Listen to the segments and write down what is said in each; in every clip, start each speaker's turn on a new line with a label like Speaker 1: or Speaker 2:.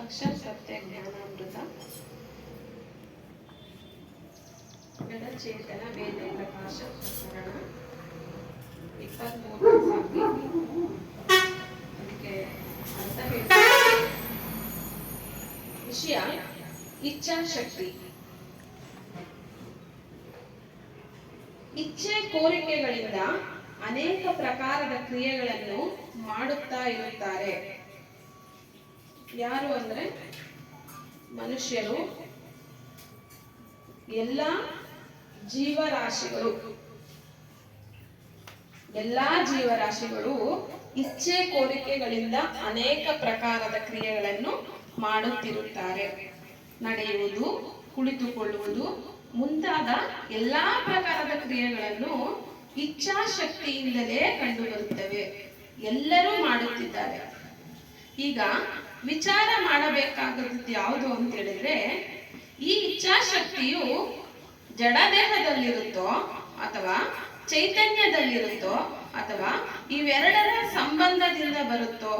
Speaker 1: ಅಕ್ಷರ ಸತ್ಯ ಜ್ಞಾನಾಮೃತ ಜಡಚೇತನ ವೇದ ಪ್ರಕಾಶ ಪ್ರಕರಣ 23 ಅದಕ್ಕೆ ಅರ್ಥ ಹೇಳ್ತಾರೆ. ವಿಷಯ ಇಚ್ಛಾಶಕ್ತಿ. ಇಚ್ಛೆ ಕೋರಿಕೆಗಳಿಂದ ಅನೇಕ ಪ್ರಕಾರದ ಕ್ರಿಯೆಗಳನ್ನು ಮಾಡುತ್ತಾ ಇರುತ್ತಾರೆ. ಯಾರು ಅಂದ್ರೆ ಮನುಷ್ಯರು, ಎಲ್ಲ ಜೀವರಾಶಿಗಳು ಇಚ್ಛೆ ಕೋರಿಕೆಗಳಿಂದ ಅನೇಕ ಪ್ರಕಾರದ ಕ್ರಿಯೆಗಳನ್ನು ಮಾಡುತ್ತಿರುತ್ತಾರೆ. ನಡೆಯುವುದು, ಕುಳಿತುಕೊಳ್ಳುವುದು ಮುಂತಾದ ಎಲ್ಲಾ ಪ್ರಕಾರದ ಕ್ರಿಯೆಗಳನ್ನು ಇಚ್ಛಾಶಕ್ತಿಯಿಂದಲೇ ಕಂಡುಬರುತ್ತವೆ. ಎಲ್ಲರೂ ಮಾಡುತ್ತಿದ್ದಾರೆ. ಈಗ ವಿಚಾರ ಮಾಡಬೇಕಾದದ್ದು ಯಾವುದು ಅಂತ ಹೇಳಿದ್ರೆ, ಈ ಇಚ್ಛಾಶಕ್ತಿಯು ಜಡದೇಹದಲ್ಲಿರುತ್ತೋ ಅಥವಾ ಚೈತನ್ಯದಲ್ಲಿರುತ್ತೋ ಅಥವಾ ಇವೆರಡರ ಸಂಬಂಧದಿಂದ ಬರುತ್ತೋ,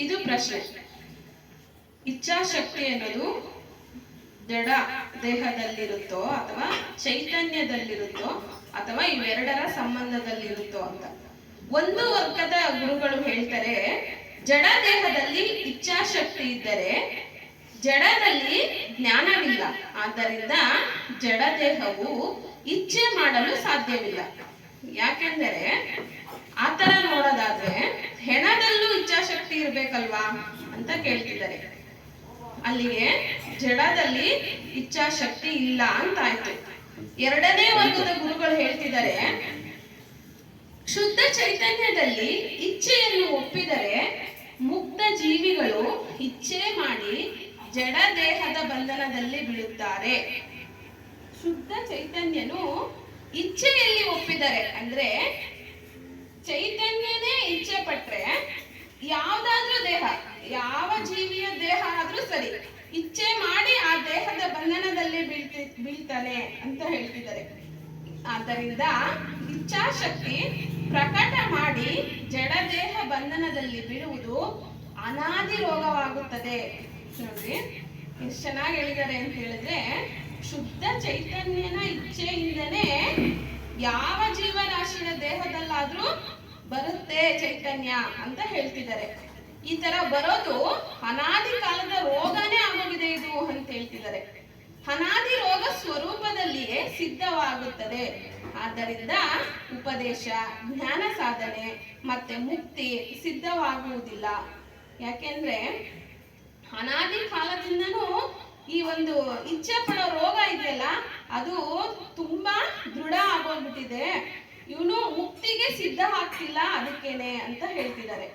Speaker 1: ಇದು ಪ್ರಶ್ನೆ. ಇಚ್ಛಾಶಕ್ತಿ ಅನ್ನೋದು ಜಡ ದೇಹದಲ್ಲಿರುತ್ತೋ ಅಥವಾ ಚೈತನ್ಯದಲ್ಲಿರುತ್ತೋ ಅಥವಾ ಇವೆರಡರ ಸಂಬಂಧದಲ್ಲಿರುತ್ತೋ ಅಂತ. ಒಂದು ವರ್ಗದ ಗುರುಗಳು ಹೇಳ್ತಾರೆ, ಜಡ ದೇಹದಲ್ಲಿ ಇಚ್ಛಾಶಕ್ತಿ ಇದ್ದರೆ ಜಡದಲ್ಲಿ ಜ್ಞಾನವಿಲ್ಲ, ಆದ್ದರಿಂದ ಜಡ ದೇಹವು ಇಚ್ಛೆ ಮಾಡಲು ಸಾಧ್ಯವಿಲ್ಲ. ಯಾಕೆಂದರೆ ಆತರ ನೋಡೋದಾದ್ರೆ ಹೆಣದಲ್ಲೂ ಇಚ್ಛಾಶಕ್ತಿ ಇರ್ಬೇಕಲ್ವಾ ಅಂತ ಕೇಳ್ತಿದ್ದಾರೆ. ಅಲ್ಲಿಗೆ ಜಡದಲ್ಲಿ ಇಚ್ಛಾಶಕ್ತಿ ಇಲ್ಲ ಅಂತ ಆಯ್ತು. ಎರಡನೇ ವರ್ಗದ ಗುರುಗಳು ಹೇಳ್ತಿದ್ದಾರೆ, ಶುದ್ಧ ಚೈತನ್ಯದಲ್ಲಿ ಇಚ್ಛೆಯನ್ನು ಒಪ್ಪಿದರೆ ಮುಕ್ತ ಜೀವಿಗಳು ಇಚ್ಛೆ ಮಾಡಿ ಜಡ ದೇಹದ ಬಂಧನದಲ್ಲಿ ಬೀಳುತ್ತಾರೆ. ಶುದ್ಧ ಚೈತನ್ಯನು ಇಚ್ಛೆಯಲ್ಲಿ ಒಪ್ಪಿದರೆ, ಅಂದ್ರೆ ಚೈತನ್ಯನೇ ಇಚ್ಛೆ ಪಟ್ರೆ ಯಾವ್ದಾದ್ರೂ ದೇಹ, ಯಾವ ಜೀವಿಯ ದೇಹ ಆದ್ರೂ ಸರಿ, ಇಚ್ಛೆ ಮಾಡಿ ಆ ದೇಹದ ಬಂಧನದಲ್ಲಿ ಬೀಳ್ತಾನೆ ಅಂತ ಹೇಳ್ತಿದ್ದಾರೆ. ಆದ್ದರಿಂದ ಇಚ್ಛಾಶಕ್ತಿ ಪ್ರಕಟ ಮಾಡಿ ಜಡದೇಹ ಬಂಧನದಲ್ಲಿ ಬೀಳುವುದು ಅನಾದಿ ರೋಗವಾಗುತ್ತದೆ. ನೋಡಿ ಎಷ್ಟು ಚೆನ್ನಾಗಿ ಹೇಳಿದ್ದಾರೆ ಅಂತ ಹೇಳಿದ್ರೆ, ಶುದ್ಧ ಚೈತನ್ಯನ ಇಚ್ಛೆಯಿಂದನೇ ಯಾವ ಜೀವರಾಶಿಯ ದೇಹದಲ್ಲಾದ್ರೂ ಬರುತ್ತೆ ಚೈತನ್ಯ ಅಂತ ಹೇಳ್ತಿದ್ದಾರೆ. ಈ ತರ ಬರೋದು ಅನಾದಿ ಕಾಲದ ರೋಗನೇ ಆಗೋಗಿದೆ ಇದು ಅಂತ ಹೇಳ್ತಿದ್ದಾರೆ. ಅನಾದಿ ರೋಗ ಸ್ವರೂಪದಲ್ಲಿಯೇ ಸಿದ್ಧವಾಗುತ್ತದೆ. ಆದ್ದರಿಂದ ಉಪದೇಶ, ಜ್ಞಾನ ಸಾಧನೆ ಮತ್ತೆ ಮುಕ್ತಿ ಸಿದ್ಧವಾಗುವುದಿಲ್ಲ. ಯಾಕೆಂದ್ರೆ ಅನಾದಿ ಕಾಲದಿಂದನೂ ಈ ಒಂದು ಇಚ್ಛೆ ಪಡೋ ರೋಗ ಇದೆಯಲ್ಲ, ಅದು ತುಂಬಾ ದೃಢ ಆಗೋಗ್ಬಿಟ್ಟಿದೆ. ಇವನು ಮುಕ್ತಿಗೆ ಸಿದ್ಧ ಆಗ್ತಿಲ್ಲ, ಅದಕ್ಕೇನೆ ಅಂತ ಹೇಳ್ತಿದ್ದಾರೆ.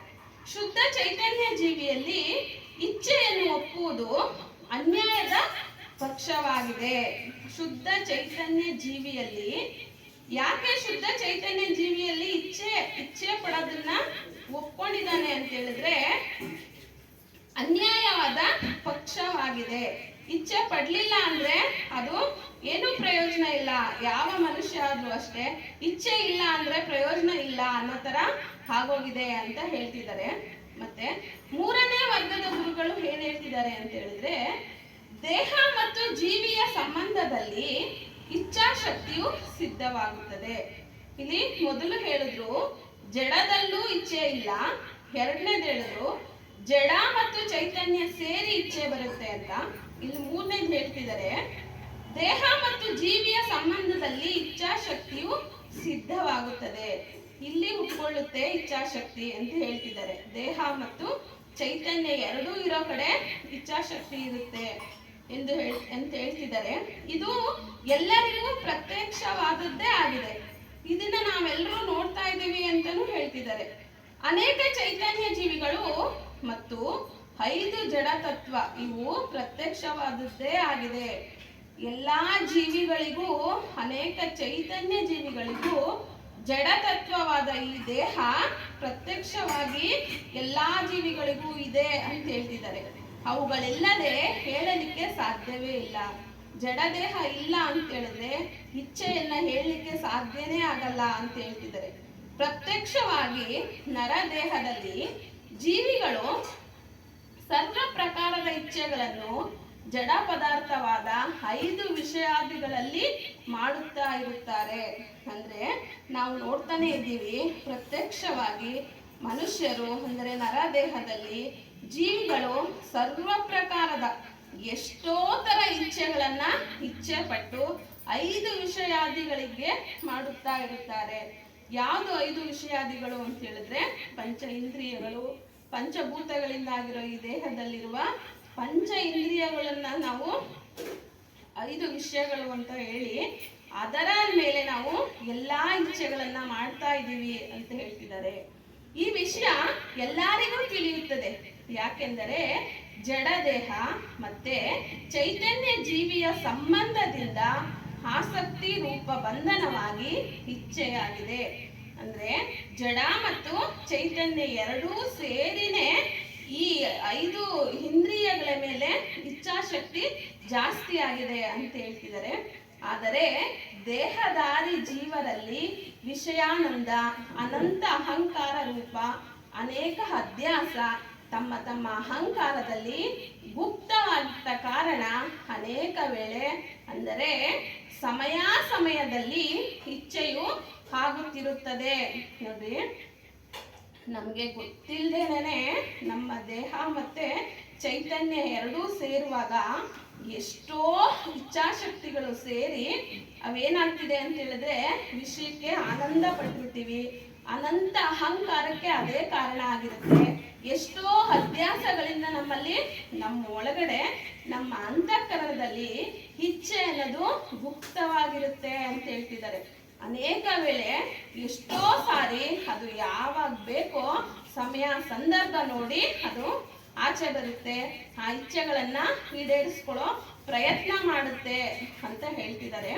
Speaker 1: ಶುದ್ಧ ಚೈತನ್ಯ ಜೀವಿಯಲ್ಲಿ ಇಚ್ಛೆಯನ್ನು ಒಪ್ಪುವುದು ಅನ್ಯಾಯದ ಪಕ್ಷವಾಗಿದೆ. ಶುದ್ಧ ಚೈತನ್ಯ ಜೀವಿಯಲ್ಲಿ, ಯಾಕೆ ಶುದ್ಧ ಚೈತನ್ಯ ಜೀವಿಯಲ್ಲಿ ಇಚ್ಛೆ ಪಡೋದನ್ನ ಒಪ್ಕೊಂಡಿದ್ದಾನೆ ಅಂತ ಹೇಳಿದ್ರೆ, ಅನ್ಯಾಯವಾದ ಪಕ್ಷವಾಗಿದೆ. ಇಚ್ಛೆ ಪಡ್ಲಿಲ್ಲ ಅಂದ್ರೆ ಅದು ಏನು ಪ್ರಯೋಜನ ಇಲ್ಲ. ಯಾವ ಮನುಷ್ಯ ಆದ್ರೂ ಅಷ್ಟೇ, ಇಚ್ಛೆ ಇಲ್ಲ ಅಂದ್ರೆ ಪ್ರಯೋಜನ ಇಲ್ಲ ಅನ್ನೋ ತರ ಆಗೋಗಿದೆ ಅಂತ ಹೇಳ್ತಿದ್ದಾರೆ. ಮತ್ತೆ ಮೂರನೇ ವರ್ಗದ ಗುರುಗಳು ಏನ್ ಹೇಳ್ತಿದ್ದಾರೆ ಅಂತ ಹೇಳಿದ್ರೆ, ದೇಹ ಮತ್ತು ಜೀವಿಯ ಸಂಬಂಧದಲ್ಲಿ ಇಚ್ಛಾಶಕ್ತಿಯು ಸಿದ್ಧವಾಗುತ್ತದೆ. ಇಲ್ಲಿ ಮೊದಲು ಹೇಳಿದ್ರು ಜಡದಲ್ಲೂ ಇಚ್ಛೆ ಇಲ್ಲ, ಎರಡನೇದು ಹೇಳಿದ್ರು ಜಡ ಮತ್ತು ಚೈತನ್ಯ ಸೇರಿ ಇಚ್ಛೆ ಬರುತ್ತೆ ಅಂತ. ಇಲ್ಲಿ ಮೂರನೇದು ಹೇಳ್ತಿದ್ದಾರೆ, ದೇಹ ಮತ್ತು ಜೀವಿಯ ಸಂಬಂಧದಲ್ಲಿ ಇಚ್ಛಾಶಕ್ತಿಯು ಸಿದ್ಧವಾಗುತ್ತದೆ. ಇಲ್ಲಿ ಹುಟ್ಕೊಳ್ಳುತ್ತೆ ಇಚ್ಛಾಶಕ್ತಿ ಅಂತ ಹೇಳ್ತಿದ್ದಾರೆ. ದೇಹ ಮತ್ತು ಚೈತನ್ಯ ಎರಡೂ ಇರೋ ಕಡೆ ಇಚ್ಛಾಶಕ್ತಿ ಇರುತ್ತೆ ಅಂತ ಹೇಳ್ತಿದ್ದಾರೆ. ಇದು ಎಲ್ಲರಿಗೂ ಪ್ರತ್ಯಕ್ಷವಾದದ್ದೇ ಆಗಿದೆ. ಇದನ್ನ ನಾವೆಲ್ಲರೂ ನೋಡ್ತಾ ಇದ್ದೀವಿ ಅಂತಾನೂ ಹೇಳ್ತಿದ್ದಾರೆ. ಅನೇಕ ಚೈತನ್ಯ ಜೀವಿಗಳು ಮತ್ತು 5 ಜಡ ತತ್ವ ಇವು ಪ್ರತ್ಯಕ್ಷವಾದದ್ದೇ ಆಗಿದೆ. ಎಲ್ಲಾ ಜೀವಿಗಳಿಗೂ, ಅನೇಕ ಚೈತನ್ಯ ಜೀವಿಗಳಿಗೂ ಜಡತತ್ವವಾದ ಈ ದೇಹ ಪ್ರತ್ಯಕ್ಷವಾಗಿ ಎಲ್ಲಾ ಜೀವಿಗಳಿಗೂ ಇದೆ ಅಂತ ಹೇಳ್ತಿದ್ದಾರೆ. ಅವುಗಳೆಲ್ಲದೆ ಹೇಳಲಿಕ್ಕೆ ಸಾಧ್ಯವೇ ಇಲ್ಲ. ಜಡ ದೇಹ ಇಲ್ಲ ಅಂತ ಹೇಳಿದ್ರೆ ಸಾಧ್ಯನೇ ಆಗಲ್ಲ ಅಂತ ಹೇಳ್ತಿದ್ದಾರೆ. ಪ್ರತ್ಯಕ್ಷವಾಗಿ ನರದೇಹದಲ್ಲಿ ಜೀವಿಗಳು ಸರ್ವ ಪ್ರಕಾರದ ಇಚ್ಛೆಗಳನ್ನು ಜಡ ಪದಾರ್ಥವಾದ 5 ವಿಷಯಾದಿಗಳಲ್ಲಿ ಮಾಡುತ್ತಾ ಇರುತ್ತಾರೆ. ಅಂದ್ರೆ ನಾವು ನೋಡ್ತಾನೆ ಇದ್ದೀವಿ, ಪ್ರತ್ಯಕ್ಷವಾಗಿ ಮನುಷ್ಯರು ಅಂದರೆ ನರದೇಹದಲ್ಲಿ ಜೀವಿಗಳು ಸರ್ವ ಪ್ರಕಾರದ ಎಷ್ಟೋ ತರ ಇಚ್ಛೆಗಳನ್ನ ಇಚ್ಛೆ ಪಟ್ಟು 5 ವಿಷಯಾದಿಗಳಿಗೆ ಮಾಡುತ್ತಾ ಇರುತ್ತಾರೆ. ಯಾವುದು 5 ವಿಷಯಾದಿಗಳು ಅಂತ ಹೇಳಿದ್ರೆ, ಪಂಚ ಇಂದ್ರಿಯಗಳು, ಪಂಚಭೂತಗಳಿಂದಾಗಿರೋ ಈ ದೇಹದಲ್ಲಿರುವ ಪಂಚ ಇಂದ್ರಿಯಗಳನ್ನ ನಾವು 5 ವಿಷಯಗಳು ಅಂತ ಹೇಳಿ ಅದರ ಮೇಲೆ ನಾವು ಎಲ್ಲಾ ಇಚ್ಛೆಗಳನ್ನ ಮಾಡ್ತಾ ಇದ್ದೀವಿ ಅಂತ ಹೇಳ್ತಿದ್ದಾರೆ. ಈ ವಿಷಯ ಎಲ್ಲರಿಗೂ ತಿಳಿಯುತ್ತದೆ. ಯಾಕೆಂದರೆ ಜಡದೇಹ ಮತ್ತೆ ಚೈತನ್ಯ ಜೀವಿಯ ಸಂಬಂಧದಿಂದ ಆಸಕ್ತಿ ರೂಪ ಬಂಧನವಾಗಿ ಇಚ್ಛೆಯಾಗಿದೆ. ಅಂದ್ರೆ ಜಡ ಮತ್ತು ಚೈತನ್ಯ ಎರಡೂ ಸೇರಿನೇ ಈ 5 ಇಂದ್ರಿಯಗಳ ಮೇಲೆ ಇಚ್ಛಾಶಕ್ತಿ ಜಾಸ್ತಿ ಆಗಿದೆ ಅಂತ ಹೇಳ್ತಿದ್ದಾರೆ. ಆದರೆ ದೇಹಧಾರಿ ಜೀವರಲ್ಲಿ ವಿಷಯಾನಂದ, ಅನಂತ ಅಹಂಕಾರ ರೂಪ ಅನೇಕ ಅಧ್ಯಾಸ ತಮ್ಮ ತಮ್ಮ ಅಹಂಕಾರದಲ್ಲಿ ಗುಪ್ತವಾಗಿದ್ದ ಕಾರಣ ಅನೇಕ ವೇಳೆ ಅಂದರೆ ಸಮಯದಲ್ಲಿ ಇಚ್ಛೆಯು ಆಗುತ್ತಿರುತ್ತದೆ. ನೋಡಿ, ನಮಗೆ ಗೊತ್ತಿಲ್ಲದೇನೆ ನಮ್ಮ ದೇಹ ಮತ್ತೆ ಚೈತನ್ಯ ಎರಡೂ ಸೇರುವಾಗ ಎಷ್ಟೋ ಇಚ್ಛಾಶಕ್ತಿಗಳು ಸೇರಿ ಅವೇನಾಗ್ತಿದೆ ಅಂತ ಹೇಳಿದ್ರೆ ವಿಷಯಕ್ಕೆ ಆನಂದ ಪಟ್ಟಿರ್ತೀವಿ. ಅನಂತ ಅಹಂಕಾರಕ್ಕೆ ಅದೇ ಕಾರಣ ಆಗಿರುತ್ತೆ. ಎಷ್ಟೋ ಅಧ್ಯಾಸಗಳಿಂದ ನಮ್ಮ ಒಳಗಡೆ ನಮ್ಮ ಅಂತಃಕರಣದಲ್ಲಿ ಇಚ್ಛೆ ಅನ್ನೋದು ಗುಪ್ತವಾಗಿರುತ್ತೆ ಅಂತ ಹೇಳ್ತಿದ್ದಾರೆ. ಅನೇಕ ವೇಳೆ ಎಷ್ಟೋ ಸಾರಿ ಅದು ಯಾವಾಗ ಬೇಕೋ ಸಮಯ ಸಂದರ್ಭ ನೋಡಿ ಅದು ಆಚೆ ಬರುತ್ತೆ. ಆ ಇಚ್ಛೆಗಳನ್ನ ಈಡೇರಿಸ್ಕೊಳ್ಳೋ ಪ್ರಯತ್ನ ಮಾಡುತ್ತೆ ಅಂತ ಹೇಳ್ತಿದ್ದಾರೆ.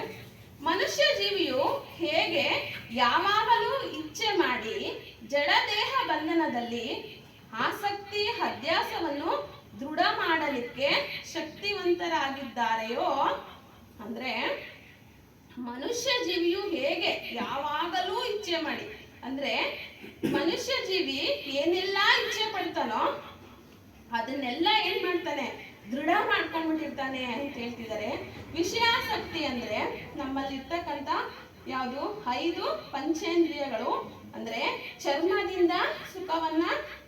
Speaker 1: ಮನುಷ್ಯ ಜೀವಿಯು ಹೇಗೆ ಯಾವಾಗಲೂ ಇಚ್ಛೆ ಮಾಡಿ ಜಡದೇಹ ಬಂಧನದಲ್ಲಿ ಆಸಕ್ತಿ ಅಧ್ಯಾಸವನ್ನು ದೃಢ ಮಾಡಲಿಕ್ಕೆ ಶಕ್ತಿವಂತರಾಗಿದ್ದಾರೆಯೋ, ಅಂದ್ರೆ ಮನುಷ್ಯ ಜೀವಿಯು ಹೇಗೆ ಯಾವಾಗಲೂ ಇಚ್ಛೆ ಮಾಡಿ, ಅಂದ್ರೆ ಮನುಷ್ಯ ಜೀವಿ ಏನೆಲ್ಲ ಇಚ್ಛೆ ಪಡ್ತಾನೋ ಅದನ್ನೆಲ್ಲ ಏನ್ ಮಾಡ್ತಾನೆ, ದೃಢ ಮಾಡ್ಕೊಂಡ್ಬಿಟ್ಟಿರ್ತಾನೆ ಅಂತ ಹೇಳ್ತಿದ್ದಾರೆ. ವಿಷಯಾಸಕ್ತಿ ಅಂದ್ರೆ ನಮ್ಮಲ್ಲಿ ಇರ್ತಕ್ಕಂಥ ಯಾವುದು 5 ಪಂಚೇಂದ್ರಿಯಗಳು. ಅಂದ್ರೆ ಚರ್ಮದಿಂದ ಸುಖವನ್ನ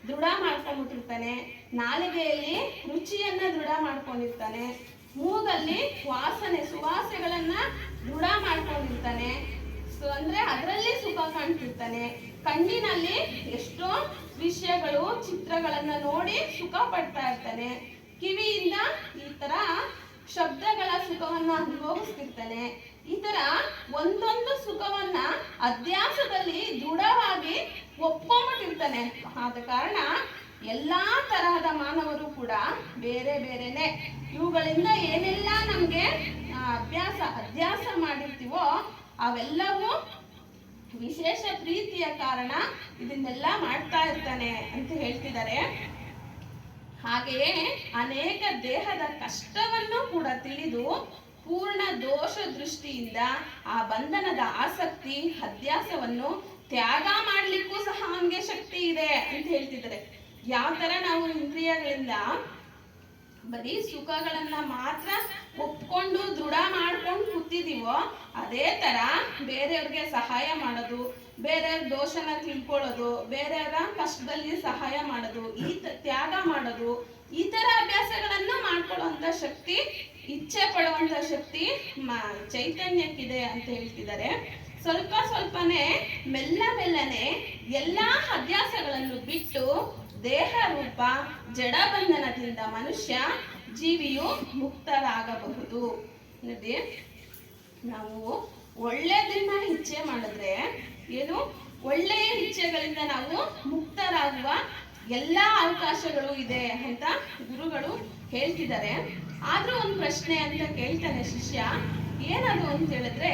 Speaker 1: ದೃಢ ಮಾಡ್ಕೊಂಡ್ಬಿಟ್ಟಿರ್ತಾನೆ, ನಾಲಿಗೆಯಲ್ಲಿ ರುಚಿಯನ್ನ ದೃಢ ಮಾಡ್ಕೊಂಡಿರ್ತಾನೆ, ಮೂಗಲ್ಲಿ ವಾಸನೆ ಸುವಾಸಗಳನ್ನ ದೃಢ ಮಾಡ್ಕೊಂಡಿರ್ತಾನೆ, ಅಂದ್ರೆ ಅದರಲ್ಲಿ ಸುಖ ಕಾಣ್ತಿರ್ತಾನೆ, ಕಣ್ಣಿನಲ್ಲಿ ಎಷ್ಟೋ ವಿಷಯಗಳು ಚಿತ್ರಗಳನ್ನ ನೋಡಿ ಸುಖ ಪಡ್ತಾ ಇರ್ತಾನೆ, ಕಿವಿಯಿಂದ ಈ ತರ ಶಬ್ದಗಳ ಸುಖವನ್ನ ಅನುಭವಿಸ್ತಿರ್ತಾನೆ. ಈ ತರ ಒಂದೊಂದು ಸುಖವನ್ನ ಅಧ್ಯಾಸದಲ್ಲಿ ದೃಢವಾಗಿ ಒಪ್ಕೊಂಡ್ಬಿಟ್ಟಿರ್ತಾನೆ. ಆದ ಕಾರಣ ಎಲ್ಲಾ ತರಹದ ಮಾನವರು ಕೂಡ ಬೇರೆ ಬೇರೆನೆ ಇವುಗಳಿಂದ ಏನೆಲ್ಲ ನಮ್ಗೆ ಅಧ್ಯಾಸ ಮಾಡಿರ್ತೀವೋ ಅವೆಲ್ಲವೂ ವಿಶೇಷ ಪ್ರೀತಿಯ ಕಾರಣ ಇದನ್ನೆಲ್ಲ ಮಾಡ್ತಾ ಇರ್ತಾನೆ ಅಂತ ಹೇಳ್ತಿದ್ದಾರೆ. ಹಾಗೆಯೇ ಅನೇಕ ದೇಹದ ಕಷ್ಟವನ್ನು ಕೂಡ ತಿಳಿದು ಪೂರ್ಣ ದೋಷ ದೃಷ್ಟಿಯಿಂದ ಆ ಬಂಧನದ ಆಸಕ್ತಿ ಅಧ್ಯಾಸವನ್ನು ತ್ಯಾಗ ಮಾಡ್ಲಿಕ್ಕೂ ಸಹ ಅವನಿಗೆ ಶಕ್ತಿ ಇದೆ ಅಂತ ಹೇಳ್ತಿದ್ದಾರೆ. ಯಾವ ತರ ನಾವು ಇಂದ್ರಿಯಗಳಿಂದ ಬರೀ ಸುಖಗಳನ್ನ ಮಾತ್ರ ಒಪ್ಕೊಂಡು ದೃಢ ಮಾಡ್ಕೊಂಡು ಕೂತಿದೀವೋ, ಅದೇ ತರ ಬೇರೆಯವ್ರಿಗೆ ಸಹಾಯ ಮಾಡೋದು, ಬೇರೆಯವ್ರ ದೋಷನ ತಿಳ್ಕೊಳ್ಳೋದು, ಬೇರೆಯವರ ಕಷ್ಟದಲ್ಲಿ ಸಹಾಯ ಮಾಡೋದು, ತ್ಯಾಗ ಮಾಡೋದು, ಈ ತರ ಅಭ್ಯಾಸಗಳನ್ನು ಮಾಡ್ಕೊಳ್ಳುವಂತ ಶಕ್ತಿ, ಇಚ್ಛೆ ಪಡುವಂತ ಶಕ್ತಿ ಚೈತನ್ಯಕ್ಕಿದೆ ಅಂತ ಹೇಳ್ತಿದ್ದಾರೆ. ಸ್ವಲ್ಪ ಸ್ವಲ್ಪನೇ ಮೆಲ್ಲನೆ ಎಲ್ಲಾ ಅಭ್ಯಾಸಗಳನ್ನು ಬಿಟ್ಟು ದೇಹ ರೂಪ ಜಡಬಂಧನದಿಂದ ಮನುಷ್ಯ ಜೀವಿಯು ಮುಕ್ತರಾಗಬಹುದು. ನೋಡಿ, ನಾವು ಒಳ್ಳೆಯದನ್ನ ಇಚ್ಛೆ ಮಾಡಿದ್ರೆ ಏನು, ಒಳ್ಳೆಯ ಇಚ್ಛೆಗಳಿಂದ ನಾವು ಮುಕ್ತರಾಗುವ ಎಲ್ಲ ಅವಕಾಶಗಳು ಇದೆ ಅಂತ ಗುರುಗಳು ಹೇಳ್ತಿದ್ದಾರೆ. ಆದ್ರೂ ಒಂದು ಪ್ರಶ್ನೆ ಅಂತ ಕೇಳ್ತಾನೆ ಶಿಷ್ಯ, ಏನದು ಅಂತ ಹೇಳಿದ್ರೆ,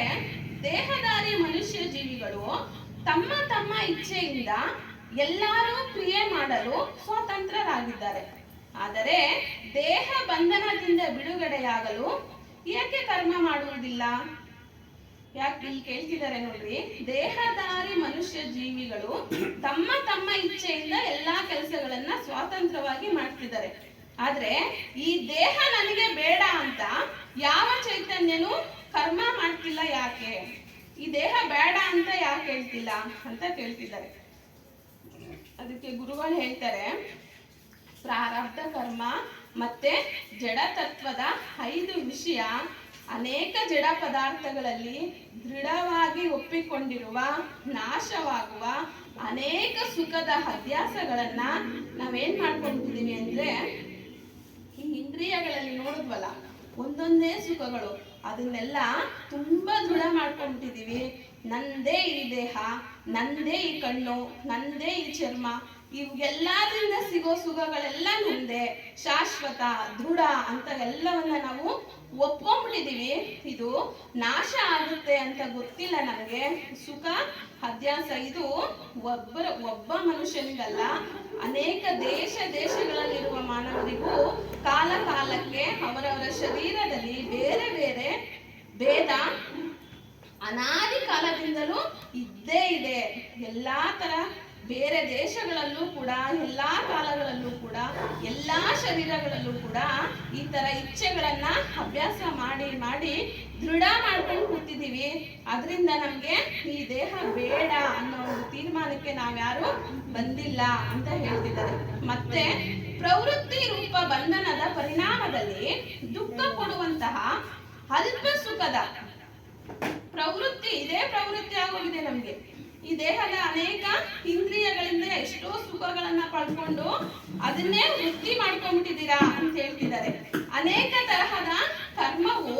Speaker 1: ದೇಹಧಾರಿ ಮನುಷ್ಯ ಜೀವಿಗಳು ತಮ್ಮ ತಮ್ಮ ಇಚ್ಛೆಯಿಂದ ಎಲ್ಲರೂ ಕ್ರಿಯೆ ಮಾಡಲು ಸ್ವತಂತ್ರರಾಗಿದ್ದಾರೆ. ಆದರೆ ದೇಹ ಬಂಧನದಿಂದ ಬಿಡುಗಡೆಯಾಗಲು ಏಕೆ ಕರ್ಮ ಮಾಡುವುದಿಲ್ಲ? ಯಾಕೆ ಇಲ್ಲಿ ಕೇಳ್ತಿದ್ದಾರೆ ನೋಡ್ರಿ, ದೇಹಧಾರಿ ಮನುಷ್ಯ ಜೀವಿಗಳು ತಮ್ಮ ತಮ್ಮ ಇಚ್ಛೆಯಿಂದ ಎಲ್ಲಾ ಕೆಲಸಗಳನ್ನ ಸ್ವಾತಂತ್ರ್ಯವಾಗಿ ಮಾಡ್ತಿದ್ದಾರೆ. ಆದ್ರೆ ಈ ದೇಹ ನನಗೆ ಬೇಡ ಅಂತ ಯಾವ ಚೈತನ್ಯನು ಕರ್ಮ ಮಾಡ್ತಿಲ್ಲ. ಯಾಕೆ ಈ ದೇಹ ಬೇಡ ಅಂತ ಯಾಕೆ ಹೇಳ್ತಿಲ್ಲ ಅಂತ ಕೇಳ್ತಿದ್ದಾರೆ. ಅದಕ್ಕೆ ಗುರುಗಳು ಹೇಳ್ತಾರೆ, ಪ್ರಾರಬ್ಧ ಕರ್ಮ ಮತ್ತೆ ಜಡ ತತ್ವದ 5 ವಿಷಯ ಅನೇಕ ಜಡ ಪದಾರ್ಥಗಳಲ್ಲಿ ದೃಢವಾಗಿ ಒಪ್ಪಿಕೊಂಡಿರುವ ನಾಶವಾಗುವ ಅನೇಕ ಸುಖದ ಅಭ್ಯಾಸಗಳನ್ನ ನಾವೇನ್ ಮಾಡ್ಕೊಂಡಿದೀವಿ ಅಂದ್ರೆ, ಈ ಇಂದ್ರಿಯಗಳಲ್ಲಿ ನೋಡಿದ್ವಲ್ಲ ಒಂದೊಂದೇ ಸುಖಗಳು, ಅದನ್ನೆಲ್ಲ ತುಂಬಾ ದೃಢ ಮಾಡ್ಕೊಂಡ್ಬಿಟ್ಟಿದೀವಿ. ನಂದೇ ಈ ದೇಹ, ನಂದೇ ಈ ಕಣ್ಣು, ನಂದೇ ಈ ಚರ್ಮ, ಇವೆಲ್ಲದಿಂದ ಸಿಗೋ ಸುಖಗಳೆಲ್ಲ ನಂದೇ, ಶಾಶ್ವತ, ದೃಢ ಅಂತ ಎಲ್ಲವನ್ನ ನಾವು ಒಪ್ಕೊಂಡ್ಬಿಟ್ಟಿದೀವಿ. ಇದು ನಾಶ ಆಗುತ್ತೆ ಅಂತ ಗೊತ್ತಿಲ್ಲ ನಮಗೆ. ಸುಖ ಅಧ್ಯಾಸ ಇದು ಒಬ್ಬ ಮನುಷ್ಯನಿಗಲ್ಲ, ಅನೇಕ ದೇಶಗಳಲ್ಲಿರುವ ಮಾನವರಿಗೂ ಕಾಲ ಕಾಲಕ್ಕೆ ಅವರವರ ಶರೀರದಲ್ಲಿ ಬೇರೆ ಬೇರೆ ಭೇದ ಅನಾದಿ ಕಾಲದಿಂದಲೂ ಇದ್ದೇ ಇದೆ. ಎಲ್ಲಾ ತರ ಬೇರೆ ದೇಶಗಳಲ್ಲೂ ಕೂಡ, ಎಲ್ಲಾ ಕಾಲಗಳಲ್ಲೂ ಕೂಡ, ಎಲ್ಲಾ ಶರೀರಗಳಲ್ಲೂ ಕೂಡ ಈ ತರ ಇಚ್ಛೆಗಳನ್ನ ಅಭ್ಯಾಸ ಮಾಡಿ ಮಾಡಿ ದೃಢ ಮಾಡ್ಕೊಂಡು ಕೂತಿದೀವಿ. ಅದರಿಂದ ನಮ್ಗೆ ಈ ದೇಹ ಬೇಡ ಅನ್ನೋ ಒಂದು ತೀರ್ಮಾನಕ್ಕೆ ನಾವ್ಯಾರು ಬಂದಿಲ್ಲ ಅಂತ ಹೇಳ್ತಿದ್ದಾರೆ. ಮತ್ತೆ ಪ್ರವೃತ್ತಿ ರೂಪ ಬಂಧನದ ಪರಿಣಾಮದಲ್ಲಿ ದುಃಖ ಕೊಡುವಂತಹ ಅಲ್ಪ ಸುಖದ ಪ್ರವೃತ್ತಿ, ಇದೇ ಪ್ರವೃತ್ತಿ ಆಗೋಗಿದೆ ನಮ್ಗೆ. ಈ ದೇಹದ ಅನೇಕ ಇಂದ್ರಿಯಗಳಿಂದ ಎಷ್ಟೋ ಸುಖಗಳನ್ನ ಪಡ್ಕೊಂಡು ಅದನ್ನೇ ವೃತ್ತಿ ಮಾಡ್ಕೊಂಡ್ಬಿಟ್ಟಿದ್ದೀರಾ ಅಂತ ಹೇಳ್ತಿದ್ದಾರೆ. ಅನೇಕ ತರಹದ ಕರ್ಮವು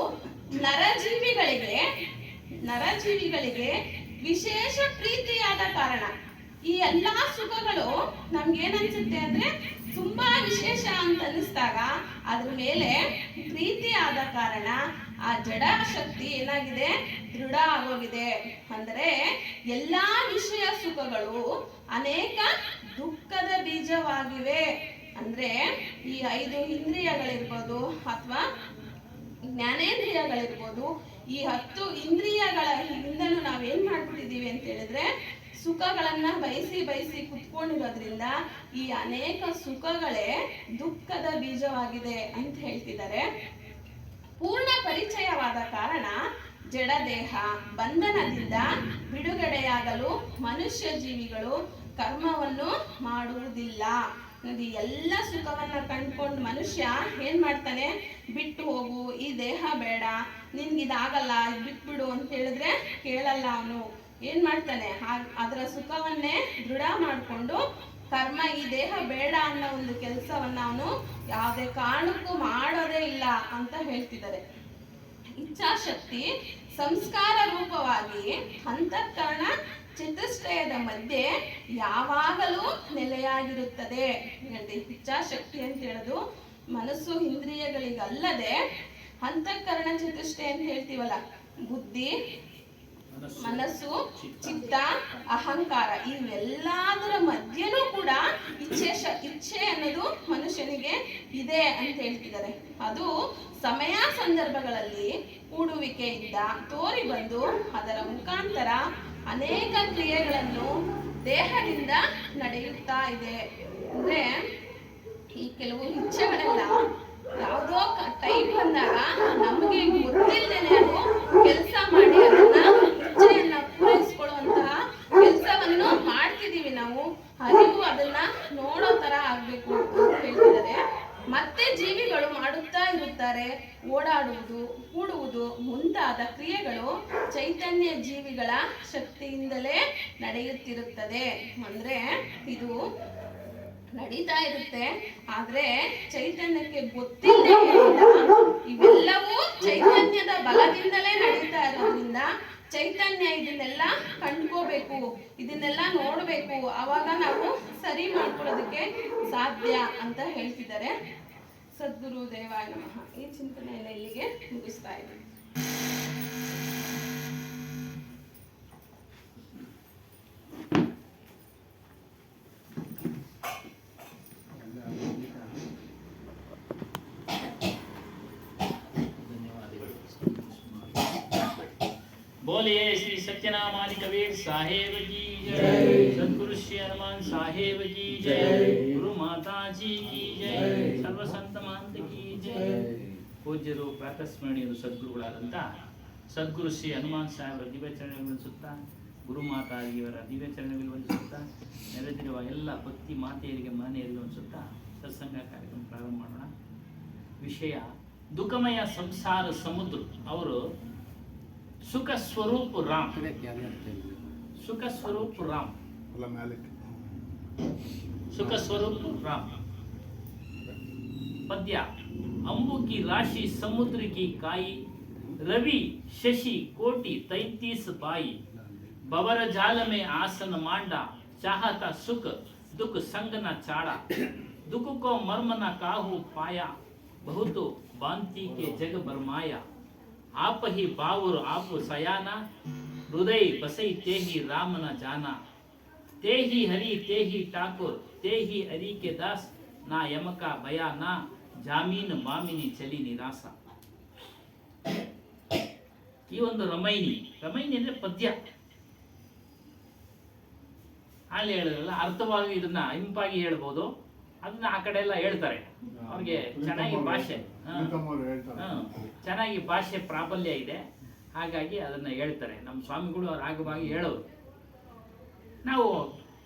Speaker 1: ನರಜೀವಿಗಳಿಗೆ ವಿಶೇಷ ಪ್ರೀತಿಯಾದ ಕಾರಣ ಈ ಎಲ್ಲಾ ಸುಖಗಳು ನಮ್ಗೇನನ್ಸುತ್ತೆ ಅಂದ್ರೆ ತುಂಬಾ ವಿಶೇಷ ಅಂತ ಅನಿಸ್ದಾಗ ಅದ್ರ ಮೇಲೆ ಪ್ರೀತಿ ಆದ ಕಾರಣ ಆ ಜಡ ಶಕ್ತಿ ಏನಾಗಿದೆ, ದೃಢ ಆಗೋಗಿದೆ. ಅಂದ್ರೆ ಎಲ್ಲಾ ವಿಷಯ ಸುಖಗಳು ಅನೇಕ ದುಃಖದ ಬೀಜವಾಗಿವೆ. ಅಂದ್ರೆ ಈ 5 ಇಂದ್ರಿಯಗಳಿರ್ಬೋದು ಅಥವಾ ಜ್ಞಾನೇಂದ್ರಿಯಗಳಿರ್ಬೋದು, ಈ 10 ಇಂದ್ರಿಯಗಳ ಹಿಂದಲೂ ನಾವೇನ್ ಮಾಡ್ಬಿಟ್ಟಿದೀವಿ ಅಂತ ಹೇಳಿದ್ರೆ, ಸುಖಗಳನ್ನ ಬಯಸಿ ಕುತ್ಕೊಂಡಿರೋದ್ರಿಂದ ಈ ಅನೇಕ ಸುಖಗಳೇ ದುಃಖದ ಬೀಜವಾಗಿದೆ ಅಂತ ಹೇಳ್ತಿದ್ದಾರೆ. ಪೂರ್ಣ ಪರಿಚಯವಾದ ಕಾರಣ ಜಡದೇಹ ಬಂಧನದಿಂದ ಬಿಡುಗಡೆಯಾಗಲು ಮನುಷ್ಯ ಜೀವಿಗಳು ಕರ್ಮವನ್ನು ಮಾಡುವುದಿಲ್ಲ. ನೋಡಿ, ಎಲ್ಲ ಸುಖವನ್ನ ಕಂಡ್ಕೊಂಡು ಮನುಷ್ಯ ಏನ್ ಮಾಡ್ತಾನೆ, ಬಿಟ್ಟು ಹೋಗು, ಈ ದೇಹ ಬೇಡ, ನಿನ್ಗಿದಾಗಲ್ಲ, ಇದು ಬಿಟ್ಬಿಡು ಅಂತ ಹೇಳಿದ್ರೆ ಕೇಳಲ್ಲ. ಅವನು ಏನ್ ಮಾಡ್ತಾನೆ, ಅದರ ಸುಖವನ್ನೇ ದೃಢ ಮಾಡಿಕೊಂಡು ಕರ್ಮ, ಈ ದೇಹ ಬೇಡ ಅನ್ನೋ ಒಂದು ಕೆಲಸವನ್ನ ಅವನು ಯಾವುದೇ ಕಾರಣಕ್ಕೂ ಮಾಡೋದೇ ಇಲ್ಲ ಅಂತ ಹೇಳ್ತಿದ್ದಾರೆ. ಇಚ್ಛಾಶಕ್ತಿ ಸಂಸ್ಕಾರ ರೂಪವಾಗಿ ಅಂತಃಕರಣ ಚತುಷ್ಟಯದ ಮಧ್ಯೆ ಯಾವಾಗಲೂ ನೆಲೆಯಾಗಿರುತ್ತದೆ. ಇಚ್ಛಾಶಕ್ತಿ ಅಂತ ಹೇಳೋದು ಮನಸ್ಸು ಇಂದ್ರಿಯಗಳಿಗಲ್ಲದೆ ಅಂತಃಕರಣ ಚತುಷ್ಟಯ ಅಂತ ಹೇಳ್ತೀವಲ್ಲ, ಬುದ್ಧಿ, ಮನಸ್ಸು, ಚಿತ್ತ, ಅಹಂಕಾರ, ಇವೆಲ್ಲದರ ಮಧ್ಯನೂ ಕೂಡ ಇಚ್ಛೆ ಅನ್ನೋದು ಮನುಷ್ಯನಿಗೆ ಇದೆ ಅಂತ ಹೇಳ್ತಿದ್ದಾರೆ. ಅದು ಸಮಯ ಸಂದರ್ಭಗಳಲ್ಲಿ ಕೂಡುವಿಕೆಯಿಂದ ತೋರಿ ಬಂದು ಅದರ ಮುಖಾಂತರ ಅನೇಕ ಕ್ರಿಯೆಗಳನ್ನು ದೇಹದಿಂದ ನಡೆಯುತ್ತಾ ಇದೆ. ಅಂದ್ರೆ ಈ ಕೆಲವು ಇಚ್ಛೆಗಳೆಲ್ಲ ಯಾವುದೋ ಟೈಪ್ ಬಂದಾಗ ನಮಗೆ ಗೊತ್ತಿಲ್ಲದೇನೆ ಅದು ಕೆಲಸ ಮಾಡಿ ಅದನ್ನ ಇಚ್ಛೆಯನ್ನ ಪೂರೈಸಿಕೊಳ್ಳುವಂತಹ ಕೆಲಸವನ್ನು ಮಾಡ್ತಿದೀವಿ ನಾವು. ಅರಿವು ಅದನ್ನ ನೋಡೋ ತರ ಆಗ್ಬೇಕು ಅಂತ ಹೇಳ್ತಿದ್ದಾರೆ. ಮತ್ತೆ ಜೀವಿಗಳು ಮಾಡುತ್ತಾ ಇರುತ್ತಾರೆ. ಓಡಾಡುವುದು, ಕೂಡುವುದು ಮುಂತಾದ ಕ್ರಿಯೆಗಳು ಚೈತನ್ಯ ಜೀವಿಗಳ ಶಕ್ತಿಯಿಂದಲೇ ನಡೆಯುತ್ತಿರುತ್ತದೆ. ಅಂದ್ರೆ ಇದು ನಡೀತಾ ಇರುತ್ತೆ, ಆದ್ರೆ ಚೈತನ್ಯಕ್ಕೆ ಗೊತ್ತಿಲ್ಲದೆ ಇವೆಲ್ಲವೂ ಚೈತನ್ಯದ ಬಲದಿಂದಲೇ ನಡೀತಾ ಇರೋದ್ರಿಂದ ಚೈತನ್ಯ ಇದನ್ನೆಲ್ಲ ಕಂಡ್ಕೋಬೇಕು, ಇದನ್ನೆಲ್ಲ ನೋಡ್ಬೇಕು, ಅವಾಗ ನಾವು ಸರಿ ಮಾಡ್ಕೊಳ್ಳೋದಕ್ಕೆ ಸಾಧ್ಯ ಅಂತ ಹೇಳ್ತಿದ್ದಾರೆ. ಸದ್ಗುರು ದೇವಾಯ ನಮಃ. ಈ ಚಿಂತನೆಯನ್ನು ಇಲ್ಲಿಗೆ ಮುಗಿಸ್ತಾ ಇದ್ದೀನಿ.
Speaker 2: बोलिए श्री सत्यनामानि कबीर साहेब की जय, सद्गुरु श्री हनुमान साहेब की जय, गुरु माता जी की जय, सर्व संत महंत की जय. ಪೂಜ್ಯರು ಪ್ರಾತಸ್ಮರಣೀಯರು ಸದ್ಗುರುಗಳಾದಂಥ ಸದ್ಗುರು ಶ್ರೀ ಹನುಮಾನ್ ಸಾಹೇಬರ ದಿವ್ಯಚರಣೆಗಳು ವಂದಿಸುತ್ತಾ, ಗುರುಮಾತಾಜಿಯವರ ದಿವ್ಯಚರಣೆಗಳು ವಂದಿಸುತ್ತಾ, ನೆರೆದಿರುವ ಎಲ್ಲ ಭಕ್ತಿ ಮಾತೆಯರಿಗೆ ಮನೆಯರಿಗೆ ವಂದಿಸುತ್ತಾ ಸತ್ಸಂಗ ಕಾರ್ಯಕ್ರಮ ಪ್ರಾರಂಭ ಮಾಡೋಣ. ವಿಷಯ ದುಃಖಮಯ ಸಂಸಾರ ಸಮುದ್ರ. ಅವರು ಸುಖ ಸ್ವರೂಪ ರಾಮ್, ಸುಖ ಸ್ವರೂಪ ರಾಮ್, ಸುಖ ಸ್ವರೂಪ ರಾಮ್. पद्य अंबु की राशि समुद्र की काई, रवि शशि कोटि 33 पाई, बबर जाल में आसन मांडा, चाहता सुख दुख संग न चाड़ा, दुख को मर्म न काहू पाया, बहुत भांति के जग बरमाया, आप ही बावर आप सयाना, हृदय बसई ते ही राम न जाना, ते ही हरि ते ही ठाकुर ते ही हरि के दास, ना यम का भया ना ಜಾಮೀನು ಮಾಮಿನಿ ಚಲಿ ನಿರಾಸ. ಈ ಒಂದು ರಮೈನಿ ಅಂದ್ರೆ ಪದ್ಯ. ಅಲ್ಲಿ ಹೇಳಿದ್ರಲ್ಲ, ಅರ್ಥವಾಗಿ ಇದನ್ನ ಇಂಪಾಗಿ ಹೇಳ್ಬೋದು, ಅದನ್ನ ಆ ಕಡೆ ಎಲ್ಲ ಹೇಳ್ತಾರೆ. ಅವ್ರಿಗೆ ಚೆನ್ನಾಗಿ ಭಾಷೆ ಚೆನ್ನಾಗಿ ಭಾಷೆ ಪ್ರಾಬಲ್ಯ ಇದೆ, ಹಾಗಾಗಿ ಅದನ್ನ ಹೇಳ್ತಾರೆ. ನಮ್ಮ ಸ್ವಾಮಿಗಳು ಅವ್ರ ಆಗವಾಗಿ ಹೇಳೋರು, ನಾವು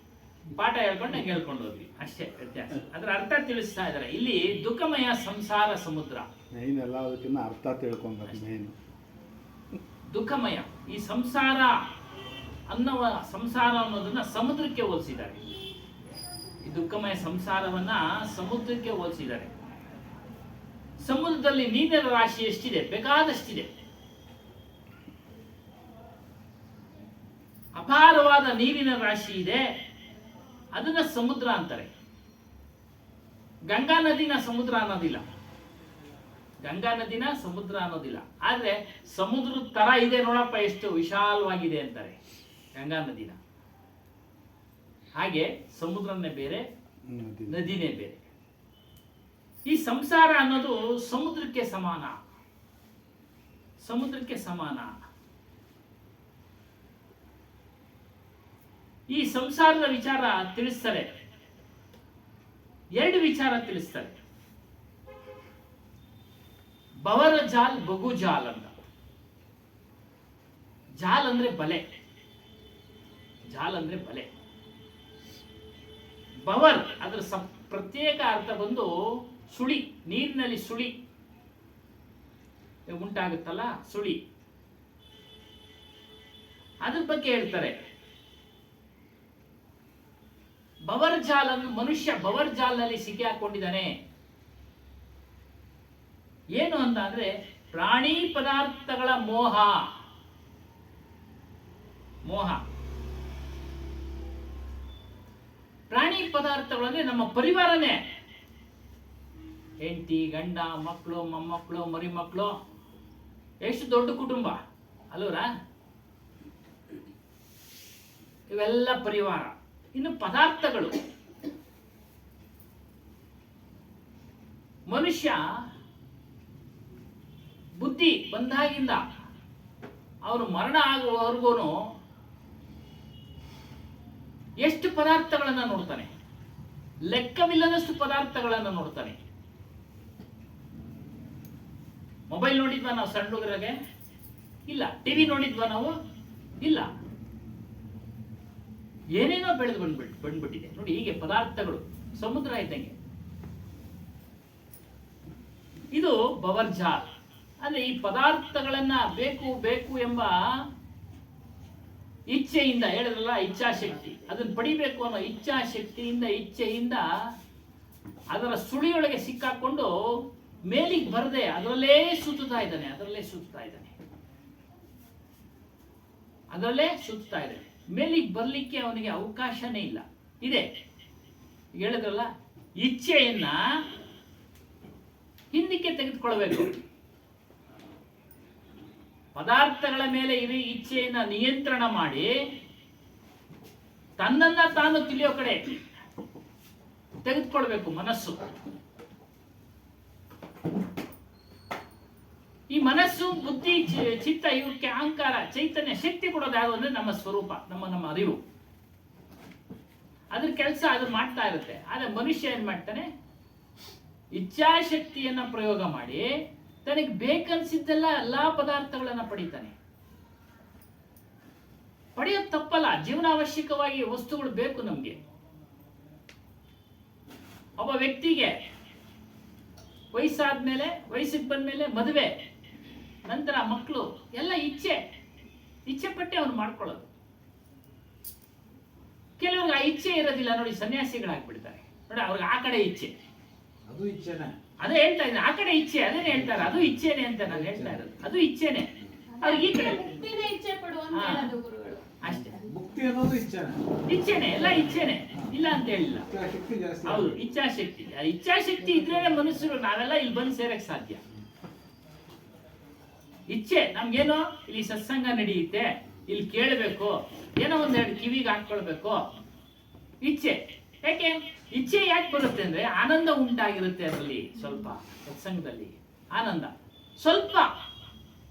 Speaker 2: ಪಾಠ ಹೇಳ್ಕೊಂಡು ನಂಗೆ ಹೇಳ್ಕೊಂಡು ಹೋದ್ವಿ, ಅಷ್ಟೇ ವ್ಯತ್ಯಾಸ. ಅದರ ಅರ್ಥ ತಿಳಿಸ್ತಾ ಇದ್ದಾರೆ. ಇಲ್ಲಿ ದುಃಖಮಯ ಸಂಸಾರ ಸಮುದ್ರ,
Speaker 3: ಅರ್ಥ ತಿಳ್ಕೊಂಡ್ರೆ ಮೇನ್
Speaker 2: ದುಃಖಮಯ. ಈ ಸಂಸಾರ ಅನ್ನೋದನ್ನ ಸಮುದ್ರಕ್ಕೆ ಹೋಲಿಸಿದ್ದಾರೆ. ಈ ದುಃಖಮಯ ಸಂಸಾರವನ್ನ ಸಮುದ್ರಕ್ಕೆ ಹೋಲಿಸಿದ್ದಾರೆ. ಸಮುದ್ರದಲ್ಲಿ ನೀರಿನ ರಾಶಿ ಎಷ್ಟಿದೆ? ಬೇಕಾದಷ್ಟಿದೆ. ಅಪಾರವಾದ ನೀರಿನ ರಾಶಿ ಇದೆ, ಅದನ್ನ ಸಮುದ್ರ ಅಂತಾರೆ. ಗಂಗಾ ನದಿನ ಸಮುದ್ರ ಅನ್ನೋದಿಲ್ಲ, ಗಂಗಾ ನದಿನ ಸಮುದ್ರ ಅನ್ನೋದಿಲ್ಲ. ಆದ್ರೆ ಸಮುದ್ರದ ತರ ಇದೆ ನೋಡಪ್ಪ, ಎಷ್ಟು ವಿಶಾಲವಾಗಿದೆ ಅಂತಾರೆ ಗಂಗಾ ನದಿನ. ಹಾಗೆ ಸಮುದ್ರನೇ ಬೇರೆ, ನದಿನೇ ಬೇರೆ. ಈ ಸಂಸಾರ ಅನ್ನೋದು ಸಮುದ್ರಕ್ಕೆ ಸಮಾನ, ಸಮುದ್ರಕ್ಕೆ ಸಮಾನ. ಈ ಸಂಸಾರದ ವಿಚಾರ ತಿಳಿಸ್ತಾರೆ. ಎರಡು ವಿಚಾರ ತಿಳಿಸ್ತಾರೆ. ಬವರ ಜಾಲ್ ಬಗು ಜಾಲ್ ಅಂತ. ಜಾಲ್ ಅಂದ್ರೆ ಬಲೆ, ಜಾಲ್ ಅಂದ್ರೆ ಬಲೆ. ಬವರ್ ಅದರ ಪ್ರತ್ಯೇಕ ಅರ್ಥ ಬಂದು ಸುಳಿ, ನೀರಿನಲ್ಲಿ ಸುಳಿ ಉಂಟಾಗುತ್ತಲ್ಲ, ಸುಳಿ. ಅದ್ರ ಬಗ್ಗೆ ಹೇಳ್ತಾರೆ. ಬವರ್ ಜಾಲ್ ಅನ್ನು, ಮನುಷ್ಯ ಬವರ್ ಜಾಲ್ನಲ್ಲಿ ಸಿಕ್ಕಿ ಹಾಕೊಂಡಿದ್ದಾನೆ. ಏನು ಅಂತ ಅಂದ್ರೆ ಪ್ರಾಣಿ ಪದಾರ್ಥಗಳ ಮೋಹ. ಮೋಹ, ಪ್ರಾಣಿ ಪದಾರ್ಥಗಳು ಅಂದ್ರೆ ನಮ್ಮ ಪರಿವಾರನೇ. ಹೆಂಡತಿ, ಗಂಡ, ಮಕ್ಕಳು, ಮೊಮ್ಮಕ್ಕಳು, ಮರಿ ಮಕ್ಕಳು, ಎಷ್ಟು ದೊಡ್ಡ ಕುಟುಂಬ ಅಲ್ವರ? ಇವೆಲ್ಲ ಪರಿವಾರ. ಇನ್ನು ಪದಾರ್ಥಗಳು, ಮನುಷ್ಯ ಬುದ್ಧಿ ಬಂದಾಗಿಂದ ಅವನು ಮರಣ ಆಗುವವರೆಗೂ ಎಷ್ಟು ಪದಾರ್ಥಗಳನ್ನ ನೋಡ್ತಾನೆ? ಲೆಕ್ಕವಿಲ್ಲದಷ್ಟು ಪದಾರ್ಥಗಳನ್ನ ನೋಡ್ತಾನೆ. ಮೊಬೈಲ್ ನೋಡಿದ್ವಾ ನಾವು ಸಣ್ಣ ಹುಡುಗರಿಗೆ? ಇಲ್ಲ. ಟಿವಿ ನೋಡಿದ್ವಾ ನಾವು? ಇಲ್ಲ. ಏನೇನೋ ಬೆಳೆದು ಬಂದ್ಬಿಟ್ಟಿದೆ ನೋಡಿ. ಹೀಗೆ ಪದಾರ್ಥಗಳು ಸಮುದ್ರ ಇದ್ದಂಗೆ. ಇದು ಬವರ್ಜಾಲ್ ಅಂದ್ರೆ ಈ ಪದಾರ್ಥಗಳನ್ನ ಬೇಕು ಬೇಕು ಎಂಬ ಇಚ್ಛೆಯಿಂದ, ಹೇಳಿದ್ರಲ್ಲ ಇಚ್ಛಾಶಕ್ತಿ, ಅದನ್ನ ಪಡಿಬೇಕು ಅನ್ನೋ ಇಚ್ಛಾಶಕ್ತಿಯಿಂದ, ಇಚ್ಛೆಯಿಂದ ಅದರ ಸುಳಿಯೊಳಗೆ ಸಿಕ್ಕಾಕೊಂಡು ಮೇಲಿಗೆ ಬರದೆ ಅದರಲ್ಲೇ ಸುತ್ತಾ ಇದ್ದಾನೆ, ಅದರಲ್ಲೇ ಸುತ್ತಾ ಇದ್ದಾನೆ, ಅದರಲ್ಲೇ ಸುತ್ತಾ ಇದ್ದಾನೆ. ಮೇಲಿಗೆ ಬರ್ಲಿಕ್ಕೆ ಅವನಿಗೆ ಅವಕಾಶನೇ ಇಲ್ಲ. ಇದೆ ಹೇಳಿದ್ರಲ್ಲ, ಇಚ್ಛೆಯನ್ನ ಹಿಂದಕ್ಕೆ ತೆಗೆದುಕೊಳ್ಬೇಕು. ಪದಾರ್ಥಗಳ ಮೇಲೆ ಇರೋ ಇಚ್ಛೆಯನ್ನ ನಿಯಂತ್ರಣ ಮಾಡಿ ತನ್ನನ್ನ ತಾನು ತಿಳಿಯೋ ಕಡೆ ತೆಗೆದುಕೊಳ್ಬೇಕು ಮನಸ್ಸು. ಈ ಮನಸ್ಸು ಬುದ್ಧಿ ಚಿತ್ತ ಇವಕ್ಕೆ ಅಹಂಕಾರ ಚೈತನ್ಯ ಶಕ್ತಿ ಕೊಡೋದು ಯಾವುದು ಅಂದ್ರೆ ನಮ್ಮ ಸ್ವರೂಪ, ನಮ್ಮ ಅರಿವು. ಅದ್ರ ಕೆಲಸ ಅದು ಮಾಡ್ತಾ ಇರುತ್ತೆ. ಆದ್ರೆ ಮನುಷ್ಯ ಏನ್ ಮಾಡ್ತಾನೆ, ಇಚ್ಛಾಶಕ್ತಿಯನ್ನ ಪ್ರಯೋಗ ಮಾಡಿ ತನಗೆ ಬೇಕನ್ಸಿದ್ದೆಲ್ಲ ಎಲ್ಲಾ ಪದಾರ್ಥಗಳನ್ನ ಪಡಿತಾನೆ. ಪಡೆಯೋದು ತಪ್ಪಲ್ಲ, ಜೀವನಾವಶ್ಯಕವಾಗಿ ವಸ್ತುಗಳು ಬೇಕು ನಮ್ಗೆ. ಒಬ್ಬ ವ್ಯಕ್ತಿಗೆ ವಯಸ್ಸಾದ್ಮೇಲೆ, ವಯಸ್ಸಿಗೆ ಬಂದ್ಮೇಲೆ ಮದುವೆ, ನಂತರ ಮಕ್ಕಳು ಎಲ್ಲ ಇಚ್ಛೆ ಪಟ್ಟೆ ಅವ್ನು ಮಾಡ್ಕೊಳ್ಳೋದು. ಕೆಲವ್ರಿಗೆ ಆ ಇಚ್ಛೆ ಇರೋದಿಲ್ಲ ನೋಡಿ, ಸನ್ಯಾಸಿಗಳಾಗ್ಬಿಡ್ತಾರೆ ನೋಡಿ, ಅವ್ರಿಗೆ ಆ ಕಡೆ ಇಚ್ಛೆ,
Speaker 4: ಅದು ಇಚ್ಛೆನೆ.
Speaker 2: ಅದೇ ಹೇಳ್ತಾ ಇದ್ದೀನಿ, ಆ ಕಡೆ ಇಚ್ಛೆ, ಅದೇನೆ ಹೇಳ್ತಾರೆ, ಅದು ಇಚ್ಛೆನೆ ಅಂತ ನಾನು ಹೇಳ್ತಾ ಇರೋದು, ಅದು ಇಚ್ಛೆನೆ. ಅವ್ರಿಗೆ ಈ ಕಡೆ
Speaker 1: ಮುಕ್ತಿನ ಇಚ್ಛೆ ಪಡುವಂತ ಹೇಳೋದು ಗುರುಗಳು.
Speaker 2: ಅಷ್ಟೇ,
Speaker 4: ಮುಕ್ತಿ ಅನ್ನೋದು ಇಚ್ಛೆನೆ.
Speaker 2: ಇಚ್ಛೆನೆ, ಎಲ್ಲ ಇಚ್ಛೆನೆ, ಇಲ್ಲ ಅಂತ ಹೇಳಿಲ್ಲ.
Speaker 4: ಶಕ್ತಿ ಜಾಸ್ತಿ.
Speaker 2: ಹೌದು, ಇಚ್ಛಾಶಕ್ತಿ. ಆ ಇಚ್ಛಾಶಕ್ತಿ ಇದ್ರೇನೆ ಮನುಷ್ಯರು ನಾವೆಲ್ಲ ಇಲ್ಲಿ ಬಂದು ಸೇರಕ್ ಸಾಧ್ಯ. ಇಚ್ಛೆ ನಮ್ಗೇನೋ ಇಲ್ಲಿ ಸತ್ಸಂಗ ನಡೆಯುತ್ತೆ, ಇಲ್ಲಿ ಕೇಳಬೇಕು, ಏನೋ ಒಂದೆರಡು ಕಿವಿಗೆ ಹಾಕೊಳ್ಬೇಕು, ಇಚ್ಛೆ. ಯಾಕೆ ಇಚ್ಛೆ ಯಾಕೆ ಬರುತ್ತೆ ಅಂದ್ರೆ ಆನಂದ ಉಂಟಾಗಿರುತ್ತೆ ಅದರಲ್ಲಿ, ಸ್ವಲ್ಪ ಸತ್ಸಂಗದಲ್ಲಿ ಆನಂದ ಸ್ವಲ್ಪ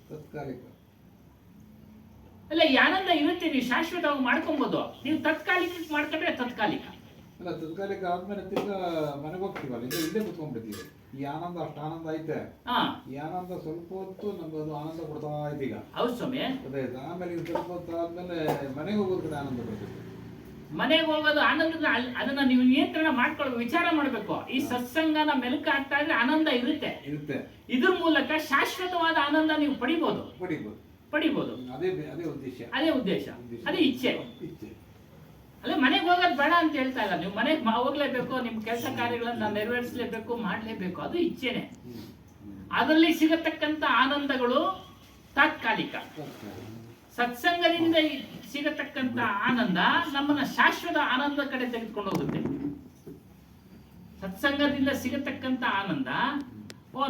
Speaker 4: ತಾತ್ಕಾಲಿಕ
Speaker 2: ಅಲ್ಲ, ಈ ಆನಂದ ಇರುತ್ತೆ, ನೀವು ಶಾಶ್ವತವಾಗಿ ಮಾಡ್ಕೊಬೋದು. ನೀವು ತಾತ್ಕಾಲಿಕ ಮಾಡ್ಕೊಂಡ್ರೆ ತಾತ್ಕಾಲಿಕ
Speaker 4: ಅಲ್ಲ, ತಾತ್ಕಾಲಿಕ ಆದ್ಮೇಲೆ ತಿರ್ಗಾ ಮನೆಗೆ ಹೋಗ್ತೀವಲ್ಲ, ಇಲ್ಲೇ ಕುತ್ಕೊಂಡ್ಬಿಡ್ತೀವಿ. ಈ ಆನಂದ ಅಷ್ಟು ಆನಂದ ಐತೆ,
Speaker 2: ಹಾ
Speaker 4: ಈ ಆನಂದ ಸ್ವಲ್ಪ ಹೊತ್ತು ನಮ್ಗೆ ಅದು ಆನಂದ ಕೊಡ್ತಾ ಐತಿ. ಈಗ
Speaker 2: ಹೌದು ಸ್ವಾಮಿ,
Speaker 4: ಗೊತ್ತಾಯ್ತಾ? ಆಮೇಲೆ ಇದು ಸ್ವಲ್ಪ ಹೊತ್ತು ಆದ್ಮೇಲೆ ಮನೆಗೆ ಹೋಗೋದ್ ಕಡೆ ಆನಂದ ಬರ್ತೈತಿ.
Speaker 2: ಮನೆಗೆ ಹೋಗೋದು ಆನಂದ, ಅದನ್ನ ನೀವು ನಿಯಂತ್ರಣ ಮಾಡ್ಕೊಳ್ಬೇಕು, ವಿಚಾರ ಮಾಡ್ಬೇಕು. ಈ ಸತ್ಸಂಗನ ಮೆಲುಕು ಆಗ್ತಾ ಇದ್ರೆ ಆನಂದ ಇರುತ್ತೆ. ಇದ್ರ ಮೂಲಕ ಶಾಶ್ವತವಾದ ಆನಂದ ನೀವು ಪಡಿಬಹುದು. ಅದೇ ಉದ್ದೇಶ, ಅದೇ ಇಚ್ಛೆ. ಅಲ್ಲೇ ಮನೆಗೆ ಹೋಗೋದು ಬೇಡ ಅಂತ ಹೇಳ್ತಾ ಇಲ್ಲ, ನೀವು ಮನೆಗೆ ಹೋಗ್ಲೇಬೇಕು, ನಿಮ್ ಕೆಲಸ ಕಾರ್ಯಗಳನ್ನ ನೆರವೇರಿಸಲೇಬೇಕು, ಮಾಡ್ಲೇಬೇಕು, ಅದು ಇಚ್ಛೆನೆ. ಅದರಲ್ಲಿ ಸಿಗತಕ್ಕಂತ ಆನಂದಗಳು ತಾತ್ಕಾಲಿಕ. ಸತ್ಸಂಗದಿಂದ ಸಿಗತಕ್ಕಂತ ಆನಂದ ನಮ್ಮನ್ನ ಶಾಶ್ವತ ಆನಂದ ಕಡೆ ತೆಗೆದುಕೊಂಡು ಹೋಗುತ್ತೆ. ಸತ್ಸಂಗದಿಂದ ಸಿಗತಕ್ಕಂತ ಆನಂದ,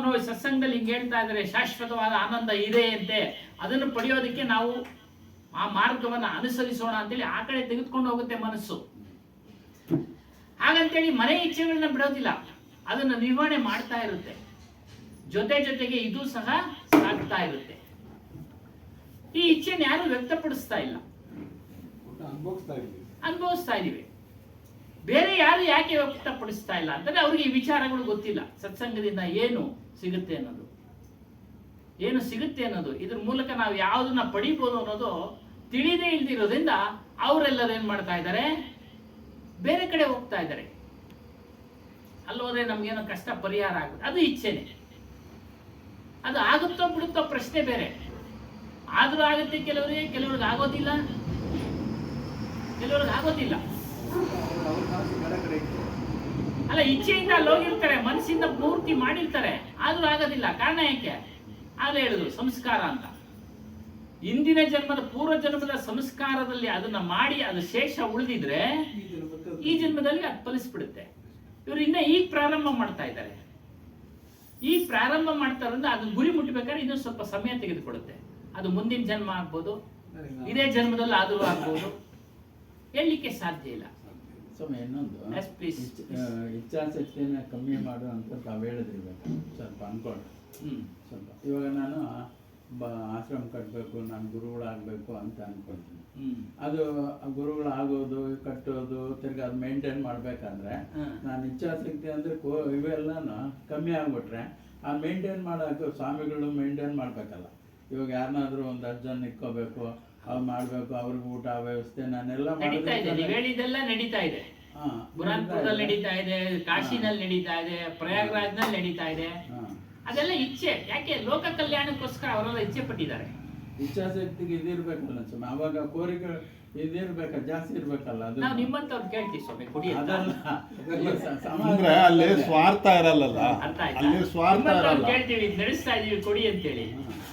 Speaker 2: ನೋಡಿ ಸತ್ಸಂಗದಲ್ಲಿ ಹಿಂಗೆ ಹೇಳ್ತಾ ಇದ್ದಾರೆ, ಶಾಶ್ವತವಾದ ಆನಂದ ಇದೆ ಅಂತೆ, ಅದನ್ನು ಪಡೆಯೋದಕ್ಕೆ ನಾವು ಆ ಮಾರ್ಗವನ್ನ ಅನುಸರಿಸೋಣ ಅಂತೇಳಿ ಆ ಕಡೆ ತೆಗೆದುಕೊಂಡು ಹೋಗುತ್ತೆ ಮನಸ್ಸು. ಹಾಗಂತೇಳಿ ಮನೆ ಇಚ್ಛೆಗಳನ್ನ ಬಿಡೋದಿಲ್ಲ, ಅದನ್ನ ನಿರ್ವಹಣೆ ಮಾಡ್ತಾ ಇರುತ್ತೆ. ಜೊತೆಗೆ ಇದು ಸಹ ಸಾಗ್ತಾ ಇರುತ್ತೆ. ಈ ಇಚ್ಛೆನ ಯಾರು ವ್ಯಕ್ತಪಡಿಸ್ತಾ ಇಲ್ಲ, ಅನುಭವಿಸ್ತಾ ಇದೀವಿ. ಬೇರೆ ಯಾರು ಯಾಕೆ ವ್ಯಕ್ತಪಡಿಸ್ತಾ ಇಲ್ಲ ಅಂತಂದ್ರೆ ಅವ್ರಿಗೆ ಈ ವಿಚಾರಗಳು ಗೊತ್ತಿಲ್ಲ. ಸತ್ಸಂಗದಿಂದ ಏನು ಸಿಗುತ್ತೆ ಅನ್ನೋದು, ಇದ್ರ ಮೂಲಕ ನಾವು ಯಾವುದನ್ನ ಪಡಿಬೋದು ಅನ್ನೋದು ತಿಳಿದೇ ಇಲ್ದಿರೋದ್ರಿಂದ ಅವರೆಲ್ಲರೂ ಏನ್ ಮಾಡ್ತಾ ಇದ್ದಾರೆ, ಬೇರೆ ಕಡೆ ಹೋಗ್ತಾ ಇದ್ದಾರೆ. ಅಲ್ಲೋದ್ರೆ ನಮ್ಗೇನೋ ಕಷ್ಟ ಪರಿಹಾರ ಆಗುತ್ತೆ, ಅದು ಇಚ್ಛೆನೆ. ಅದು ಆಗುತ್ತೋ ಬಿಡುತ್ತೋ ಪ್ರಶ್ನೆ ಬೇರೆ. ಆದ್ರೂ ಆಗುತ್ತೆ ಕೆಲವ್ರಿಗೆ ಆಗೋದಿಲ್ಲ. ಅಲ್ಲ, ಇಚ್ಛೆಯಿಂದ ಅಲ್ಲಿ ಹೋಗಿರ್ತಾರೆ, ಮನಸ್ಸಿಂದ ಪೂರ್ತಿ ಮಾಡಿರ್ತಾರೆ, ಆದ್ರೂ ಆಗೋದಿಲ್ಲ. ಕಾರಣ ಯಾಕೆ? ಆಗಲೇ ಹೇಳಿದ್ರು, ಸಂಸ್ಕಾರ ಅಂತ. ಇಂದಿನ ಜನ್ಮದ ಪೂರ್ವ ಜನ್ಮದ ಸಂಸ್ಕಾರದಲ್ಲಿ ಅದನ್ನ ಮಾಡಿ ಅದು ಶೇಷ ಉಳಿದಿದ್ರೆ ಈ ಜನ್ಮದಲ್ಲಿ ಅದು ಫಲಿಸ್ಬಿಡುತ್ತೆ. ಇವರು ಇನ್ನ ಈಗ ಪ್ರಾರಂಭ ಮಾಡ್ತಾ ಇದ್ದಾರೆ. ಅದನ್ನ ಗುರಿ ಮುಟ್ಟಬೇಕಾದ್ರೆ ಇನ್ನೂ ಸ್ವಲ್ಪ ಸಮಯ ತೆಗೆದುಕೊಳ್ಳುತ್ತೆ. ಅದು ಮುಂದಿನ ಜನ್ಮ ಆಗ್ಬೋದು, ಇದೇ ಜನ್ಮದಲ್ಲಿ ಆದರೂ ಆಗ್ಬೋದು, ಹೇಳಲಿಕ್ಕೆ ಸಾಧ್ಯ ಇಲ್ಲ.
Speaker 5: ಸ್ವಾಮಿ, ಇನ್ನೊಂದು ಇಚ್ಛಾಶಕ್ತಿಯನ್ನು ಕಮ್ಮಿ ಮಾಡು ಅಂತ ತಾವು ಹೇಳಿದ್ರಿ, ಸ್ವಲ್ಪ ಅನ್ಕೊಂಡು ಸ್ವಲ್ಪ. ಇವಾಗ ನಾನು ಆಶ್ರಮ ಕಟ್ಟಬೇಕು, ನಾನು ಗುರುಗಳಾಗಬೇಕು ಅಂತ ಅನ್ಕೊಳ್ತೀನಿ. ಅದು ಗುರುಗಳಾಗೋದು, ಕಟ್ಟೋದು, ತಿರ್ಗಿ ಅದು ಮೇಂಟೈನ್ ಮಾಡ್ಬೇಕಂದ್ರೆ ನಾನು ಇಚ್ಛಾಶಕ್ತಿ ಅಂದ್ರೆ ಇವೆಲ್ಲನೂ ಕಮ್ಮಿ ಆಗ್ಬಿಟ್ರೆ ಆ ಮೇಂಟೈನ್ ಮಾಡೋಕೆ ಸ್ವಾಮಿಗಳು ಮೇಂಟೈನ್ ಮಾಡ್ಬೇಕಲ್ಲ. ಇವಾಗ ಯಾರನ್ನಾದ್ರೂ ಒಂದು 10 ಜನ ಇಕ್ಕೋಬೇಕು, ಅವ್ರು ಮಾಡ್ಬೇಕು, ಅವ್ರಿಗೆ ಊಟ ವ್ಯವಸ್ಥೆ ನಾನೆಲ್ಲ
Speaker 2: ನಡೀತಾ ಇದೆ. ಬುರಾನ್ಪುರದಲ್ಲಿ ನಡೀತಾ ಇದೆ, ಕಾಶಿನಲ್ಲಿ ನಡೀತಾ ಇದೆ, ಪ್ರಯಾಗ್ರಾಜ್ನಲ್ಲಿ ನಡೀತಾ ಇದೆ. ಅದೆಲ್ಲ ಇಚ್ಛೆ. ಯಾಕೆ? ಲೋಕ ಕಲ್ಯಾಣಕ್ಕೋಸ್ಕರ ಅವರೆಲ್ಲ ಇಚ್ಛೆ ಪಟ್ಟಿದ್ದಾರೆ.
Speaker 5: ಇಚ್ಛಾಶಕ್ತಿಗೆ ಇದಿರ್ಬೇಕಲ್ಲ ಸ್ವಾಮಿ, ಅವಾಗ ಕೋರಿಕೆ ಇದಿರ್ಬೇಕಲ್ಲ, ಜಾಸ್ತಿ ಇರ್ಬೇಕಲ್ಲ. ಅದು
Speaker 2: ನಾವು ನಿಮ್ಮಂತವ್ರು ಕೇಳ್ತೀವಿ ಸ್ವಾಮಿ, ಕೊಡಿ ಅಂತ.
Speaker 3: ಅಂದ್ರೆ ಅಲ್ಲಿ ಸ್ವಾರ್ಥ ಇರಲ್ಲ,
Speaker 2: ಅರ್ಥ ಆಯ್ತಾ?
Speaker 3: ಅಲ್ಲಿ ಸ್ವಾರ್ಥ ಇರಲ್ಲ,
Speaker 2: ಕೇಳ್ತೀವಿ, ನಡೆಸ್ತಾ ಇದೀವಿ, ಕೊಡಿ ಅಂತೇಳಿ.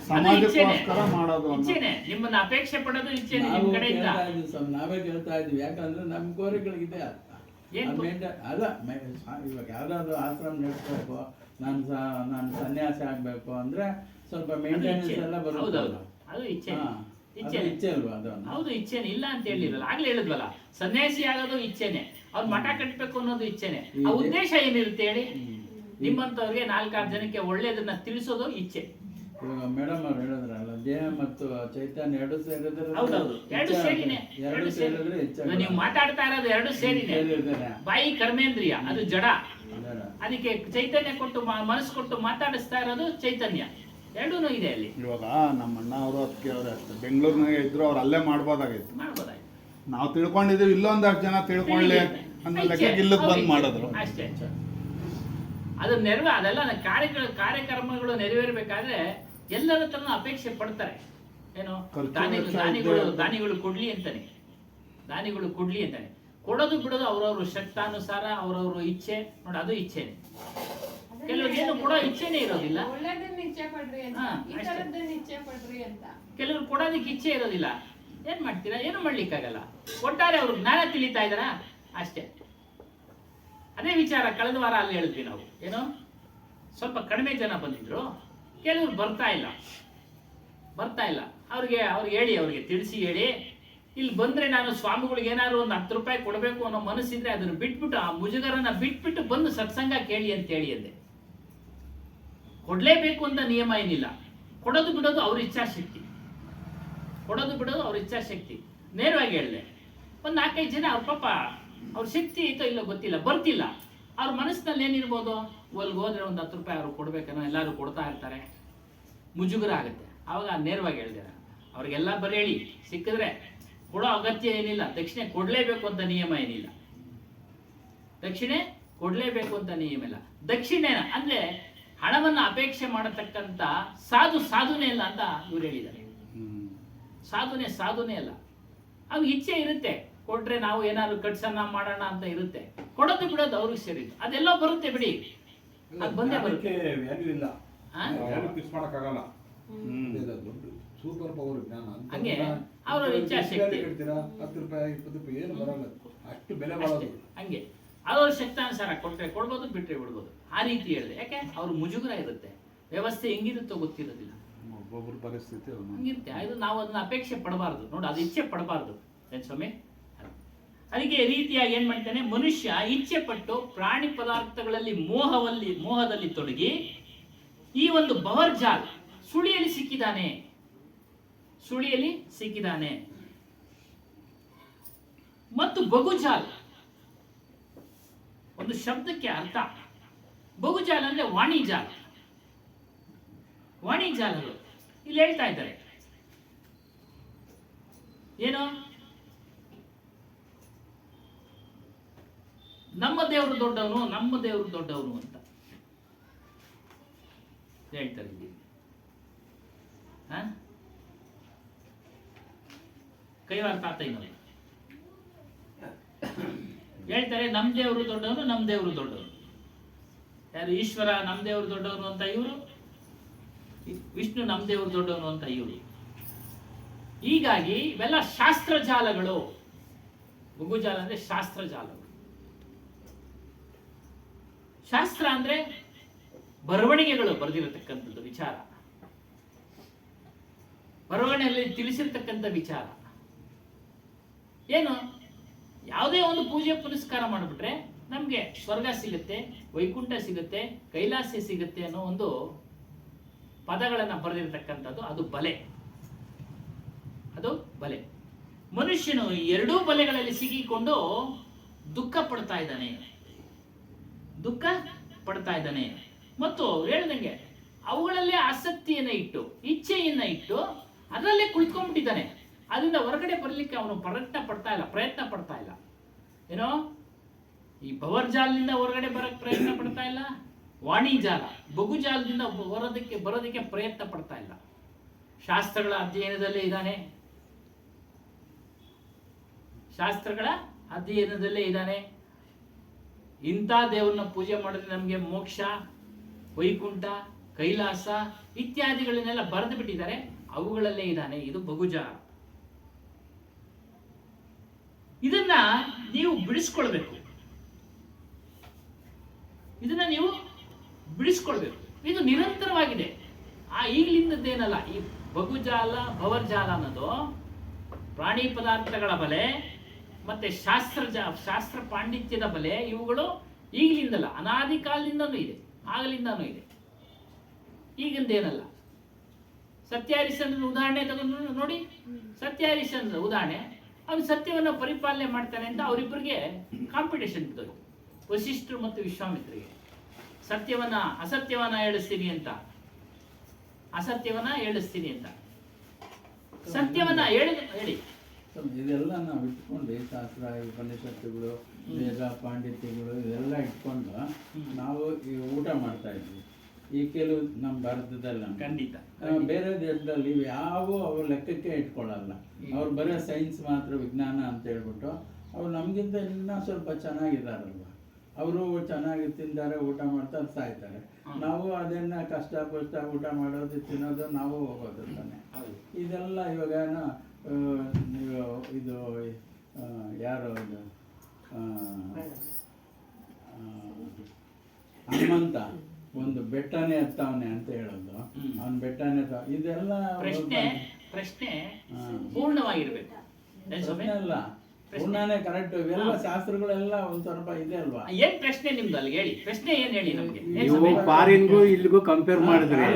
Speaker 3: ಸಮಾಜಕ್ಕೋಸ್ಕರ ಮಾಡೋದು
Speaker 2: ಇಚ್ಛೆನೆ. ನಿಮ್ಮನ್ನ ಅಪೇಕ್ಷೆ ಪಡೋದು ಇಚ್ಛೆನೆ ನಿಮ್ ಕಡೆಯಿಂದ.
Speaker 5: ನಾವೇ ಕೇಳ್ತಾ ಇದೀವಿ, ಯಾಕಂದ್ರೆ ನಮ್ ಕೋರಿಕೆಗಳಿಗಿದೆ ಅಲ್ಲ. ಇವಾಗ ಯಾವ್ದಾದ್ರು ಆಶ್ರಮ ನಡೆಸ್ಬೇಕು, ನಾನು ಸನ್ಯಾಸಿ ಆಗ್ಬೇಕು ಅಂದ್ರೆ ಸ್ವಲ್ಪ ಮೇಂಟೆನೆನ್ಸ್ ಎಲ್ಲ ಬರುತ್ತೆ.
Speaker 2: ಅದು ಇಚ್ಛೆ
Speaker 5: ಅಲ್ವಾ? ಅದು
Speaker 2: ಹೌದು, ಇಚ್ಛೆನೆ. ಇಲ್ಲ ಅಂತ ಹೇಳಿರಲ್ಲ, ಆಗ್ಲೇ ಹೇಳಿದ್ವಲ್ಲ, ಸನ್ಯಾಸಿ ಆಗೋದು ಇಚ್ಛೆನೆ, ಅವ್ರು ಮಠ ಕಟ್ಟಬೇಕು ಅನ್ನೋದು ಇಚ್ಛೆನೆ. ಆ ಉದ್ದೇಶ ಏನಿರುತ್ತೆ ಹೇಳಿ? ನಿಮ್ಮಂತವ್ರಿಗೆ 4-6 ಜನಕ್ಕೆ ಒಳ್ಳೇದನ್ನ ತಿಳಿಸೋದು ಇಚ್ಛೆ.
Speaker 5: ಇವಾಗ ಮೇಡಮ್ ಅವ್ರು ಹೇಳಿದ್ರಲ್ಲ, ದೇಹ ಮತ್ತು ಚೈತನ್ಯ ಎರಡು ಸೇರಿದ್ರೆ
Speaker 2: ಹೌದೌದು, ಎರಡು ಸೇರಿನೇ,
Speaker 5: ಎರಡು ಸೇರಿದ್ರೆ
Speaker 2: ಇವಾಗ ನೀವು ಮಾತಾಡ್ತಾ ಇರೋದು ಎರಡು ಸೇರಿನೇ. ಬಾಯಿ ಕರ್ಮೇಂದ್ರಿಯ, ಅದು ಜಡ. ಅದಕ್ಕೆ ಚೈತನ್ಯ ಕೊಟ್ಟು ಮನಸ್ಸು ಕೊಟ್ಟು ಮಾತಾಡಿಸ್ತಾ ಇರೋದು ಚೈತನ್ಯ. ಎರಡೂ ಇದೆ ಅಲ್ಲಿ.
Speaker 3: ಇವಾಗ ನಮ್ಮ ಅಣ್ಣ ಅವರು ಅದಕ್ಕೆ ಅವ್ರೆ ಅಷ್ಟೇ, ಬೆಂಗಳೂರಿನಾಗೆ ಇದ್ರು ಅವ್ರು ಅಲ್ಲೇ ಮಾಡ್ಬೋದಾಗಿತ್ತು.
Speaker 2: ಮಾಡ್ಬೋದಾಯ್ತು.
Speaker 3: ನಾವು ತಿಳ್ಕೊಂಡಿದ್ದೀವಿ, ಇಲ್ಲೊಂದಷ್ಟು ಜನ ತಿಳ್ಕೊಳ್ಳಿ ಅನ್ನೋ ಲೆಕ್ಕಕ್ಕೆ ಇಲ್ಲಕ್ಕೆ ಬಂದ್ ಮಾಡಿದ್ರು
Speaker 2: ಅಷ್ಟೇ. ಅದು ಅದೆಲ್ಲ ಕಾರ್ಯಕ್ರಮಗಳು ನೆರವೇರಬೇಕಾದ್ರೆ ಎಲ್ಲರ ಹತ್ರನೂ ಅಪೇಕ್ಷೆ ಪಡ್ತಾರೆ. ಏನು ದಾನಿಗಳು ಕೊಡ್ಲಿ ಅಂತಾನೆ, ದಾನಿಗಳು ಕೊಡ್ಲಿ ಅಂತಾನೆ. ಕೊಡೋದು ಬಿಡೋದು ಅವ್ರವ್ರ ಶಕ್ತಾನುಸಾರ, ಅವ್ರವ್ರ ಇಚ್ಛೆ. ನೋಡಿ, ಅದು ಇಚ್ಛೆನೆ. ಕೆಲವ್ರಿಗೆ ಏನು ಕೊಡೋ ಇಚ್ಛೆನೇ ಇರೋದಿಲ್ಲ.
Speaker 1: ಒಳ್ಳೆದನ್ನ ಇಚ್ಛೆ ಪಡ್ರಿ ಅಂತ, ಈ ತರದ್ದನ್ನ ಇಚ್ಛೆ ಪಡ್ರಿ ಅಂತ.
Speaker 2: ಕೆಲವ್ರು ಕೊಡೋದಕ್ಕೆ ಇಚ್ಛೆ ಇರೋದಿಲ್ಲ. ಏನ್ ಮಾಡ್ತೀರಾ? ಏನು ಮಾಡ್ಲಿಕ್ಕಾಗಲ್ಲ. ಒಟ್ಟಾರೆ ಅವ್ರು ಜ್ಞಾನ ತಿಳಿತಾ ಇದಾರ ಅಷ್ಟೇ. ಅದೇ ವಿಚಾರ ಕಳೆದ ವಾರ ಅಲ್ಲಿ ಹೇಳಿದ್ವಿ ನಾವು. ಏನು, ಸ್ವಲ್ಪ ಕಡಿಮೆ ಜನ ಬಂದಿದ್ರು, ಕೆಲವ್ರು ಬರ್ತಾ ಇಲ್ಲ. ಅವ್ರಿಗೆ ಹೇಳಿ, ಅವ್ರಿಗೆ ತಿಳಿಸಿ ಹೇಳಿ, ಇಲ್ಲಿ ಬಂದ್ರೆ ನಾನು ಸ್ವಾಮಿಗಳಿಗೆ ಏನಾದ್ರು ಒಂದು 10 ರೂಪಾಯಿ ಕೊಡಬೇಕು ಅನ್ನೋ ಮನಸ್ಸಿದ್ರೆ ಅದನ್ನು ಬಿಟ್ಬಿಟ್ಟು, ಆ ಮುಜುಗರನ ಬಿಟ್ಬಿಟ್ಟು ಬಂದು ಸತ್ಸಂಗ ಕೇಳಿ ಅಂತ ಹೇಳಿ ಅಂದೆ. ಕೊಡ್ಲೇಬೇಕು ಅಂತ ನಿಯಮ ಏನಿಲ್ಲ. ಕೊಡೋದು ಬಿಡೋದು ಅವ್ರ ಇಚ್ಛಾಶಕ್ತಿ. ನೇರವಾಗಿ ಹೇಳಿದೆ. ಒಂದು 4-5 ಜನ ಅವ್ರ ಪಾಪ ಅವ್ರ ಶಕ್ತಿ ಐತೋ ಇಲ್ಲೋ ಗೊತ್ತಿಲ್ಲ, ಬರ್ತಿಲ್ಲ. ಅವ್ರ ಮನಸ್ಸಿನಲ್ಲಿ ಏನಿರ್ಬೋದು, ಅಲ್ಲಿಗೆ ಹೋದ್ರೆ ಒಂದು 10 ರೂಪಾಯಿ ಅವ್ರು ಕೊಡ್ಬೇಕನ್ನೋ, ಎಲ್ಲರೂ ಕೊಡ್ತಾ ಇರ್ತಾರೆ, ಮುಜುಗರ ಆಗುತ್ತೆ. ಆವಾಗ ನೇರವಾಗಿ ಹೇಳಿದೆ, ಅವ್ರಿಗೆಲ್ಲ ಬರೇಳಿ, ಸಿಕ್ಕಿದ್ರೆ ಕೊಡೋ ಅಗತ್ಯ ಏನಿಲ್ಲ. ದಕ್ಷಿಣೆ ಕೊಡ್ಲೇಬೇಕು ಅಂತ ನಿಯಮ ಏನಿಲ್ಲ. ದಕ್ಷಿಣೆ ಅಂದ್ರೆ ಹಣವನ್ನ ಅಪೇಕ್ಷೆ ಮಾಡತಕ್ಕಂತ ಸಾಧುನೇ ಅಲ್ಲ ಅಂತ ಇವ್ರು ಹೇಳಿದ್ದಾರೆ. ಸಾಧುನೇ ಅಲ್ಲ. ಅವ್ರಿಗೆ ಇಚ್ಛೆ ಇರುತ್ತೆ, ಕೊಟ್ರೆ ನಾವು ಏನಾದ್ರು ಕಟ್ಸನ್ನ ಮಾಡೋಣ ಅಂತ ಇರುತ್ತೆ. ಕೊಡೋದು ಬಿಡೋದು ಅವ್ರಿಗೆ ಸೇರಿದ್ದು. ಅದೆಲ್ಲೋ ಬರುತ್ತೆ ಬಿಡಿ, ಅದು ಬಂದೇ ಬರುತ್ತೆ.
Speaker 4: ಸೂಪರ್ ಪವರ್ ಜ್ಞಾನ.
Speaker 2: ಹಂಗೆ ಅವರ ಇಚ್ಛಾಶಕ್ತಿ.
Speaker 4: 10 ರೂಪಾಯಿ 20 ರೂಪಾಯಿ ಏನು ಬರಲ್ಲ, ಅಷ್ಟು ಬೆಲೆ ಬಾಳೋದು.
Speaker 2: ಹಂಗೆ ಅವ್ರ ಶಕ್ತಾನುಸಾರ ಕೊಟ್ರೆ ಕೊಡ್ಬೋದು, ಬಿಟ್ರೆ ಬಿಡ್ಬೋದು. ಆ ರೀತಿ ಹೇಳಿದೆ. ಯಾಕೆ ಅವ್ರು ಮುಜುಗರ ಇರುತ್ತೆ, ವ್ಯವಸ್ಥೆ ಹೆಂಗಿರುತ್ತೋ ಗೊತ್ತಿರೋದಿಲ್ಲ,
Speaker 3: ಒಬ್ಬೊಬ್ಬರ ಪರಿಸ್ಥಿತಿ
Speaker 2: ಹಂಗಿರುತ್ತೆ. ಅದು ನಾವು ಅದನ್ನ ಅಪೇಕ್ಷೆ ಪಡಬಾರ್ದು. ನೋಡಿ, ಅದು ಇಚ್ಛೆ ಪಡಬಾರ್ದು ಸ್ವಾಮಿ. ಅದಕ್ಕೆ ರೀತಿಯಾಗಿ ಏನ್ ಮಾಡ್ತಾನೆ, ಮನುಷ್ಯ ಇಚ್ಛೆ ಪಟ್ಟು ಪ್ರಾಣಿ ಪದಾರ್ಥಗಳಲ್ಲಿ ಮೋಹದಲ್ಲಿ ತೊಡಗಿ ಈ ಒಂದು ಬವರ್ಜಾಲ್ ಸುಳಿಯಲ್ಲಿ ಸಿಕ್ಕಿದಾನೆ. ಮತ್ತು ಬಗುಜಾಲ್, ಒಂದು ಶಬ್ದಕ್ಕೆ ಅರ್ಥ. ಬಗುಜಾಲ್ ಅಂದ್ರೆ ವಾಣಿಜಾಲಗಳು. ಇಲ್ಲಿ ಹೇಳ್ತಾ ಇದ್ದಾರೆ ಏನು, ನಮ್ಮ ದೇವರು ದೊಡ್ಡವನು ಅಂತ ಹೇಳ್ತಾರೆ ಇಲ್ಲಿ. ಕೈವಾರ ತಾತಯ್ಯನವರು ಹೇಳ್ತಾರೆ, ನಮ್ಮ ದೇವರು ದೊಡ್ಡವನು. ಯಾರು? ಈಶ್ವರ ನಮ್ಮ ದೇವರು ದೊಡ್ಡವನು ಅಂತ ಇವರು, ವಿಷ್ಣು ನಮ್ಮ ದೇವರು ದೊಡ್ಡವನು ಅಂತ ಇವರು. ಹೀಗಾಗಿ ಇವೆಲ್ಲ ಶಾಸ್ತ್ರಜಾಲಗಳು. ಬಗುಜಾಲ ಅಂದ್ರೆ ಶಾಸ್ತ್ರಜಾಲಗಳು. ಶಾಸ್ತ್ರ ಅಂದ್ರೆ ಬರವಣಿಗೆಗಳು, ಬರೆದಿರತಕ್ಕಂಥದ್ದು ವಿಚಾರ, ಬರವಣಿಗೆಯಲ್ಲಿ ತಿಳಿಸಿರ್ತಕ್ಕಂಥ ವಿಚಾರ. ಏನು, ಯಾವುದೇ ಒಂದು ಪೂಜೆ ಪುನಸ್ಕಾರ ಮಾಡಿಬಿಟ್ರೆ ನಮ್ಗೆ ಸ್ವರ್ಗ ಸಿಗುತ್ತೆ, ವೈಕುಂಠ ಸಿಗುತ್ತೆ, ಕೈಲಾಸ ಸಿಗುತ್ತೆ ಅನ್ನೋ ಒಂದು ಪದಗಳನ್ನ ಬರೆದಿರ್ತಕ್ಕಂಥದ್ದು. ಅದು ಬಲೆ. ಮನುಷ್ಯನು ಈ ಎರಡೂ ಬಲೆಗಳಲ್ಲಿ ಸಿಕ್ಕಿಕೊಂಡು ದುಃಖ ಪಡ್ತಾ ಇದ್ದಾನೆ. ಮತ್ತು ಹೇಳ್ದಂಗೆ ಅವುಗಳಲ್ಲೇ ಆಸಕ್ತಿಯನ್ನ ಇಟ್ಟು, ಇಚ್ಛೆಯನ್ನ ಇಟ್ಟು ಅದರಲ್ಲೇ ಕುಳಿತುಕೊಂಡ್ಬಿಟ್ಟಿದ್ದಾನೆ. ಅದರಿಂದ ಹೊರಗಡೆ ಬರಲಿಕ್ಕೆ ಅವನು ಪ್ರಯತ್ನ ಪಡ್ತಾ ಇಲ್ಲ. ಏನೋ ಈ ಭವರ್ಜಾಲದಿಂದ ಹೊರಗಡೆ ಬರಕ್ಕೆ ಪ್ರಯತ್ನ ಪಡ್ತಾ ಇಲ್ಲ. ವಾಣಿಜಾಲ, ಬಗುಜಾಲದಿಂದ ಬರೋದಕ್ಕೆ ಪ್ರಯತ್ನ ಪಡ್ತಾ ಇಲ್ಲ. ಶಾಸ್ತ್ರಗಳ ಅಧ್ಯಯನದಲ್ಲೇ ಇದ್ದಾನೆ. ಇಂಥ ದೇವರನ್ನ ಪೂಜೆ ಮಾಡಿದ್ರೆ ನಮಗೆ ಮೋಕ್ಷ, ವೈಕುಂಠ, ಕೈಲಾಸ ಇತ್ಯಾದಿಗಳನ್ನೆಲ್ಲ ಬರೆದು ಬಿಟ್ಟಿದ್ದಾರೆ. ಅವುಗಳಲ್ಲೇ ಇದ್ದಾನೆ. ಇದು ಬಗುಜಾಲ. ಇದನ್ನ ನೀವು ಬಿಡಿಸ್ಕೊಳ್ಬೇಕು. ಇದು ನಿರಂತರವಾಗಿದೆ. ಈಗಲಿಂದದ್ದೇನಲ್ಲ. ಈ ಬಗುಜಾಲ, ಭವರ್ಜಾಲ ಅನ್ನೋದು ಪ್ರಾಣಿ ಪದಾರ್ಥಗಳ ಬಲೆ ಮತ್ತೆ ಶಾಸ್ತ್ರ ಪಾಂಡಿತ್ಯದ ಬಲೆ. ಇವುಗಳು ಈಗಲಿಂದಲ್ಲ, ಅನಾದಿ ಕಾಲದಿಂದನೂ ಇದೆ, ಆಗಲಿಂದನೂ ಇದೆ. ಈಗಿಂದೇನಲ್ಲ. ಸತ್ಯ ಹರಿಶ್ಚಂದ್ರನ ಉದಾಹರಣೆ ತಗೊಂಡು ನೋಡಿ. ಸತ್ಯ ಹರಿಶ್ಚಂದ್ರ ಉದಾಹರಣೆ, ಅವನು ಸತ್ಯವನ್ನು ಪರಿಪಾಲನೆ ಮಾಡ್ತಾನೆ ಅಂತ ಅವರಿಬ್ಬರಿಗೆ ಕಾಂಪಿಟೇಷನ್ ಬಿದ್ದೋಯ್ತು, ವಶಿಷ್ಠರು ಮತ್ತು ವಿಶ್ವಾಮಿತ್ರಿಗೆ. ಅಸತ್ಯವನ್ನ ಹೇಳಿಸ್ತೀನಿ ಅಂತ, ಸತ್ಯವನ್ನ ಹೇಳಿ.
Speaker 5: ಇದೆಲ್ಲ ನಾವು ಇಟ್ಕೊಂಡು ಶಾಸ್ತ್ರ ಉಪನಿಷತ್ತುಗಳು ವೇದ ಪಾಂಡಿತ್ಯಗಳು ಇದೆಲ್ಲ ಇಟ್ಕೊಂಡು ನಾವು ಈ ಊಟ ಮಾಡ್ತಾ ಇದ್ವಿ. ಈ ಕೆಲವು ನಮ್ಮ ಭಾರತದಲ್ಲಿ
Speaker 2: ಖಂಡಿತ
Speaker 5: ಬೇರೆ ದೇಶದಲ್ಲಿ ಅವ್ರ ಲೆಕ್ಕಕ್ಕೆ ಇಟ್ಕೊಳ್ಳಲ್ಲ. ಅವ್ರು ಬರೀ ಸೈನ್ಸ್ ಮಾತ್ರ, ವಿಜ್ಞಾನ ಅಂತ ಹೇಳ್ಬಿಟ್ಟು ಅವ್ರು ನಮಗಿಂತ ಇನ್ನೂ ಸ್ವಲ್ಪ ಚೆನ್ನಾಗಿದ್ದಾರಲ್ವ. ಅವರು ಚೆನ್ನಾಗಿ ತಿಂತಾರೆ, ಊಟ ಮಾಡ್ತಾರೆ, ಸಾಯ್ತಾರೆ. ನಾವು ಅದನ್ನ ಕಷ್ಟ ಊಟ ಮಾಡೋದು ತಿನ್ನೋದು ನಾವು ಹೋಗೋದು ತಾನೆ. ಇದೆಲ್ಲ ಇವಾಗ ಇದು ಯಾರು ಹನುಮಂತ ಒಂದು ಬೆಟ್ಟನೇ ಎತ್ತವನೆ ಅಂತ ಹೇಳೋದು, ಅವನ್ ಬೆಟ್ಟನೇ ಇದೆಲ್ಲ
Speaker 2: ಪ್ರಶ್ನೆ ಪೂರ್ಣವಾಗಿರ್ಬೇಕು.
Speaker 5: ಅಲ್ಲ ಪೂರ್ಣನೇ ಕರೆಕ್ಟ್. ಇವೆಲ್ಲ ಶಾಸ್ತ್ರಗಳೆಲ್ಲ ಒಂದ್ ಸ್ವಲ್ಪ ಇದೆ ಅಲ್ವಾ.
Speaker 2: ಏನ್ ಪ್ರಶ್ನೆ ನಿಮ್ದು ಅಲ್ಲಿ ಹೇಳಿ, ಪ್ರಶ್ನೆ ಏನ್ ಹೇಳಿ ನಮ್ಗೆ.
Speaker 6: ನೀವು ಫಾರಿನ್ಗೂ ಇಲ್ಲಿಗೂ ಕಂಪೇರ್ ಮಾಡಿದ್ರೆ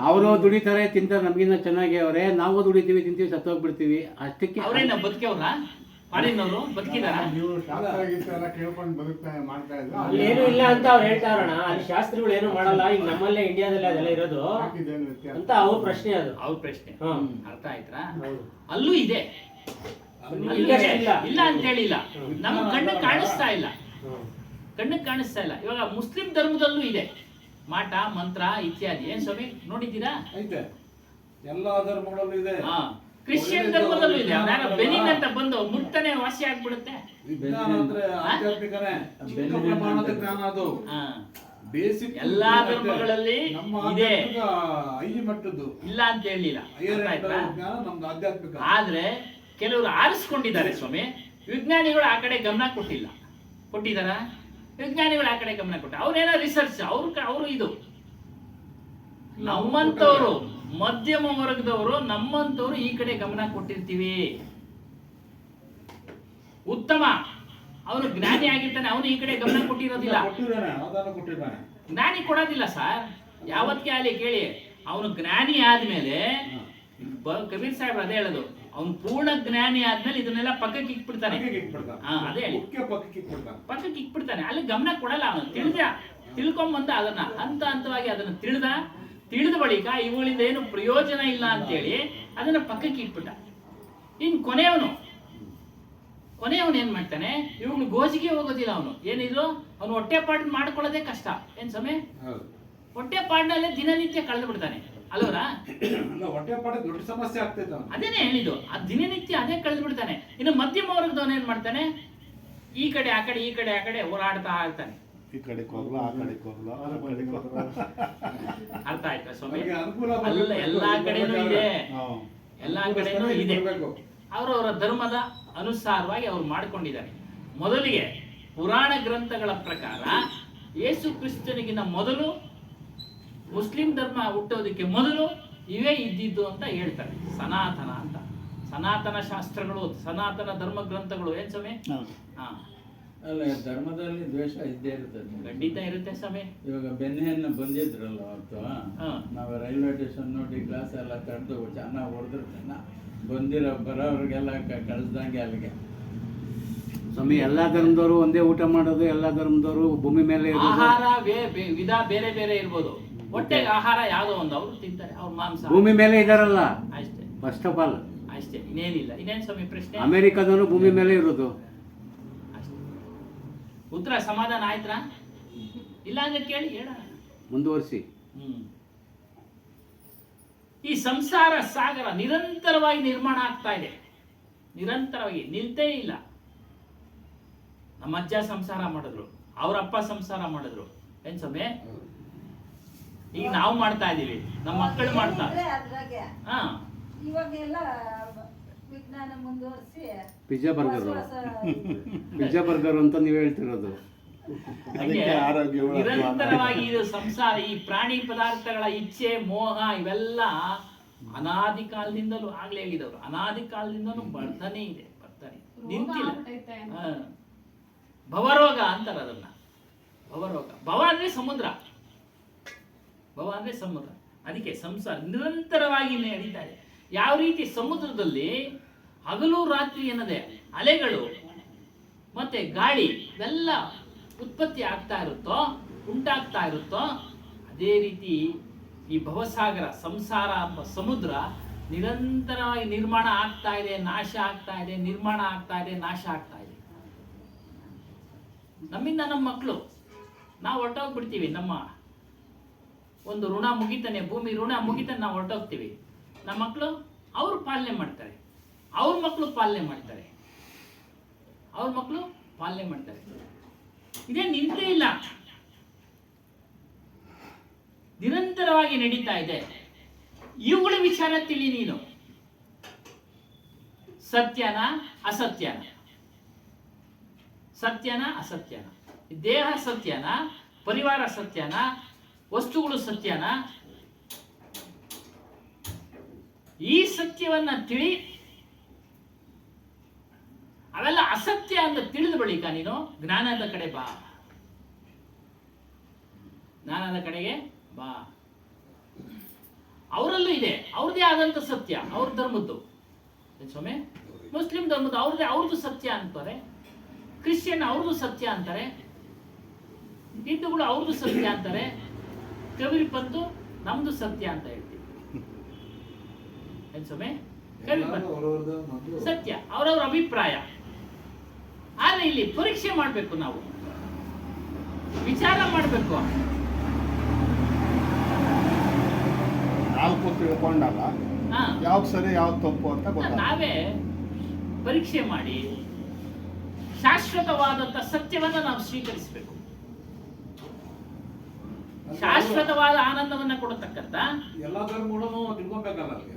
Speaker 6: ಅವರು ದುಡಿತಾರೆ ತಿಂತಾರೆ, ನಮ್ಗಿನ್ನ ಚೆನ್ನಾಗಿ ಅವರೇ, ನಾವು ದುಡಿತೀವಿ ತಿಂತೀವಿ ಸತ್ತೋಗ್ಬಿಡ್ತೀವಿ ಅಷ್ಟಕ್ಕೆ.
Speaker 2: ಅವ್ರೇನ ಬದುಕವ್ರ ಫಾರಿನವರು ಬದುಕಿದಾರ?
Speaker 3: ನೀವು ಶಾಸ್ತ್ರ ಗೀಸ್ತ್ರ ಎಲ್ಲ ಕೇಳ್ಕೊಂಡು ಮಾಡ್ತಾ ಇದ್ರು
Speaker 7: ಏನು ಇಲ್ಲ ಅಂತ ಅವ್ರು ಹೇಳ್ತಾರಣ. ಅಲ್ಲಿ ಶಾಸ್ತ್ರಿಗಳು ಏನು ಮಾಡಲ್ಲ, ಈಗ ನಮ್ಮಲ್ಲೇ ಇಂಡಿಯಾದಲ್ಲಿ ಅದೆಲ್ಲ ಇರೋದು ಅಂತ ಅವ್ರ ಪ್ರಶ್ನೆ. ಅದು
Speaker 2: ಅವ್ರ ಪ್ರಶ್ನೆ ಅರ್ಥ ಆಯ್ತಾ?
Speaker 7: ಹೌದು.
Speaker 2: ಅಲ್ಲೂ ಇದೆ, ಇಲ್ಲ ಅಂತ ಹೇಳಿಲ್ಲ. ನಮ್ಮ ಕಣ್ಣಿಗೆ ಕಾಣಿಸ್ತಾ ಇಲ್ಲ. ಇವಾಗ ಮುಸ್ಲಿಂ ಧರ್ಮದಲ್ಲೂ ಇದೆ ಮಾಟ ಮಂತ್ರ ಇತ್ಯಾದಿ. ಏನ್ ಸ್ವಾಮಿ ನೋಡಿದ್ದೀರಾ?
Speaker 4: ಐತೆ, ಎಲ್ಲಾ ಧರ್ಮಗಳಲ್ಲೂ ಇದೆ.
Speaker 2: ಕ್ರಿಶ್ಚಿಯನ್ ಧರ್ಮದಲ್ಲೂ ಇದೆ. ಬೆನಿನ್ ಅಂತ ಬಂದು ಮುಟ್ಟನೆ ವಾಸಿ ಆಗ್ಬಿಡುತ್ತೆ.
Speaker 4: ವಿಜ್ಞಾನ ಅಂದ್ರೆ ಆಧ್ಯಾತ್ಮಿಕನೇ, ಚಿಕ್ಕ ಪ್ರಮಾಣದ ಜ್ಞಾನ ಅದು. ಬೇಸಿಕ್
Speaker 2: ಎಲ್ಲಾ ಧರ್ಮಗಳಲ್ಲಿ ಇದೆ,
Speaker 4: ಐ ಮಟ್ಟದ್ದು
Speaker 2: ಇಲ್ಲ ಅಂತ ಹೇಳಿಲ್ಲ.
Speaker 4: ಜ್ಞಾನ ನಮ್ದು ಆಧ್ಯಾತ್ಮಿಕ.
Speaker 2: ಆದ್ರೆ ಕೆಲವರು ಆರಿಸ್ಕೊಂಡಿದ್ದಾರೆ ಸ್ವಾಮಿ. ವಿಜ್ಞಾನಿಗಳು ಆ ಕಡೆ ಗಮನ ಕೊಟ್ಟಿದ್ದಾರ? ವಿಜ್ಞಾನಿಗಳು ಆ ಕಡೆ ಗಮನ ಕೊಟ್ಟ. ಅವ್ರೇನೋ ರಿಸರ್ಚ್ ಅವರು ಇದು. ನಮ್ಮಂತವ್ರು ಮಧ್ಯಮ ವರ್ಗದವರು, ನಮ್ಮಂತವ್ರು ಈ ಕಡೆ ಗಮನ ಕೊಟ್ಟಿರ್ತೀವಿ. ಉತ್ತಮ, ಅವನು ಜ್ಞಾನಿ ಆಗಿರ್ತಾನೆ, ಅವನು ಈ ಕಡೆ ಗಮನ ಕೊಟ್ಟಿರೋದಿಲ್ಲ. ಜ್ಞಾನಿ ಕೊಡೋದಿಲ್ಲ ಸರ್. ಯಾವತ್ತಿಗೆ ಅಲ್ಲಿ ಕೇಳಿ, ಅವನು ಜ್ಞಾನಿ ಆದ್ಮೇಲೆ ಕಬೀರ್ ಸಾಹೇಬ್ರು ಅದೇ ಹೇಳೋದು, ಅವನು ಪೂರ್ಣ ಜ್ಞಾನಿ ಆದ್ಮೇಲೆ ಇದನ್ನೆಲ್ಲ ಪಕ್ಕಕ್ಕೆ ಇಕ್ಬಿಡ್ತಾನೆ. ಅದೇ ಹೇಳಿ, ಪಕ್ಕಕ್ಕೆ ಇಕ್ಬಿಡ್ತಾನೆ. ಅಲ್ಲಿ ಗಮನ ಕೊಡಲ್ಲ. ಅವನು ತಿಳ್ಕೊಂಬಂದ ಅದನ್ನ ಹಂತವಾಗಿ ಅದನ್ನ ತಿಳಿದ ಬಳಿಕ ಇವುಗಳಿಂದ ಏನು ಪ್ರಯೋಜನ ಇಲ್ಲ ಅಂತೇಳಿ ಅದನ್ನ ಪಕ್ಕಕ್ಕೆ ಇಟ್ಬಿಟ್ಟ. ಇನ್ ಕೊನೆಯವನು ಏನ್ ಮಾಡ್ತಾನೆ, ಇವುಗಳು ಗೋಜಿಗೆ ಹೋಗೋದಿಲ್ಲ. ಅವನು ಏನಿದ್ರು ಅವನು ಹೊಟ್ಟೆ ಪಾಡ್ ಮಾಡ್ಕೊಳ್ಳೋದೇ ಕಷ್ಟ. ಏನ್ ಸಮಯ ಹೊಟ್ಟೆ ಪಾಡ್ನಲ್ಲೇ ದಿನನಿತ್ಯ ಕಳೆದು ಬಿಡ್ತಾನೆ ಅಲ್ವರ?
Speaker 4: ಹೊಟ್ಟೆ ಪಾಡ್ ದೊಡ್ಡ ಸಮಸ್ಯೆ ಆಗ್ತೈತೆ.
Speaker 2: ಅದೇನೆ ಹೇಳಿದ್ದು, ಆ ದಿನನಿತ್ಯ ಅದೇ ಕಳೆದು ಬಿಡ್ತಾನೆ. ಇನ್ನು ಮಧ್ಯಮ ವರ್ಗದವನು ಏನ್ ಮಾಡ್ತಾನೆ, ಈ ಕಡೆ ಆ ಕಡೆ ಓಡಾಡ್ತಾ ಇರ್ತಾನೆ.
Speaker 3: ಈ ಕಡೆ ಕೋಗ್ಲ ಆ ಕಡೆ ಕೋಗ್ಲ.
Speaker 2: ಅರ್ಥ ಆಯ್ತಾ ಸ್ವಾಮಿ? ಅಲ್ಲ, ಎಲ್ಲಾ ಕಡೆನೂ ಇದೆ. ಅವರವರ ಧರ್ಮದ ಅನುಸಾರವಾಗಿ ಅವ್ರು ಮಾಡ್ಕೊಂಡಿದ್ದಾರೆ. ಮೊದಲಿಗೆ ಪುರಾಣ ಗ್ರಂಥಗಳ ಪ್ರಕಾರ ಯೇಸು ಕ್ರಿಸ್ತನಿಗಿನ ಮೊದಲು, ಮುಸ್ಲಿಂ ಧರ್ಮ ಹುಟ್ಟೋದಕ್ಕೆ ಮೊದಲು ಇವೇ ಇದ್ದಿದ್ದು ಅಂತ ಹೇಳ್ತಾರೆ. ಸನಾತನ ಶಾಸ್ತ್ರಗಳು, ಸನಾತನ ಧರ್ಮ ಗ್ರಂಥಗಳು. ಏನ್ ಸಮಯ?
Speaker 5: ಅಲ್ಲ, ಧರ್ಮದಲ್ಲಿ ದ್ವೇಷ ಇದ್ದೇ ಇರ್ತದೆ,
Speaker 2: ಖಂಡಿತ ಇರುತ್ತೆ ಸಮಯ.
Speaker 5: ಇವಾಗ ಬೆಣ್ಣೆಯನ್ನು ಬಂದಿದ್ರಲ್ಲ ಅವತ್ತು, ನಾವು ರೈಲ್ವೆ ಸ್ಟೇಷನ್ ನೋಡಿ ಕ್ಲಾಸ್ ಎಲ್ಲ ತಡೆದು ಚೆನ್ನಾಗಿ ಹೊಡೆದ್ರು, ಬರೋವ್ರಿಗೆಲ್ಲ ಕಳಿಸ್ದಂಗೆ ಅಲ್ಲಿಗೆ.
Speaker 6: ಸ್ವಾಮಿ, ಎಲ್ಲಾ ಧರ್ಮದವರು ಒಂದೇ ಊಟ ಮಾಡೋದು, ಎಲ್ಲಾ ಧರ್ಮದವರು ಭೂಮಿ ಮೇಲೆ
Speaker 2: ಆಹಾರ ವಿಧ ಬೇರೆ ಬೇರೆ ಇರ್ಬೋದು, ಹೊಟ್ಟೆಗೆ ಆಹಾರ ಯಾವ್ದೋ ಒಂದು ಅವರು ತಿಂತಾರೆ, ಅವ್ರ ಮಾಂಸ
Speaker 6: ಭೂಮಿ ಮೇಲೆ ಇದಾರಲ್ಲ
Speaker 2: ಅಷ್ಟೇ.
Speaker 6: ಫಸ್ಟ್ ಆಫ್ ಆಲ್
Speaker 2: ಅಷ್ಟೇ, ಇನ್ನೇನಿಲ್ಲ. ಇನ್ನೇನ್ ಸ್ವಾಮಿ ಪ್ರಶ್ನೆ?
Speaker 6: ಅಮೆರಿಕದವರು ಭೂಮಿ ಮೇಲೆ ಇರೋದು.
Speaker 2: ಉತ್ತರ ಸಮಾಧಾನ ಆಯ್ತಾ? ಇಲ್ಲ ಅಂದ್ರೆ ಕೇಳಿ ಹೇಳ,
Speaker 6: ಮುಂದುವರಿಸಿ.
Speaker 2: ಈ ಸಂಸಾರ ಸಾಗರ ನಿರಂತರವಾಗಿ ನಿರ್ಮಾಣ ಆಗ್ತಾ ಇದೆ, ನಿರಂತರವಾಗಿ ನಿಲ್ತೇ ಇಲ್ಲ. ನಮ್ಮ ಅಜ್ಜ ಸಂಸಾರ ಮಾಡಿದ್ರು, ಅವ್ರ ಅಪ್ಪ ಸಂಸಾರ ಮಾಡಿದ್ರು. ಏನ್ ಸಮಯ? ಈಗ ನಾವು ಮಾಡ್ತಾ ಇದೀವಿ, ನಮ್ಮ ಮಕ್ಕಳು ಮಾಡ್ತಾ.
Speaker 8: ಇವಾಗೆಲ್ಲ ವಿಜ್ಞಾನ ಮುಂದುವರಿಸಿ
Speaker 6: ಪಿಜ್ಜಾ ಬರ್ಗರ್ ಅಂತ ನೀವು ಹೇಳ್ತಿರೋದು.
Speaker 2: ನಿರಂತರವಾಗಿ ಇದು ಸಂಸಾರ, ಈ ಪ್ರಾಣಿ ಪದಾರ್ಥಗಳ ಇಚ್ಛೆ ಮೋಹ ಇವೆಲ್ಲ ಅನಾದಿ ಕಾಲದಿಂದಲೂ ಆಗ್ಲೇ ಹೇಳಿದವರು, ಅನಾದಿ ಕಾಲದಿಂದಲೂ ಬರ್ತಾನೆ ಇದೆ, ನಿಂತಿಲ್ಲ. ಭವರೋಗ ಅಂತಾರೆ ಅದನ್ನ, ಭವರೋಗ. ಭವ ಅಂದ್ರೆ ಸಮುದ್ರ, ಅದಕ್ಕೆ ಸಂಸಾರ ನಿರಂತರವಾಗಿ ನಡೀತಾ ಇದೆ. ಯಾವ ರೀತಿ ಸಮುದ್ರದಲ್ಲಿ ಹಗಲು ರಾತ್ರಿ ಎನ್ನದೆ ಅಲೆಗಳು ಮತ್ತೆ ಗಾಳಿ ಇವೆಲ್ಲ ಉತ್ಪತ್ತಿ ಉಂಟಾಗ್ತಾ ಇರುತ್ತೋ ಅದೇ ರೀತಿ ಈ ಭವಸಾಗರ ಸಂಸಾರ ಎಂಬ ಸಮುದ್ರ ನಿರಂತರವಾಗಿ ನಿರ್ಮಾಣ ಆಗ್ತಾ ಇದೆ, ನಾಶ ಆಗ್ತಾ ಇದೆ, ನಿರ್ಮಾಣ ಆಗ್ತಾ ಇದೆ, ನಾಶ ಆಗ್ತಾ ಇದೆ. ನಮ್ಮಿಂದ ನಮ್ಮ ಮಕ್ಕಳು ನಾವು ಹೊರಟೋಗ್ಬಿಡ್ತೀವಿ. ನಮ್ಮ ಒಂದು ಋಣ ಮುಗಿತಾನೆ, ಭೂಮಿ ಋಣ ಮುಗಿತಾನೆ, ನಾವು ಹೊರಟೋಗ್ತೀವಿ. ನಮ್ಮ ಮಕ್ಕಳು ಅವ್ರು ಪಾಲನೆ ಮಾಡ್ತಾರೆ, ಅವ್ರ ಮಕ್ಕಳು ಪಾಲನೆ ಮಾಡ್ತಾರೆ, ಅವ್ರ ಮಕ್ಕಳು ಪಾಲನೆ ಮಾಡ್ತಾರೆ. ಇದೇ ನಿಂತೇ ಇಲ್ಲ, ನಿರಂತರವಾಗಿ ನಡೀತಾ ಇದೆ. ಇವುಗಳ ವಿಚಾರ ತಿಳಿ ನೀನು. ಸತ್ಯನ ಅಸತ್ಯನ, ಸತ್ಯನ ಅಸತ್ಯನ, ದೇಹ ಸತ್ಯನ, ಪರಿವಾರ ಸತ್ಯನ, ವಸ್ತುಗಳು ಸತ್ಯನ, ಈ ಸತ್ಯವನ್ನ ತಿಳಿ. ಅವೆಲ್ಲ ಅಸತ್ಯ ಅಂತ ತಿಳಿದ ಬಳಿಕ ನೀನು ಜ್ಞಾನದ ಕಡೆ ಬಾ, ಜ್ಞಾನದ ಕಡೆಗೆ ಬಾ. ಅವರಲ್ಲೂ ಇದೆ ಅವ್ರದೇ ಆದಂತ ಸತ್ಯ, ಅವ್ರ ಧರ್ಮದ್ದು. ಸ್ವಾಮಿ ಮುಸ್ಲಿಂ ಧರ್ಮದ್ದು ಅವ್ರದ್ದು ಸತ್ಯ ಅಂತಾರೆ, ಕ್ರಿಶ್ಚಿಯನ್ ಅವ್ರದ್ದು ಸತ್ಯ ಅಂತಾರೆ, ಹಿಂದೂಗಳು ಅವ್ರದ್ದು ಸತ್ಯ ಅಂತಾರೆ, ಕಬೀರ್ ಪಂತು ನಮ್ದು ಸತ್ಯ ಅಂತ ಹೇಳ್ತೀವಿ. ಸ್ವಾಮಿ ಕಬೀರ್ ಪಂತು ಸತ್ಯ, ಅವರವ್ರ ಅಭಿಪ್ರಾಯ. ಆದ್ರೆ ಇಲ್ಲಿ ಪರೀಕ್ಷೆ ಮಾಡಬೇಕು, ನಾವು ವಿಚಾರ ಮಾಡಬೇಕು.
Speaker 3: ನಾಲ್ಕು ತಿಳ್ಕೊಂಡಾಗ ಯಾವ್ದು ಸರಿ ಯಾವ್ದು ತಪ್ಪು ಅಂತ ಗೊತ್ತಾಗ
Speaker 2: ನಾವೇ ಪರೀಕ್ಷೆ ಮಾಡಿ ಶಾಶ್ವತವಾದಂತ ಸತ್ಯವನ್ನ ನಾವು ಸ್ವೀಕರಿಸಬೇಕು. ಶಾಶ್ವತವಾದ ಆನಂದವನ್ನ ಕೊಡತಕ್ಕಂತ
Speaker 4: ಎಲ್ಲಾ ಧರ್ಮಗಳನ್ನು ತಿಳ್ಕೊಬೇಕಲ್ಲ ಅಲ್ಲಿ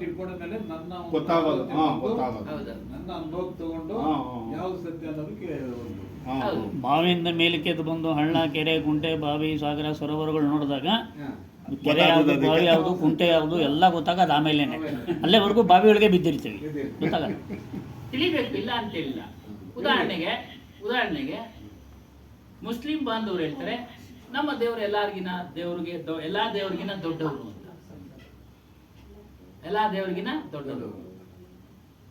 Speaker 4: ತಿಳ್ಕೊಂಡ್ಮೇಲೆ ನನ್ನ
Speaker 3: ಗೊತ್ತಾಗೋದು.
Speaker 4: ನನ್ನ ಅನುಭವ ತಗೊಂಡು ಯಾವ್ದು ಸತ್ಯ ಅನ್ನೋದಕ್ಕೆ
Speaker 9: ಬಾವಿಯಿಂದ ಮೇಲಕ್ಕೆ ಎದ್ದು ಬಂದು ಹಳ್ಳ, ಕೆರೆ, ಕುಂಟೆ, ಬಾವಿ, ಸಾಗರ, ಸರೋವರಗಳು ನೋಡಿದಾಗ ಕೆರೆ ಯಾವುದು, ಬಾವಿ ಯಾವುದು, ಕುಂಟೆ ಯಾವುದು ಎಲ್ಲ ಗೊತ್ತಾಗದು ಆಮೇಲೆನೆ. ಅಲ್ಲೇವರೆಗೂ ಬಾವಿ ಒಳಗೆ ಬಿದ್ದಿರ್ತೀವಿ, ಗೊತ್ತಾಗಲ್ಲ.
Speaker 2: ತಿಳಿಬೇಕು, ಇಲ್ಲ ಅಂತ ಹೇಳಿಲ್ಲ. ಉದಾಹರಣೆಗೆ ಮುಸ್ಲಿಂ ಬಾಂಧವರು ಹೇಳ್ತಾರೆ ನಮ್ಮ ದೇವರು ಎಲ್ಲಾ ದೇವರಿಗಿನ ದೊಡ್ಡವರು ಅಂತ. ಎಲ್ಲಾ ದೇವರಿಗಿನ ದೊಡ್ಡವರು.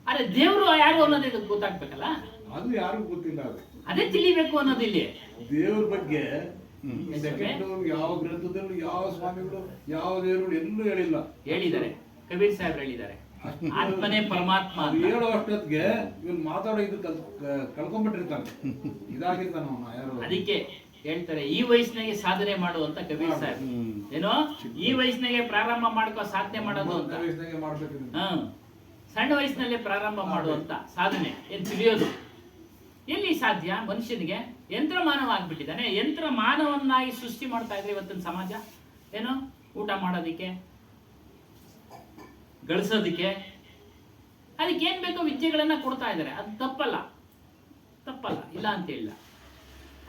Speaker 2: ಆದ್ರೆ ದೇವರು ಯಾರು ಅನ್ನೋದೇ ಗೊತ್ತಾಗ್ಬೇಕಲ್ಲ,
Speaker 4: ಅದು ಯಾರಿಗೂ ಗೊತ್ತಿಲ್ಲ.
Speaker 2: ಅದೇ ತಿಳಿಬೇಕು ಅನ್ನೋದು ಇಲ್ಲಿ.
Speaker 4: ದೇವ್ರ ಬಗ್ಗೆ ಯಾವ ಗ್ರಂಥದಲ್ಲೂ ಯಾವ ಸ್ವಾಮಿಗಳು ಯಾವ ದೇವರುಗಳು ಎಲ್ಲೂ ಹೇಳಿದ್ದಾರೆ.
Speaker 2: ಕಬೀರ್ ಸಾಹೇಬ್ರು ಹೇಳಿದ್ದಾರೆ, ಆತ್ಮನೇ ಪರಮಾತ್ಮ ಅಂತ.
Speaker 4: ಹೇಳೋ ಅಷ್ಟೊತ್ತಿಗೆ ಇವ್ನು ಮಾತಾಡೋ ಇದು ಕಳ್ಕೊಂಡ್ಬಿಟ್ಟಿರ್ತಾನೆ, ಇದಾಗಿರ್ತಾನ ಯಾರು.
Speaker 2: ಅದಕ್ಕೆ ಹೇಳ್ತಾರೆ ಈ ವಯಸ್ಸಿನಾಗೆ ಸಾಧನೆ ಮಾಡು ಅಂತ ಕಬೀರ್ ಸಾಹೇಬ್. ಏನೋ ಈ ವಯಸ್ಸಿನಾಗೆ ಪ್ರಾರಂಭ ಮಾಡ್ಕೋ ಸಾಧನೆ ಮಾಡೋದು ಅಂತ. ಸಣ್ಣ ವಯಸ್ಸಿನಲ್ಲೇ ಪ್ರಾರಂಭ ಮಾಡುವಂತ ಸಾಧನೆ ಏನ್ ತಿಳಿಯೋದು ಎಲ್ಲಿ ಸಾಧ್ಯ? ಮನುಷ್ಯನಿಗೆ ಯಂತ್ರ ಮಾನವ ಆಗ್ಬಿಟ್ಟಿದ್ದಾನೆ. ಯಂತ್ರ ಮಾನವನ್ನಾಗಿ ಸೃಷ್ಟಿ ಮಾಡ್ತಾ ಇದ್ರೆ ಇವತ್ತಿನ ಸಮಾಜ. ಏನೋ ಊಟ ಮಾಡೋದಿಕ್ಕೆ, ಗಳಿಸೋದಿಕ್ಕೆ, ಅದಕ್ಕೆ ಏನ್ ಬೇಕೋ ವಿದ್ಯೆಗಳನ್ನ ಕೊಡ್ತಾ ಇದ್ದಾರೆ. ಅದು ತಪ್ಪಲ್ಲ, ಇಲ್ಲ ಅಂತ ಹೇಳಿಲ್ಲ.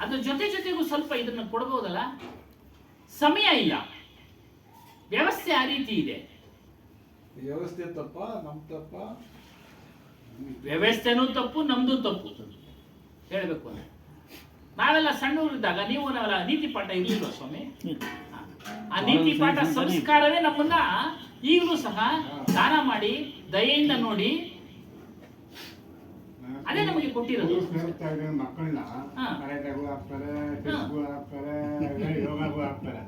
Speaker 2: ಅದ್ರ ಜೊತೆಗೂ ಸ್ವಲ್ಪ ಇದನ್ನ ಕೊಡಬಹುದಲ್ಲ. ಸಮಯ ಇಲ್ಲ, ವ್ಯವಸ್ಥೆ ಆ ರೀತಿ ಇದೆ.
Speaker 4: ವ್ಯವಸ್ಥೆ ತಪ್ಪ, ನಮ್ ತಪ್ಪ?
Speaker 2: ವ್ಯವಸ್ಥೆನೂ ತಪ್ಪು, ನಮ್ದು ತಪ್ಪು ಹೇಳ್ಬೇಕು ಅಂದ್ರೆ. ನಾವೆಲ್ಲ ಸಣ್ಣವರಿದ್ದಾಗ ನೀವು ನಾವೆಲ್ಲ ನೀತಿ ಪಾಠ ಇರ್ಲಿಲ್ವ ಸ್ವಾಮಿ? ಆ ನೀತಿ ಪಾಠ ಸಂಸ್ಕಾರವೇ ನಮ್ಮನ್ನ ಈಗಲೂ ಸಹ ದಾನ ಮಾಡಿ ದಯೆಯಿಂದ ನೋಡಿ ಅದೇ ನಮಗೆ ಕೊಟ್ಟಿರೋದು.
Speaker 10: ಮಕ್ಕಳನ್ನ ಕರಾಟೆಗೂ ಹಾಕ್ತಾರೆ, ಚೆಸ್ಗೂ ಹಾಕ್ತಾರೆ, ಯೋಗಗೂ ಹಾಕ್ತಾರೆ.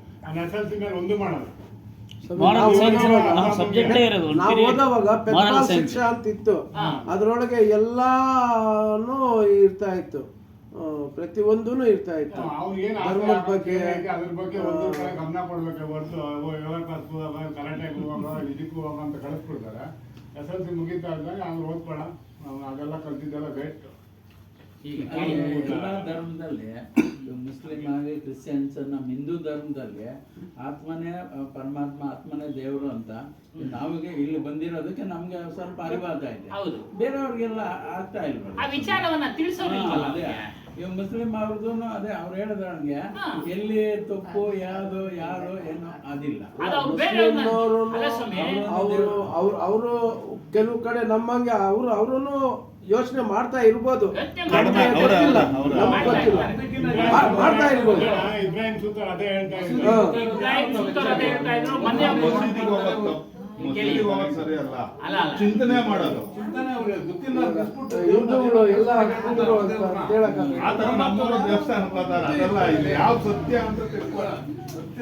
Speaker 10: ಒಂದು ಮಾಡೋದು
Speaker 11: ನಾವು ಓದುವಾಗ ಪೆಥಾಲ್ ಶಿಕ್ಷಾ ಅಂತ ಇತ್ತು, ಅದ್ರೊಳಗೆ ಎಲ್ಲಾನು ಇರ್ತಾ ಇತ್ತು, ಪ್ರತಿಯೊಂದೂ ಇರ್ತಾ ಇತ್ತು. ಧರ್ಮದ ಬಗ್ಗೆ
Speaker 10: ಅದ್ರ ಬಗ್ಗೆ ಒಂದು ಕಡೆ ಗಮನ ಕೊಡ್ಬೇಕು. ಹೊರತು ಯೋಗ ಕ್ಲಾಸ್ ಕರಾಟೆಗೆ ಹೋಗೋಣ, ಇದಕ್ಕೂ ಹೋಗೋಣ ಅಂತ ಕಳಿಸ್ಬಿಡ್ತಾರೆ. SLC ಮುಗಿತಾ ಇದ್ದಾಗ ಅವ್ರು ಓದ್ಬೇಡ, ಅದೆಲ್ಲ ಕಲ್ತಿದ್ದೆಲ್ಲ ವೇಸ್ಟ್.
Speaker 5: ಎಲ್ಲ ಧರ್ಮದಲ್ಲಿ ಮುಸ್ಲಿಂ ಆಗಿ ಕ್ರಿಶ್ಚಿಯನ್ಸ್ ನಮ್ಮ ಹಿಂದೂ ಧರ್ಮದಲ್ಲಿ ಆತ್ಮನೇ ಪರಮಾತ್ಮ, ಆತ್ಮನೇ ದೇವರು ಅಂತ ನಾವಿಗೆ ಇಲ್ಲಿ ಬಂದಿರೋದಕ್ಕೆ ನಮ್ಗೆ ಸ್ವಲ್ಪ ಅರಿವಾಗ್ತಾ ಇದೆ. ಬೇರೆಯವ್ರಿಗೆಲ್ಲ ಆಗ್ತಾ ಇಲ್ಲ
Speaker 2: ಆ ವಿಚಾರವನ್ನ ತಿಳಿಸೋದಿಲ್ಲ.
Speaker 5: ಇವ್ ಮುಸ್ಲಿಂ ಅವ್ರದ್ದು ಅದೇ ಅವ್ರು ಹೇಳಿದಂಗೆ ಎಲ್ಲಿ ತಪ್ಪು ಯಾವುದು ಯಾರು ಏನೋ ಅದಿಲ್ಲ.
Speaker 11: ಅವರು ಕೆಲವು ಕಡೆ ನಮ್ಮಂಗೆ ಅವರು ಯೋಚನೆ ಮಾಡ್ತಾ ಇರ್ಬೋದು.
Speaker 2: ಯೋಚ್ನೆ
Speaker 11: ನಮ್ಗೆ
Speaker 2: ಮಾಡ್ತಾ
Speaker 11: ಗೊತ್ತಿಲ್ಲ,
Speaker 3: ಅವ್ರೆ.
Speaker 11: ನಮ್ಗೆ ಗೊತ್ತಿಲ್ಲ. ಮಾಡ್ತಾ ಇರ್ಬೋದು.
Speaker 10: ಇಬ್ರಾಹಿಂ ಸೂತ್ರ ಅದೇ ಹೇಳ್ತಾ ಇದ್ರು.
Speaker 2: ಇಬ್ರಾಹಿಂ ಸುಲ್ತಾನ್ ಅದೇ ಹೇಳ್ತಾ ಇದ್ರು. ಮೊನ್ನೆ ಒಬ್ಬ
Speaker 3: ಮಸೀದಿಗೆ ಹೋಗೋದು ಮಸೀದಿಗೆ ಹೋಗೋದು ಸರಿ ಅಲ್ಲ,
Speaker 2: ಅಲ್ಲ ಅಲ್ಲ
Speaker 3: ಚಿಂತನೆ ಮಾಡೋದು.
Speaker 4: ಚಿಂತನೆ ಅವ್ರಿಗೆ ಗೊತ್ತಿಲ್ಲ ಬಿಟ್ಬಿಟ್ಟು
Speaker 11: ಹಿಂದೂಗಳು ಎಲ್ಲ ಹಿಂದೂಗಳು ಅಂತ ಹೇಳಕ್ಕಾಗಲ್ಲ.
Speaker 3: ಆ ತರ ನಮ್ಮೂರು ದೇವಸ್ಥಾನಕ್ಕೆ ಹೋದಾರ ಅದೆಲ್ಲ ಇಲ್ಲಿ ಯಾವ ಸತ್ಯ ಅಂತ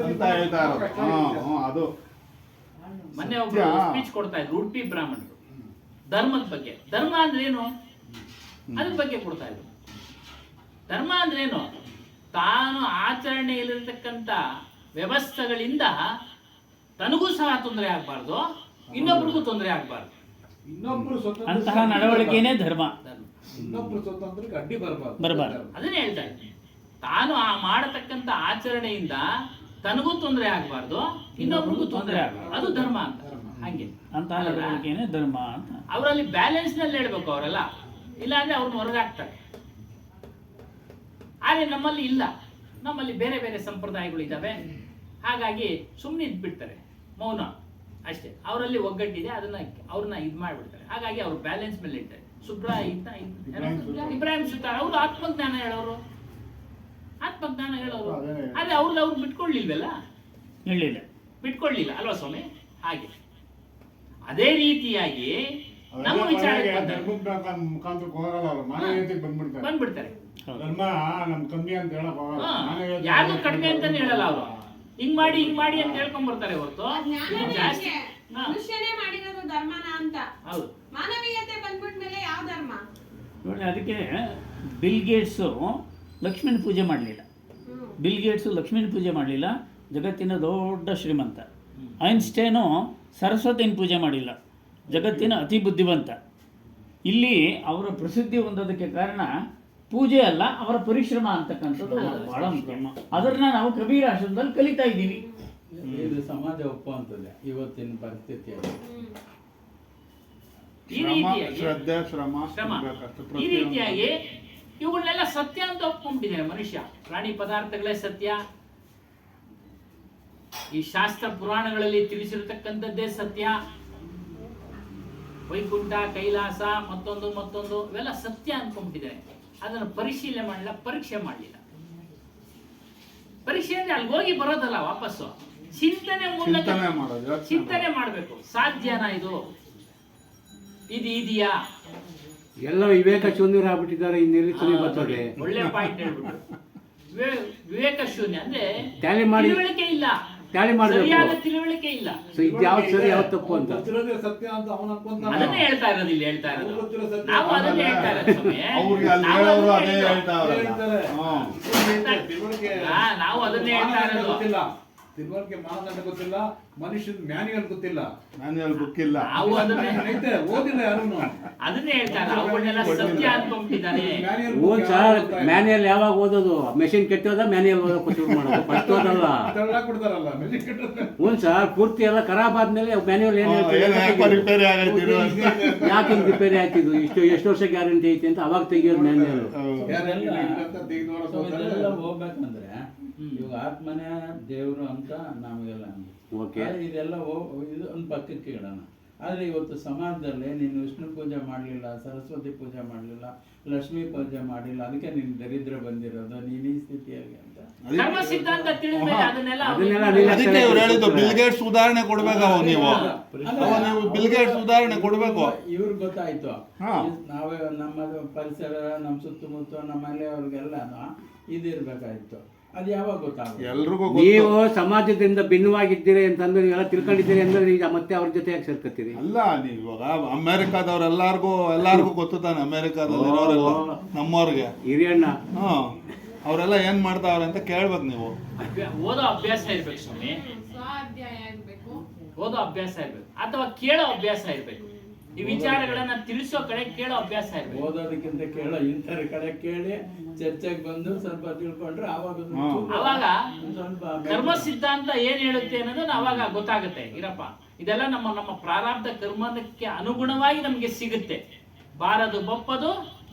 Speaker 3: ಅಂತ ಹೇಳ್ತಾ ಇರೋದು. ಅದು
Speaker 2: ಮೊನ್ನೆ ಒಬ್ರು ಸ್ಪೀಚ್ ಕೊಡ್ತಾ ಇದ್ರು ಉಡುಪಿ ಬ್ರಾಹ್ಮಣರು ಧರ್ಮದ ಬಗ್ಗೆ. ಧರ್ಮ ಅಂದ್ರೆ ಏನು ಅದ್ರ ಬಗ್ಗೆ ಕೊಡ್ತಾ ಇದ್ರು. ಧರ್ಮ ಅಂದ್ರೆ ಏನು? ತಾನು ಆಚರಣೆಯಲ್ಲಿರ್ತಕ್ಕಂಥ ವ್ಯವಸ್ಥೆಗಳಿಂದ ತನಗೂ ಸಹ ತೊಂದರೆ ಆಗ್ಬಾರ್ದು, ಇನ್ನೊಬ್ರಿಗೂ ತೊಂದರೆ ಆಗ್ಬಾರ್ದು.
Speaker 4: ಇನ್ನೊಬ್ರು ಸ್ವತಂತ್ರ
Speaker 9: ಅಂತಹ ನಡವಳಿಕೆನೇ ಧರ್ಮ.
Speaker 4: ಇನ್ನೊಬ್ರು ಸ್ವತಂತ್ರಕ್ಕೆ ಅಡ್ಡಿ ಬರಬಾರ್ದು.
Speaker 9: ಬರಬಾರ್ದು.
Speaker 2: ಅದನ್ನೇ ಹೇಳ್ತಾ ಇದ್ದೀನಿ. ತಾನು ಮಾಡತಕ್ಕಂಥ ಆಚರಣೆಯಿಂದ ತನಗೂ ತೊಂದರೆ ಆಗ್ಬಾರ್ದು, ಇನ್ನೊಬ್ರಿಗೂ ತೊಂದರೆ ಆಗ್ಬಾರ್ದು. ಅದು ಧರ್ಮ ಅಂತ. ಹಂಗೆ
Speaker 9: ಅಂತಹ ನಡವಳಿಕೆನೇ ಧರ್ಮ ಅಂತ.
Speaker 2: ಅವರಲ್ಲಿ ಬ್ಯಾಲೆನ್ಸ್ ನಲ್ಲಿ ಹೇಳ್ಬೇಕು ಅವರೆಲ್ಲ, ಇಲ್ಲ ಅಂದ್ರೆ ಅವ್ರನ್ನ ಹೊರಗಾಕ್ತಾರೆ. ಆದ್ರೆ ನಮ್ಮಲ್ಲಿ ಇಲ್ಲ, ನಮ್ಮಲ್ಲಿ ಬೇರೆ ಬೇರೆ ಸಂಪ್ರದಾಯಗಳು ಇದ್ದಾವೆ. ಹಾಗಾಗಿ ಸುಮ್ಮನೆ ಇದ್ಬಿಡ್ತಾರೆ, ಮೌನ ಅಷ್ಟೇ. ಅವರಲ್ಲಿ ಒಗ್ಗಟ್ಟಿದೆ, ಅದನ್ನ ಅವ್ರನ್ನ ಇದು ಮಾಡಿಬಿಡ್ತಾರೆ. ಹಾಗಾಗಿ ಅವ್ರು ಬ್ಯಾಲೆನ್ಸ್ ಮೇಲೆ ಇರ್ತಾರೆ. ಇಬ್ರಾಹಿಂ ಸುಲ್ತಾನ್ ಅವರು ಆತ್ಮಜ್ಞಾನ ಹೇಳೋರು, ಆತ್ಮಜ್ಞಾನ ಹೇಳೋರು. ಆದ್ರೆ ಅವ್ರು ಬಿಟ್ಕೊಳ್ಳಿಲ್ವಲ್ಲ,
Speaker 9: ಹೇಳಿಲ್ಲ,
Speaker 2: ಬಿಟ್ಕೊಳ್ಳಿಲ್ಲ ಅಲ್ವಾ ಸ್ವಾಮಿ? ಹಾಗೆ ಅದೇ ರೀತಿಯಾಗಿ ನಮ್ಮ ವಿಚಾರಕ್ಕೆ
Speaker 10: ಮುಖಾಂತರಕ್ಕೆ ಹೋಗಲ್ಲ ಅವ್ರು, ಮಾನವೀಯತೆಗೆ
Speaker 2: ಬಂದ್ಬಿಡ್ತಾರೆ.
Speaker 10: ಧರ್ಮ ನಮ್ ಕಮ್ಮಿ ಅಂತ ಹೇಳಕ್ ಹೋಗಲ್ಲ. ಮಾನವೀಯತೆ
Speaker 2: ಯಾರು ಕಡಿಮೆ ಅಂತಾನೆ ಹೇಳಲ್ಲ ಅವರು. ಹಿಂಗ್ ಮಾಡಿ ಅಂತ ಹೇಳ್ಕೊಂಡ್ ಬರ್ತಾರೆ ಹೊರತು ಜಾಸ್ತಿ.
Speaker 1: ಮನುಷ್ಯನೇ ಮಾಡಿರೋದು ಧರ್ಮನ ಅಂತ.
Speaker 2: ಹೌದು,
Speaker 1: ಮಾನವೀಯತೆ ಬಂದ್ಬಿಟ್ಮೇಲೆ ಯಾವ ಧರ್ಮ?
Speaker 9: ನೋಡಿ, ಅದಕ್ಕೆ ಬಿಲ್ ಗೇಟ್ಸು ಲಕ್ಷ್ಮೀನ ಪೂಜೆ ಮಾಡಲಿಲ್ಲ. ಬಿಲ್ ಗೇಟ್ಸು ಲಕ್ಷ್ಮೀನ ಪೂಜೆ ಮಾಡಲಿಲ್ಲ, ಜಗತ್ತಿನ ದೊಡ್ಡ ಶ್ರೀಮಂತ. ಐನ್ಸ್ಟೈನು ಸರಸ್ವತಿನ ಪೂಜೆ ಮಾಡಿಲ್ಲ, ಜಗತ್ತಿನ ಅತಿ ಬುದ್ಧಿವಂತ. ಇಲ್ಲಿ ಅವರ ಪ್ರಸಿದ್ಧಿ ಹೊಂದೋದಕ್ಕೆ ಕಾರಣ ಪೂಜೆ ಅಲ್ಲ, ಅವರ ಪರಿಶ್ರಮ ಅಂತಕ್ಕಂಥದ್ದು ಬಹಳ ಮುಖ್ಯ. ಅದನ್ನ ನಾವು ಕಬೀರ ಆಶ್ರಮದಲ್ಲಿ ಕಲಿತಾ ಇದ್ದೀವಿ.
Speaker 5: ಇದು ಸಮಾಜ ಒಪ್ಪುವಂಥದ್ದೇ ಇವತ್ತಿನ ಪರಿಸ್ಥಿತಿಯಲ್ಲಿ.
Speaker 2: ಈ ರೀತಿಯಾಗಿ
Speaker 3: ಶ್ರದ್ಧೆ ಶ್ರಮ
Speaker 2: ಈ ರೀತಿಯಾಗಿ ಇವುಗಳನ್ನೆಲ್ಲ ಸತ್ಯ ಅಂತ ಒಪ್ಕೊಂಡಿದ್ದಾರೆ ಮನುಷ್ಯ. ಪ್ರಾಣಿ ಪದಾರ್ಥಗಳೇ ಸತ್ಯ, ಈ ಶಾಸ್ತ್ರ ಪುರಾಣಗಳಲ್ಲಿ ತಿಳಿಸಿರತಕ್ಕಂಥದ್ದೇ ಸತ್ಯ. ವೈಕುಂಠ, ಕೈಲಾಸ, ಮತ್ತೊಂದು ಇವೆಲ್ಲ ಸತ್ಯ ಅನ್ಕೊಂಡ್ಬಿಟ್ಟಿದ್ದಾರೆ. ಅದನ್ನು ಪರಿಶೀಲನೆ ಮಾಡಲಿಲ್ಲ, ಪರೀಕ್ಷೆ ಮಾಡಲಿಲ್ಲ. ಪರೀಕ್ಷೆ ಅಂದ್ರೆ ಅಲ್ಲಿ ಹೋಗಿ ಬರೋದಲ್ಲ, ವಾಪಸ್ಸು ಚಿಂತನೆ ಮೂಲಕ ಚಿಂತನೆ ಮಾಡಬೇಕು. ಸಾಧ್ಯನಾ ಇದು ಇದೆಯಾ?
Speaker 6: ಎಲ್ಲ ವಿವೇಕ ಶೂನ್ಯರು ಆಗ್ಬಿಟ್ಟಿದ್ದಾರೆ. ಇನ್ನೆಲ್ಲಿ ಬರ್ತದೆ?
Speaker 2: ಒಳ್ಳೆ ಪಾಯಿಂಟ್ ಹೇಳ್ಬಿಟ್ಟು. ವಿವೇಕ ಶೂನ್ಯ ಅಂದ್ರೆ
Speaker 6: ಟ್ಯಾಲಿ ಮಾಡಿ
Speaker 2: ತಿಳುವಳಿಕೆ ಇಲ್ಲ,
Speaker 6: ಟ್ಯಾಲಿ ಮಾಡಬೇಕು,
Speaker 2: ಸರಿಯಾದ ತಿಳುವಳಿಕೆ ಇಲ್ಲ.
Speaker 6: ಸೊ ಇದು ಯಾವ್ದು ಸರಿ ಯಾವ್ದು ತಪ್ಪು ಅಂತ
Speaker 4: ಗೊತ್ತಿರೋದೇ ಸತ್ಯ ಅಂತ ಅವನು ಅನ್ಕೊಂತಾನೆ.
Speaker 2: ಅದನ್ನೇ ಹೇಳ್ತಾ ಇರೋದು, ಇಲ್ಲಿ ಹೇಳ್ತಾ ಇರೋದು
Speaker 4: ಗೊತ್ತಿರೋ ಸತ್ಯ
Speaker 2: ನಾವು ಅದನ್ನೇ ಹೇಳ್ತಾ ಇರೋದು ಸ್ವಾಮಿ.
Speaker 3: ಅವ್ರಿಗೆ ಅಲ್ಲಿ
Speaker 2: ನಾವು
Speaker 3: ಹೇಳೋರು
Speaker 2: ಅದನ್ನೇ
Speaker 3: ಅದೇ
Speaker 2: ಹೇಳ್ತಾ
Speaker 3: ಹೇಳ್ತಾವ್ರಲ್ಲ.
Speaker 4: ತಿಳುವಳಿಕೆ
Speaker 2: ನಾವು ಅದನ್ನೇ ಹೇಳ್ತಾ
Speaker 4: ಮಾನದಂಡ
Speaker 2: ಇರೋದು.
Speaker 4: ಗೊತ್ತಿಲ್ಲ, ತಿಳುವಳಿಕೆ ಮಾನದಂಡ ಗೊತ್ತಿಲ್ಲ, ಮನುಷ್ಯನ ಮ್ಯಾನ್ಯುವಲ್ ಗೊತ್ತಿಲ್ಲ,
Speaker 3: ಮ್ಯಾನ್ಯುವಲ್ ಬುಕ್ ಇಲ್ಲ.
Speaker 2: ನಾವು ಅದನ್ನೇ
Speaker 4: ಐತೆ ಓದಿಲ್ಲ ಯಾರು.
Speaker 2: ಅದನ್ನೇ ಹೇಳ್ತಾ ಇರೋದು. ಅವುಗಳನ್ನೆಲ್ಲ ಸತ್ಯ ಅನ್ಕೊಂಡ್ಬಿಟ್ಟಿದ್ದಾನೆ.
Speaker 6: ಓದ್ ಸರ್, ಮ್ಯಾನ್ಯಲ್ ಯಾವಾಗ ಓದೋದು? ಮೆಷಿನ್ ಕೆಟ್ಟೋದ ಮ್ಯಾನ್ಯಲ್ ಓದೋಕೆ ಶುರು ಮಾಡೋದು, ಫಸ್ಟ್ ಓದಲ್ಲ.
Speaker 4: ಕೊಡ್ತಾರಲ್ಲ
Speaker 6: ಹ್ಞೂ ಸರ್, ಪೂರ್ತಿ ಎಲ್ಲ ಖರಾಬ್ ಆದ್ಮೇಲೆ ಮ್ಯಾನ್ಯಲ್ ಏನು
Speaker 3: ರಿಪೇರಿ ಆಗೈತಿರೋ
Speaker 6: ಯಾಕೆ ಹಿಂಗೆ ರಿಪೇರಿ ಆಗ್ತಿದ್ದು, ಎಷ್ಟು ವರ್ಷ ಗ್ಯಾರಂಟಿ ಐತಿ ಅಂತ ಅವಾಗ ತೆಗಿಯೋದು ಮ್ಯಾನ್ಯಲ್.
Speaker 5: ಇದೆಲ್ಲ ಹೋಗ್ಬೇಕಂದ್ರೆ ಇವಾಗ ಆತ್ಮನೇ ದೇವರು ಅಂತ ನಮಗೆಲ್ಲ
Speaker 6: ಓಕೆ,
Speaker 5: ಇದೆಲ್ಲ ಇದು ಒಂದು ಪಕ್ಕಕ್ಕೆ ಇಡೋಣ. ಆದರೆ ಇವತ್ತು ಸಮಾಜದಲ್ಲಿ ನೀನು ವಿಷ್ಣು ಪೂಜೆ ಮಾಡಲಿಲ್ಲ, ಸರಸ್ವತಿ ಪೂಜೆ ಮಾಡಲಿಲ್ಲ, ಲಕ್ಷ್ಮೀ ಪೂಜೆ ಮಾಡಿಲ್ಲ, ಅದಕ್ಕೆ ನಿನ್ ದರಿದ್ರ ಬಂದಿರೋದು, ನೀನು ಈ ಸ್ಥಿತಿಯಾಗಿ ಅಂತ.
Speaker 2: ಧರ್ಮ ಸಿದ್ಧಾಂತ ತಿಳಿದ್ಮೇಲೆ ಅದನ್ನೆಲ್ಲ
Speaker 3: ಅದಕ್ಕೆ ಇವ್ರು ಹೇಳಿದ್ದು ಬಿಲ್ ಗೇಟ್ಸ್ ಉದಾಹರಣೆ ಕೊಡ್ಬೇಕು. ನೀವು ಬಿಲ್ ಗೇಟ್ಸ್ ಉದಾಹರಣೆ ಕೊಡ್ಬೇಕು.
Speaker 5: ಇವ್ರಿಗೆ ಗೊತ್ತಾಯ್ತು, ನಾವೇ ನಮ್ಮ ಪರಿಸರ, ನಮ್ಮ ಸುತ್ತಮುತ್ತ, ನಮ್ಮ ಮನೆಯವ್ರಿಗೆಲ್ಲ ಇದಿರ್ಬೇಕಾಯ್ತು. ಅದು ಯಾವಾಗ ಗೊತ್ತಾಗುತ್ತೆ?
Speaker 3: ಎಲ್ರಿಗೂ
Speaker 6: ನೀವು ಸಮಾಜದಿಂದ ಭಿನ್ನವಾಗಿದ್ದೀರಿ ಅಂತಂದ್ರೆ, ನೀವೆಲ್ಲ ತಿಳ್ಕೊಂಡಿದ್ದೀರಿ ಅಂದ್ರೆ ಈಗ ಮತ್ತೆ ಅವ್ರ ಜೊತೆ ಯಾಕೆ ಸೇರ್ಕೊತೀರಿ?
Speaker 3: ಅಲ್ಲ, ನೀವು ಇವಾಗ ಅಮೆರಿಕಾದವ್ರೆಲ್ಲರಿಗೂ ಗೊತ್ತು ತಾನೆ, ಅಮೆರಿಕಾದಲ್ಲಿ ಇರೋರೆಲ್ಲ ನಮ್ಮವ್ರಿಗೆ
Speaker 6: ಹಿರಿಯಣ್ಣ
Speaker 3: ಅವರೆಲ್ಲ ಏನ್ ಮಾಡ್ತಾವ್ರೆ ಅಂತ ಕೇಳ್ಬೇಕು ನೀವು.
Speaker 2: ಓದೋ ಅಭ್ಯಾಸ ಇರ್ಬೇಕು ಸ್ವಾಮಿ,
Speaker 1: ಸ್ವಾಧ್ಯಾಯ ಇರ್ಬೇಕು,
Speaker 2: ಓದೋ ಅಭ್ಯಾಸ ಇರ್ಬೇಕು, ಅಥವಾ ಕೇಳೋ ಅಭ್ಯಾಸ ಇರ್ಬೇಕು. ಈ ವಿಚಾರಗಳನ್ನ ತಿಳಿಸೋ ಕಡೆ ಕೇಳೋ ಅಭ್ಯಾಸ ಇರ್ಬೇಕು.
Speaker 5: ಓದೋದಕ್ಕಿಂತ ಕೇಳೋ ಇಂಥರ ಕಡೆ ಕೇಳಿ ಚರ್ಚೆಗೆ ಬಂದು ಸ್ವಲ್ಪ ತಿಳ್ಕೊಂಡ್ರೆ ಅವಾಗ
Speaker 2: ಸ್ವಲ್ಪ ಕರ್ಮ ಸಿದ್ಧಾಂತ ಏನ್ ಹೇಳುತ್ತೆ ಅನ್ನೋದನ್ನ ಅವಾಗ ಗೊತ್ತಾಗುತ್ತೆ. ಇರಪ್ಪ, ಇದೆಲ್ಲ ನಮ್ಮ ಪ್ರಾರಬ್ಧ ಕರ್ಮಕ್ಕೆ ಅನುಗುಣವಾಗಿ ನಮ್ಗೆ ಸಿಗುತ್ತೆ. ಬಾರದು ಬಪ್ಪದು,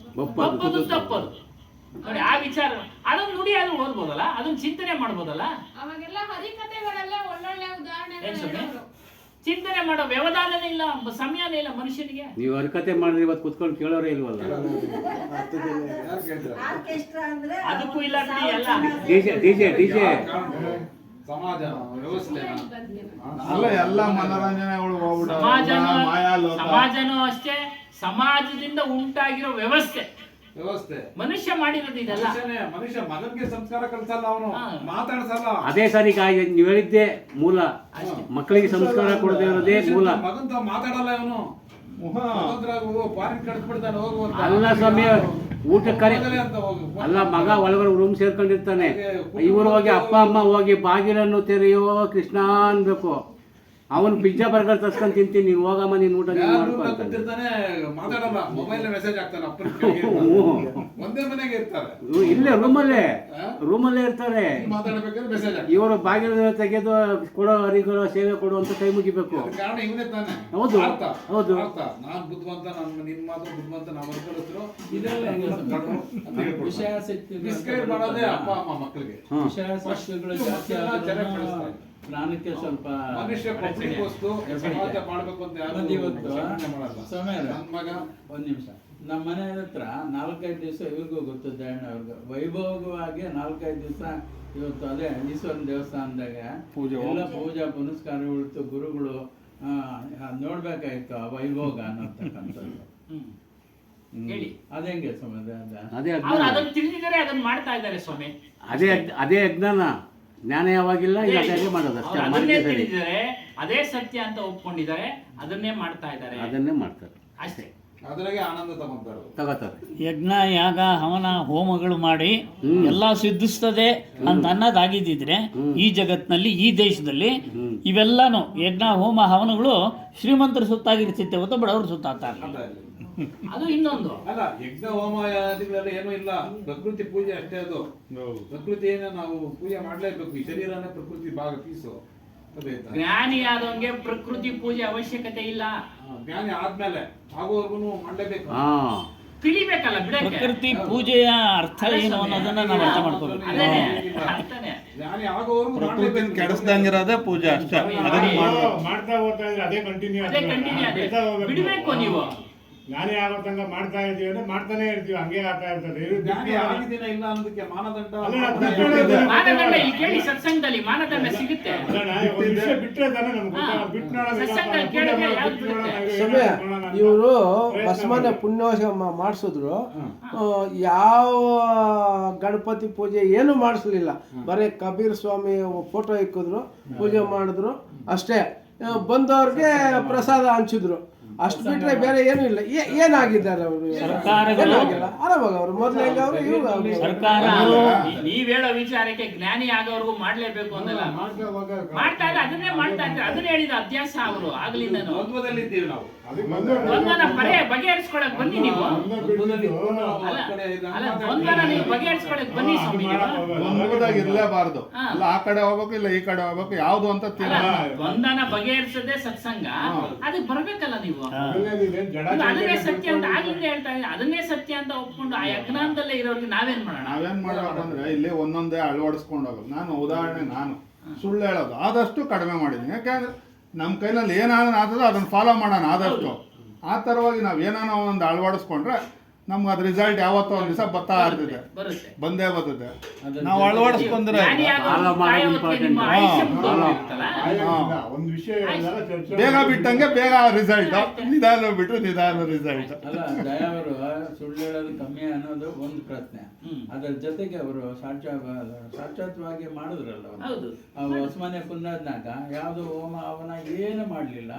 Speaker 2: ಬಪ್ಪದು ತಪ್ಪದು. ನೋಡಿ, ಆ ವಿಚಾರ ಅದನ್ನ ನುಡಿ ಆದ್ರೂ ಓದ್ಬೋದಲ್ಲ, ಅದನ್ನ ಚಿಂತನೆ ಮಾಡ್ಬೋದಲ್ಲ.
Speaker 1: ಅವಾಗೆಲ್ಲ ಹರಿಕಥೆಗಳೆಲ್ಲ ಒಳ್ಳೊಳ್ಳೆ ಉದಾಹರಣೆಗಳು.
Speaker 2: ಚಿಂತನೆ ಮಾಡೋ ವ್ಯವಧಾನನೇ ಇಲ್ಲ, ಸಮಯನೇ ಇಲ್ಲ ಮನುಷ್ಯನಿಗೆ.
Speaker 6: ನೀವು ಹರಕತೆ ಮಾಡಿದ್ರೆ ಇವತ್ತು ಕುತ್ಕೊಂಡು ಕೇಳೋರೇ ಇಲ್ವಲ್ಲ.
Speaker 8: ಆರ್ಕೆಸ್ಟ್ರಾ ಅಂದ್ರೆ
Speaker 2: ಅದಕ್ಕೂ ಇಲ್ಲ ಬಿಡಿ ಎಲ್ಲ.
Speaker 6: ಡಿಜೆ
Speaker 4: ಸಮಾಜ ವ್ಯವಸ್ಥೆ
Speaker 3: ಅಲ್ಲ ಎಲ್ಲ ಮನೋರಂಜನೆಗಳು
Speaker 2: ಸಮಾಜನೂ ಅಷ್ಟೇ, ಸಮಾಜದಿಂದ ಉಂಟಾಗಿರೋ ವ್ಯವಸ್ಥೆ ಮನುಷ್ಯ ಮಾಡಿರೋದು ಇದೆಲ್ಲ.
Speaker 4: ಮನುಷ್ಯ ಮಗನ್ಗೆ ಸಂಸ್ಕಾರ ಕಲ್ಸಲ್ಲ, ಅವನು ಮಾತಾಡ್ಸಲ್ಲ.
Speaker 6: ಅದೇ ಸರ್, ಈಗ ನೀವು ಹೇಳಿದ್ದೆ ಮೂಲ. ಮಕ್ಕಳಿಗೆ ಸಂಸ್ಕಾರ ಕೊಡದೇ ಇರೋದೇ ಮೂಲ.
Speaker 4: ಮಗಂತ ಮಾತಾಡಲ್ಲ ಇವನು.
Speaker 6: ಅಲ್ಲ ಸ್ವಾಮಿ, ಊಟ ಕರೆ ಅಲ್ಲ, ಮಗ ಒಳಗಡೆ ರೂಮ್ ಸೇರ್ಕೊಂಡಿರ್ತಾನೆ, ಇವರು ಹೋಗಿ ಅಪ್ಪ ಅಮ್ಮ ಹೋಗಿ ಬಾಗಿಲನ್ನು ತೆರೆಯೋ ಕೃಷ್ಣ ಅನ್ಬೇಕು. ಅವನು ಪಿಜ್ಜಾ ಬರ್ಗರ್ ತರ್ಸ್ಕೊಂಡು ತಿಂತೀನಿ, ನೀನು ಹೋಗಮ್ಮ, ನೀನು ಊಟ
Speaker 4: ಮಾತಾಡಲ್ಲ, ಮೊಬೈಲ್ ಮೆಸೇಜ್ ಆಗ್ತಾನೆ. ಒಂದೇ ಮನೆಗೆ ಇರ್ತಾರೆ,
Speaker 6: ಇಲ್ಲೇ ರೂಮಲ್ಲೇ ಇರ್ತಾರೆ. ಇವರು ಬಾಗಿಲು ತೆಗೆದು ಕೊಡೋ ಅರಿಗಳು ಸೇವೆ ಕೊಡುವಂತ ಕೈ ಮುಗಿಬೇಕು.
Speaker 4: ಕಾರಣ ಇವನೇ ತಾನೆ.
Speaker 6: ಹೌದು ಹೌದು.
Speaker 4: ನಾನ್ ಬುದ್ಧಿವಂತ, ನಿನ್ ಮಾತ್ರ ಬುದ್ಧಿವಂತ, ನಾವು ಅನ್ಕೊಳ್ಳಿದ್ರು ಡಿಸ್ಕ್ರೈಬ್ ಮಾಡೋದೇ ಅಪ್ಪ ಅಮ್ಮ ಮಕ್ಕಳಿಗೆ.
Speaker 5: ವಿಷಯಾಸಕ್ತಿಗಳು ಜಾಸ್ತಿ ಆಗೋದ್ರಿಂದ ಪ್ರಾಣಕ್ಕೆ ಸ್ವಲ್ಪ
Speaker 4: ಮನುಷ್ಯ ಪಬ್ಲಿಕ್ ವಸ್ತು ಸಮಾಜ ಮಾಡಬೇಕು ಅಂತ ಯಾರು
Speaker 5: ಸಮಯ. ಒಂದು ನಿಮಿಷ, ನಮ್ಮ ಮನೆ ಹತ್ರ 4-5 ದಿವಸ ಇವ್ರಿಗೂ ಗೊತ್ತು, ದಯಣ್ಣ ಅವ್ರಿಗೂ ವೈಭವವಾಗಿ 4-5 ದಿವಸ ಇವತ್ತು ಅದೇ ಈಶ್ವರನ ದೇವಸ್ಥಾನದಾಗ ಎಲ್ಲ ಪೂಜಾ ಪುನಸ್ಕಾರಗಳು, ಗುರುಗಳು ನೋಡ್ಬೇಕಾಯ್ತು ಆ ವೈಭೋಗ ಅನ್ನೋತಕ್ಕಂಥದ್ದು. ಅದೇಂಗೆ ಸಮಯ
Speaker 2: ಅದನ್ನ ತಿಳಿದಿದ್ದಾರೆ, ಅದನ್ನ ಮಾಡ್ತಾ ಇದ್ದಾರೆ ಸ್ವಾಮಿ.
Speaker 6: ಅದೇ ಅಜ್ಞಾನ. ಜ್ಞಾನ ಯಾವಾಗಿಲ್ಲ, ಅದೇ ಮಾಡೋದಷ್ಟೇ.
Speaker 2: ಅದನ್ನೇ ತಿಳಿದಿದ್ದಾರೆ, ಅದೇ ಸತ್ಯ ಅಂತ ಒಪ್ಕೊಂಡಿದ್ದಾರೆ, ಅದನ್ನೇ ಮಾಡ್ತಾ ಇದ್ದಾರೆ,
Speaker 6: ಅದನ್ನೇ ಮಾಡ್ತಾರೆ
Speaker 2: ಅಷ್ಟೇ.
Speaker 4: ಅದ್ರಾಗೆ ಆನಂದ
Speaker 6: ತಗೋತಾರೆ.
Speaker 9: ಯಜ್ಞ ಯಾಗ ಹವನ ಹೋಮಗಳು ಮಾಡಿ ಎಲ್ಲ ಸಿದ್ಧಿಸ್ತದೆ ಅಂತ ಅನ್ನೋದಾಗಿದ್ದಿದ್ರೆ ಈ ಜಗತ್ತಿನಲ್ಲಿ, ಈ ದೇಶದಲ್ಲಿ ಇವೆಲ್ಲಾನು ಯಜ್ಞ ಹೋಮ ಹವನಗಳು ಶ್ರೀಮಂತರ ಸುತ್ತಾಗಿರ್ತಿತ್ತೆ ಹೊತ್ತು ಬಡವರು ಸುತ್ತಾಗ್ತಾರೆ.
Speaker 2: ಅದು ಇನ್ನೊಂದು
Speaker 4: ಅಲ್ಲ, ಯಜ್ಞ ಹೋಮ ಏನೂ ಇಲ್ಲ, ಪ್ರಕೃತಿ ಪೂಜೆ ಅಷ್ಟೇ. ಅದು ಪ್ರಕೃತಿಯನ್ನ ನಾವು ಪೂಜೆ ಮಾಡ್ಲೇಬೇಕು. ಈ ಶರೀರನೇ ಪ್ರಕೃತಿ ಭಾಗ ಪೀಸು.
Speaker 2: ಜ್ಞಾನಿ ಆದವನ್ಗೆ ಪ್ರಕೃತಿ ಪೂಜೆ ಅವಶ್ಯಕತೆ ಇಲ್ಲ.
Speaker 4: ಜ್ಞಾನಿ ಆದ್ಮೇಲೆ ಆಗೋವರೆಗೂ ಮಾಡ್ಲೇಬೇಕು,
Speaker 2: ತಿಳಿಬೇಕಲ್ಲ.
Speaker 9: ಪ್ರಕೃತಿ ಪೂಜೆಯ ಅರ್ಥ ಏನು ಅನ್ನೋದನ್ನ ನಾವು ಅರ್ಥ ಮಾಡ್ಕೋಬೇಕು.
Speaker 4: ಜ್ಞಾನಿ ಆಗೋವರೆಗೂ
Speaker 3: ಪ್ರಕೃತಿನ ಕೆಡಿಸ್ದಂಗಿರೋದೇ ಪೂಜೆ ಅಷ್ಟೇ.
Speaker 10: ಮಾಡ್ತಾ ಹೋಗ್ತಾ ಇದ್ರೆ ಅದೇ ಕಂಟಿನ್ಯೂ
Speaker 2: ಬಿಡ್ಬೇಕು. ನೀವು
Speaker 10: ಜ್ಞಾನಿ ಆಗೋ ತನಕ ಮಾಡ್ತಾ ಇದೀವಿ ಅಂದ್ರೆ ಮಾಡ್ತಾನೆ ಇರ್ತೀವಿ, ಹಂಗೆ ಆಗ್ತಾ ಇರ್ತದೆ.
Speaker 4: ಜ್ಞಾನಿ ಆಗಿದ್ದೀನ ಇಲ್ಲ ಅನ್ನೋದಕ್ಕೆ ಮಾನದಂಡ
Speaker 2: ಇಲ್ಲಿ ಕೇಳಿ, ಸತ್ಸಂಗದಲ್ಲಿ ಮಾನದಂಡ ಸಿಗುತ್ತೆ.
Speaker 10: ಬಿಟ್ರೆ ತಾನೇ ನಮ್ಗೆ
Speaker 11: ಸಮಯ ಇವರು ಭಸ್ಮನ ಪುಣ್ಯ ಮಾಡಿಸಿದ್ರು, ಯಾವ ಗಣಪತಿ ಪೂಜೆ ಏನು ಮಾಡಿಸ್ಲಿಲ್ಲ. ಬರೀ ಕಬೀರ್ ಸ್ವಾಮಿ ಫೋಟೋ ಇಕ್ಕಿದ್ರು, ಪೂಜೆ ಮಾಡಿದ್ರು ಅಷ್ಟೇ. ಬಂದವ್ರಿಗೆ ಪ್ರಸಾದ ಹಂಚಿದ್ರು, ಅಷ್ಟು ಬಿಟ್ರೆ ಬೇರೆ ಏನೂ ಇಲ್ಲ. ಏನಾಗಿದ್ದಾರೆ ಅವರು? ಆರಾಮಾಗ ಅವರು ಮೊದಲೇ
Speaker 9: ಸರ್ಕಾರ
Speaker 2: ನೀವ್ ಹೇಳೋ ವಿಚಾರಕ್ಕೆ ಜ್ಞಾನಿ ಆಗೋವರೆಗೂ ಮಾಡ್ಲೇಬೇಕು ಅನ್ನಲ್ಲ. ಮಾಡ್ತಾ ಇದ್ರೆ ಅದನ್ನೇ ಮಾಡ್ತಾ ಇದ್ರೆ, ಅದನ್ನ ಹೇಳಿದ ಅಭ್ಯಾಸ ಅವರು ಆಗ್ಲಿಂದ.
Speaker 4: ದ್ವಂದ್ವದಲ್ಲಿದ್ದೀವಿ ನಾವು.
Speaker 2: ದ್ವಂದ್ವನ ಬಗೆಹರಿಸ್ಕೊಳಕ್ ಬನ್ನಿ ನೀವು. ಅಲ್ಲ, ದ್ವಂದ್ವನ ನೀವು ಬಗೆಹರಿಸ್ಕೊಳಕ್ ಬನ್ನಿ ಸ್ವಾಮಿ.
Speaker 3: ದ್ವಂದ್ವದಾಗ ಇರ್ಲೇಬಾರ್ದು. ಅಲ್ಲ ಆ ಕಡೆ ಹೋಗ್ಬೇಕು, ಇಲ್ಲ ಈ ಕಡೆ ಹೋಗ್ಬೇಕು, ಯಾವ್ದು ಅಂತ
Speaker 2: ದ್ವಂದ್ವನ ಬಗೆಹರಿಸದೆ ಸತ್ಸಂಗ. ಅದಕ್ಕೆ ಬರ್ಬೇಕಲ್ಲ ನೀವು. ಅದನ್ನೇ ಸತ್ಯ ಅಂತ ಆಗ್ಲಿಂದ ಹೇಳ್ತಾ ಇದ್ದೀನಿ. ಅದನ್ನೇ ಸತ್ಯ ಅಂತ ಒಪ್ಕೊಂಡು ಆ ಯಜ್ಞಾನದಲ್ಲೇ ಇರೋರಿಗೆ ನಾವೇನ್
Speaker 3: ಮಾಡ್ಬೇಕಂದ್ರೆ ಇಲ್ಲಿ ಒಂದೊಂದೇ ಅಳವಡಿಸ್ಕೊಂಡು ಹೋಗೋದು. ನಾನು ಸುಳ್ಳು ಹೇಳೋದು ಆದಷ್ಟು ಕಡಿಮೆ ಮಾಡಿದ್ದೀನಿ. ಯಾಕೆಂದ್ರೆ ನಮ್ಮ ಕೈನಲ್ಲಿ ಏನಾದ್ರು ಆಗ್ತದೋ ಅದನ್ನ ಫಾಲೋ ಮಾಡೋಣ ಆದಷ್ಟು. ಆ ಥರವಾಗಿ ನಾವು ಏನಾನೋ ಒಂದು ಅಳವಡಿಸ್ಕೊಂಡ್ರೆ ನಮ್ಗೆ ಅದ್ ರಿಸಲ್ಟ್ ಯಾವತ್ತೋ ಒಂದ್ ದಿವಸ ಬರ್ತಾ ಇರ್ತದೆ, ಬಂದೇ ಬರ್ತದೆ. ನಾವು ಅಳವಡಿಸ್ಕೊಂಡ್ರೆ ಬೇಗ ಬಿಟ್ಟಂಗೆ ಬೇಗ ರಿಸಲ್ಟ್, ನಿಧಾನ ಬಿಟ್ರೆ ನಿಧಾನ ರಿಸಲ್ಟ್.
Speaker 5: ಅಲ್ಲ, ದಯಾವರು ಸುಳ್ಳು ಹೇಳೋದು ಕಮ್ಮಿ ಅನ್ನೋದು ಒಂದು ಪ್ರಶ್ನೆ. ಅದರ ಜೊತೆಗೆ ಅವರು ಸಾಕ್ಷಾತ್ವಾಗಿ ಮಾಡಿದ್ರಲ್ಲ, ಹೊಸಮನೆ ಕುಂದಾದ್ನಾಗ ಯಾವುದು ಹೋಮ ಅವನ ಏನು ಮಾಡಲಿಲ್ಲ.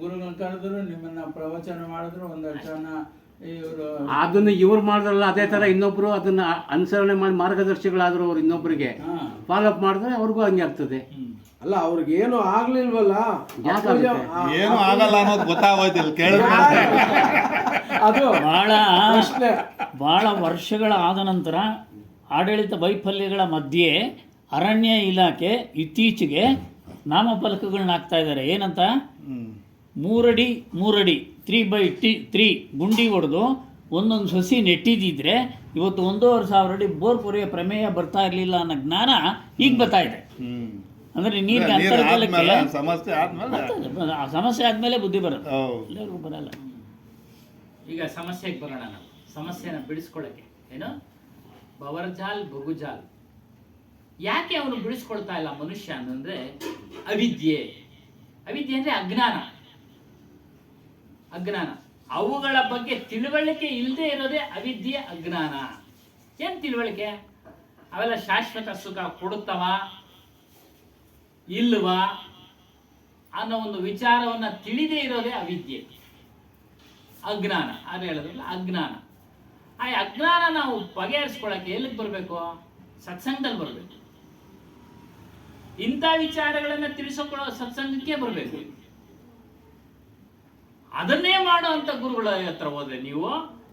Speaker 5: ಗುರುಗಳನ್ನ ಕರೆದ್ರು, ನಿಮ್ಮನ್ನ ಪ್ರವಚನ ಮಾಡಿದ್ರು, ಒಂದಷ್ಟು ಜನ
Speaker 6: ಅದನ್ನು ಇವ್ರು ಮಾಡಿದ್ರಲ್ಲ, ಅದೇ ತರ ಇನ್ನೊಬ್ರು ಅದನ್ನ ಅನುಸರಣೆ ಮಾಡಿ ಮಾರ್ಗದರ್ಶಿಗಳಾದ್ರು ಅವ್ರು ಇನ್ನೊಬ್ರಿಗೆ ಫಾಲೋ ಅಪ್ ಮಾಡಿದ್ರೆ ಅವ್ರಿಗೂ ಹಂಗೆ ಆಗ್ತದೆ.
Speaker 11: ಅಲ್ಲ, ಅವ್ರಿಗೆ ಏನು ಆಗ್ಲಿಲ್ವಲ್ಲ,
Speaker 3: ಏನು ಆಗಲ್ಲ ಅನ್ನೋದು ಗೊತ್ತಾಗೋಯ್ತಿಲ್ಲ ಕೇಳಿದ್ರೆ.
Speaker 11: ಅದು
Speaker 9: ಬಹಳ ವರ್ಷಗಳ ಆದ ನಂತರ ಆಡಳಿತ ವೈಫಲ್ಯಗಳ ಮಧ್ಯೆ ಅರಣ್ಯ ಇಲಾಖೆ ಇತ್ತೀಚೆಗೆ ನಾಮಫಲಕಗಳನ್ನ ಹಾಕ್ತಾ ಇದ್ದಾರೆ. ಏನಂತ? 3 ಅಡಿ 3x3 ಗುಂಡಿ ಹೊಡೆದು ಒಂದೊಂದು ಸಸಿ ನೆಟ್ಟಿದ್ದಿದ್ರೆ ಇವತ್ತು 1,500 ಅಡಿ ಬೋರ್ ಕೊರೆಯೋ ಪ್ರಮೇಯ ಬರ್ತಾ ಇರಲಿಲ್ಲ ಅನ್ನೋ ಜ್ಞಾನ ಈಗ ಬರ್ತಾ ಇದೆ. ಅಂದರೆ ನೀರಿಗೆ
Speaker 3: ನೀರು
Speaker 9: ಅಂತರ್ಜಲಕ್ಕೆ
Speaker 3: ಆದ್ಮೇಲೆ, ಸಮಸ್ಯೆ ಆದ್ಮೇಲೆ
Speaker 9: ಆ ಸಮಸ್ಯೆ ಆದಮೇಲೆ ಬುದ್ಧಿ ಬರುತ್ತೆ,
Speaker 3: ಹೌದು.
Speaker 9: ಎಲ್ಲರಿಗೂ ಬರಲ್ಲ.
Speaker 2: ಈಗ ಸಮಸ್ಯೆಗೆ ಬರೋಣ ನಾವು. ಸಮಸ್ಯೆನ ಬಿಡಿಸ್ಕೊಳ್ಳೋಕ್ಕೆ ಏನು ಬವರ್ಜಾಲ್ ಬಗುಜಾಲ್. ಯಾಕೆ ಅವನು ಬಿಡಿಸ್ಕೊಳ್ತಾ ಇಲ್ಲ ಮನುಷ್ಯ ಅಂತಂದ್ರೆ ಅವಿದ್ಯೆ. ಅವಿದ್ಯೆ ಅಂದ್ರೆ ಅಜ್ಞಾನ. ಅಜ್ಞಾನ, ಅವುಗಳ ಬಗ್ಗೆ ತಿಳುವಳಿಕೆ ಇಲ್ಲದೆ ಇರೋದೇ ಅವಿದ್ಯೆ, ಅಜ್ಞಾನ. ಏನ್ ತಿಳುವಳಿಕೆ? ಅವೆಲ್ಲ ಶಾಶ್ವತ ಸುಖ ಕೊಡುತ್ತವ ಇಲ್ವಾ ಅನ್ನೋ ಒಂದು ವಿಚಾರವನ್ನ ತಿಳಿದೇ ಇರೋದೇ ಅವಿದ್ಯೆ, ಅಜ್ಞಾನ. ಅದು ಹೇಳಿದ್ರಲ್ಲ ಅಜ್ಞಾನ. ಆ ಅಜ್ಞಾನ ನಾವು ಬಗೆಹರಿಸ್ಕೊಳ್ಳೋಕೆ ಎಲ್ಲಿಗೆ ಬರಬೇಕು? ಸತ್ಸಂಗದಲ್ಲಿ ಬರಬೇಕು. ಇಂಥ ವಿಚಾರಗಳನ್ನ ತಿಳಿಸಿಕೊಳ್ಳೋ ಸತ್ಸಂಗಕ್ಕೆ ಬರಬೇಕು. ಅದನ್ನೇ ಮಾಡೋ ಅಂತ ಗುರುಗಳ ಹತ್ರ ಹೋದ್ರೆ ನೀವು,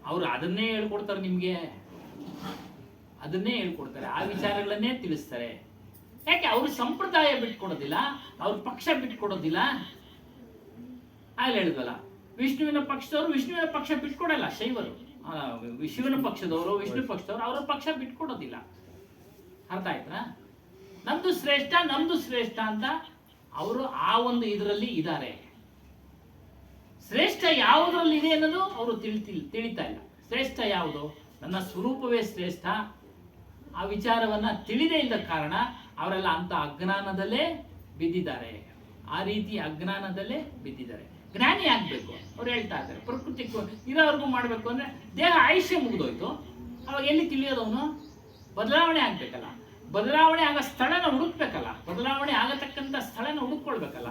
Speaker 2: ಅವರು ಅದನ್ನೇ ಹೇಳ್ಕೊಡ್ತಾರೆ ನಿಮ್ಗೆ, ಅದನ್ನೇ ಹೇಳ್ಕೊಡ್ತಾರೆ, ಆ ವಿಚಾರಗಳನ್ನೇ ತಿಳಿಸ್ತಾರೆ. ಯಾಕೆ? ಅವ್ರ ಸಂಪ್ರದಾಯ ಬಿಟ್ಕೊಡೋದಿಲ್ಲ, ಅವ್ರ ಪಕ್ಷ ಬಿಟ್ಕೊಡೋದಿಲ್ಲ. ಅಲ್ಲಿ ಹೇಳಿದ್ವಲ್ಲ, ವಿಷ್ಣುವಿನ ಪಕ್ಷದವರು ವಿಷ್ಣುವಿನ ಪಕ್ಷ ಬಿಟ್ಕೊಡಲ್ಲ. ಶೈವರು ಶಿವನ ಪಕ್ಷದವರು ವಿಷ್ಣು ಪಕ್ಷದವರು ಅವರ ಪಕ್ಷ ಬಿಟ್ಕೊಡೋದಿಲ್ಲ. ಅರ್ಥ ಆಯ್ತಾ? ನಮ್ದು ಶ್ರೇಷ್ಠ ನಮ್ದು ಶ್ರೇಷ್ಠ ಅಂತ ಅವರು ಆ ಒಂದು ಇದರಲ್ಲಿ ಇದ್ದಾರೆ. ಶ್ರೇಷ್ಠ ಯಾವುದರಲ್ಲಿ ಇದೆ ಅನ್ನೋದು ಅವರು ತಿಳಿತಾ ಇಲ್ಲ. ಶ್ರೇಷ್ಠ ಯಾವುದು? ನನ್ನ ಸ್ವರೂಪವೇ ಶ್ರೇಷ್ಠ. ಆ ವಿಚಾರವನ್ನ ತಿಳಿದೇ ಇದ್ದ ಕಾರಣ ಅವರೆಲ್ಲ ಅಂತ ಅಜ್ಞಾನದಲ್ಲೇ ಬಿದ್ದಿದ್ದಾರೆ. ಆ ರೀತಿ ಅಜ್ಞಾನದಲ್ಲೇ ಬಿದ್ದಿದ್ದಾರೆ. ಜ್ಞಾನಿ ಆಗ್ಬೇಕು ಅವ್ರು ಹೇಳ್ತಾ ಇದ್ದಾರೆ. ಪ್ರಕೃತಿ ಇರೋವರೆಗೂ ಮಾಡ್ಬೇಕು ಅಂದ್ರೆ ದೇಹ ಆಯುಷ್ಯ ಮುಗಿದೋಯ್ತು, ಅವಾಗ ಎಲ್ಲಿ ತಿಳಿಯೋದವನು? ಬದಲಾವಣೆ ಆಗ್ಬೇಕಲ್ಲ, ಬದಲಾವಣೆ ಆಗೋ ಸ್ಥಳನ ಹುಡುಕ್ಬೇಕಲ್ಲ, ಬದಲಾವಣೆ ಆಗತಕ್ಕಂಥ ಸ್ಥಳನ ಹುಡುಕೊಳ್ಬೇಕಲ್ಲ.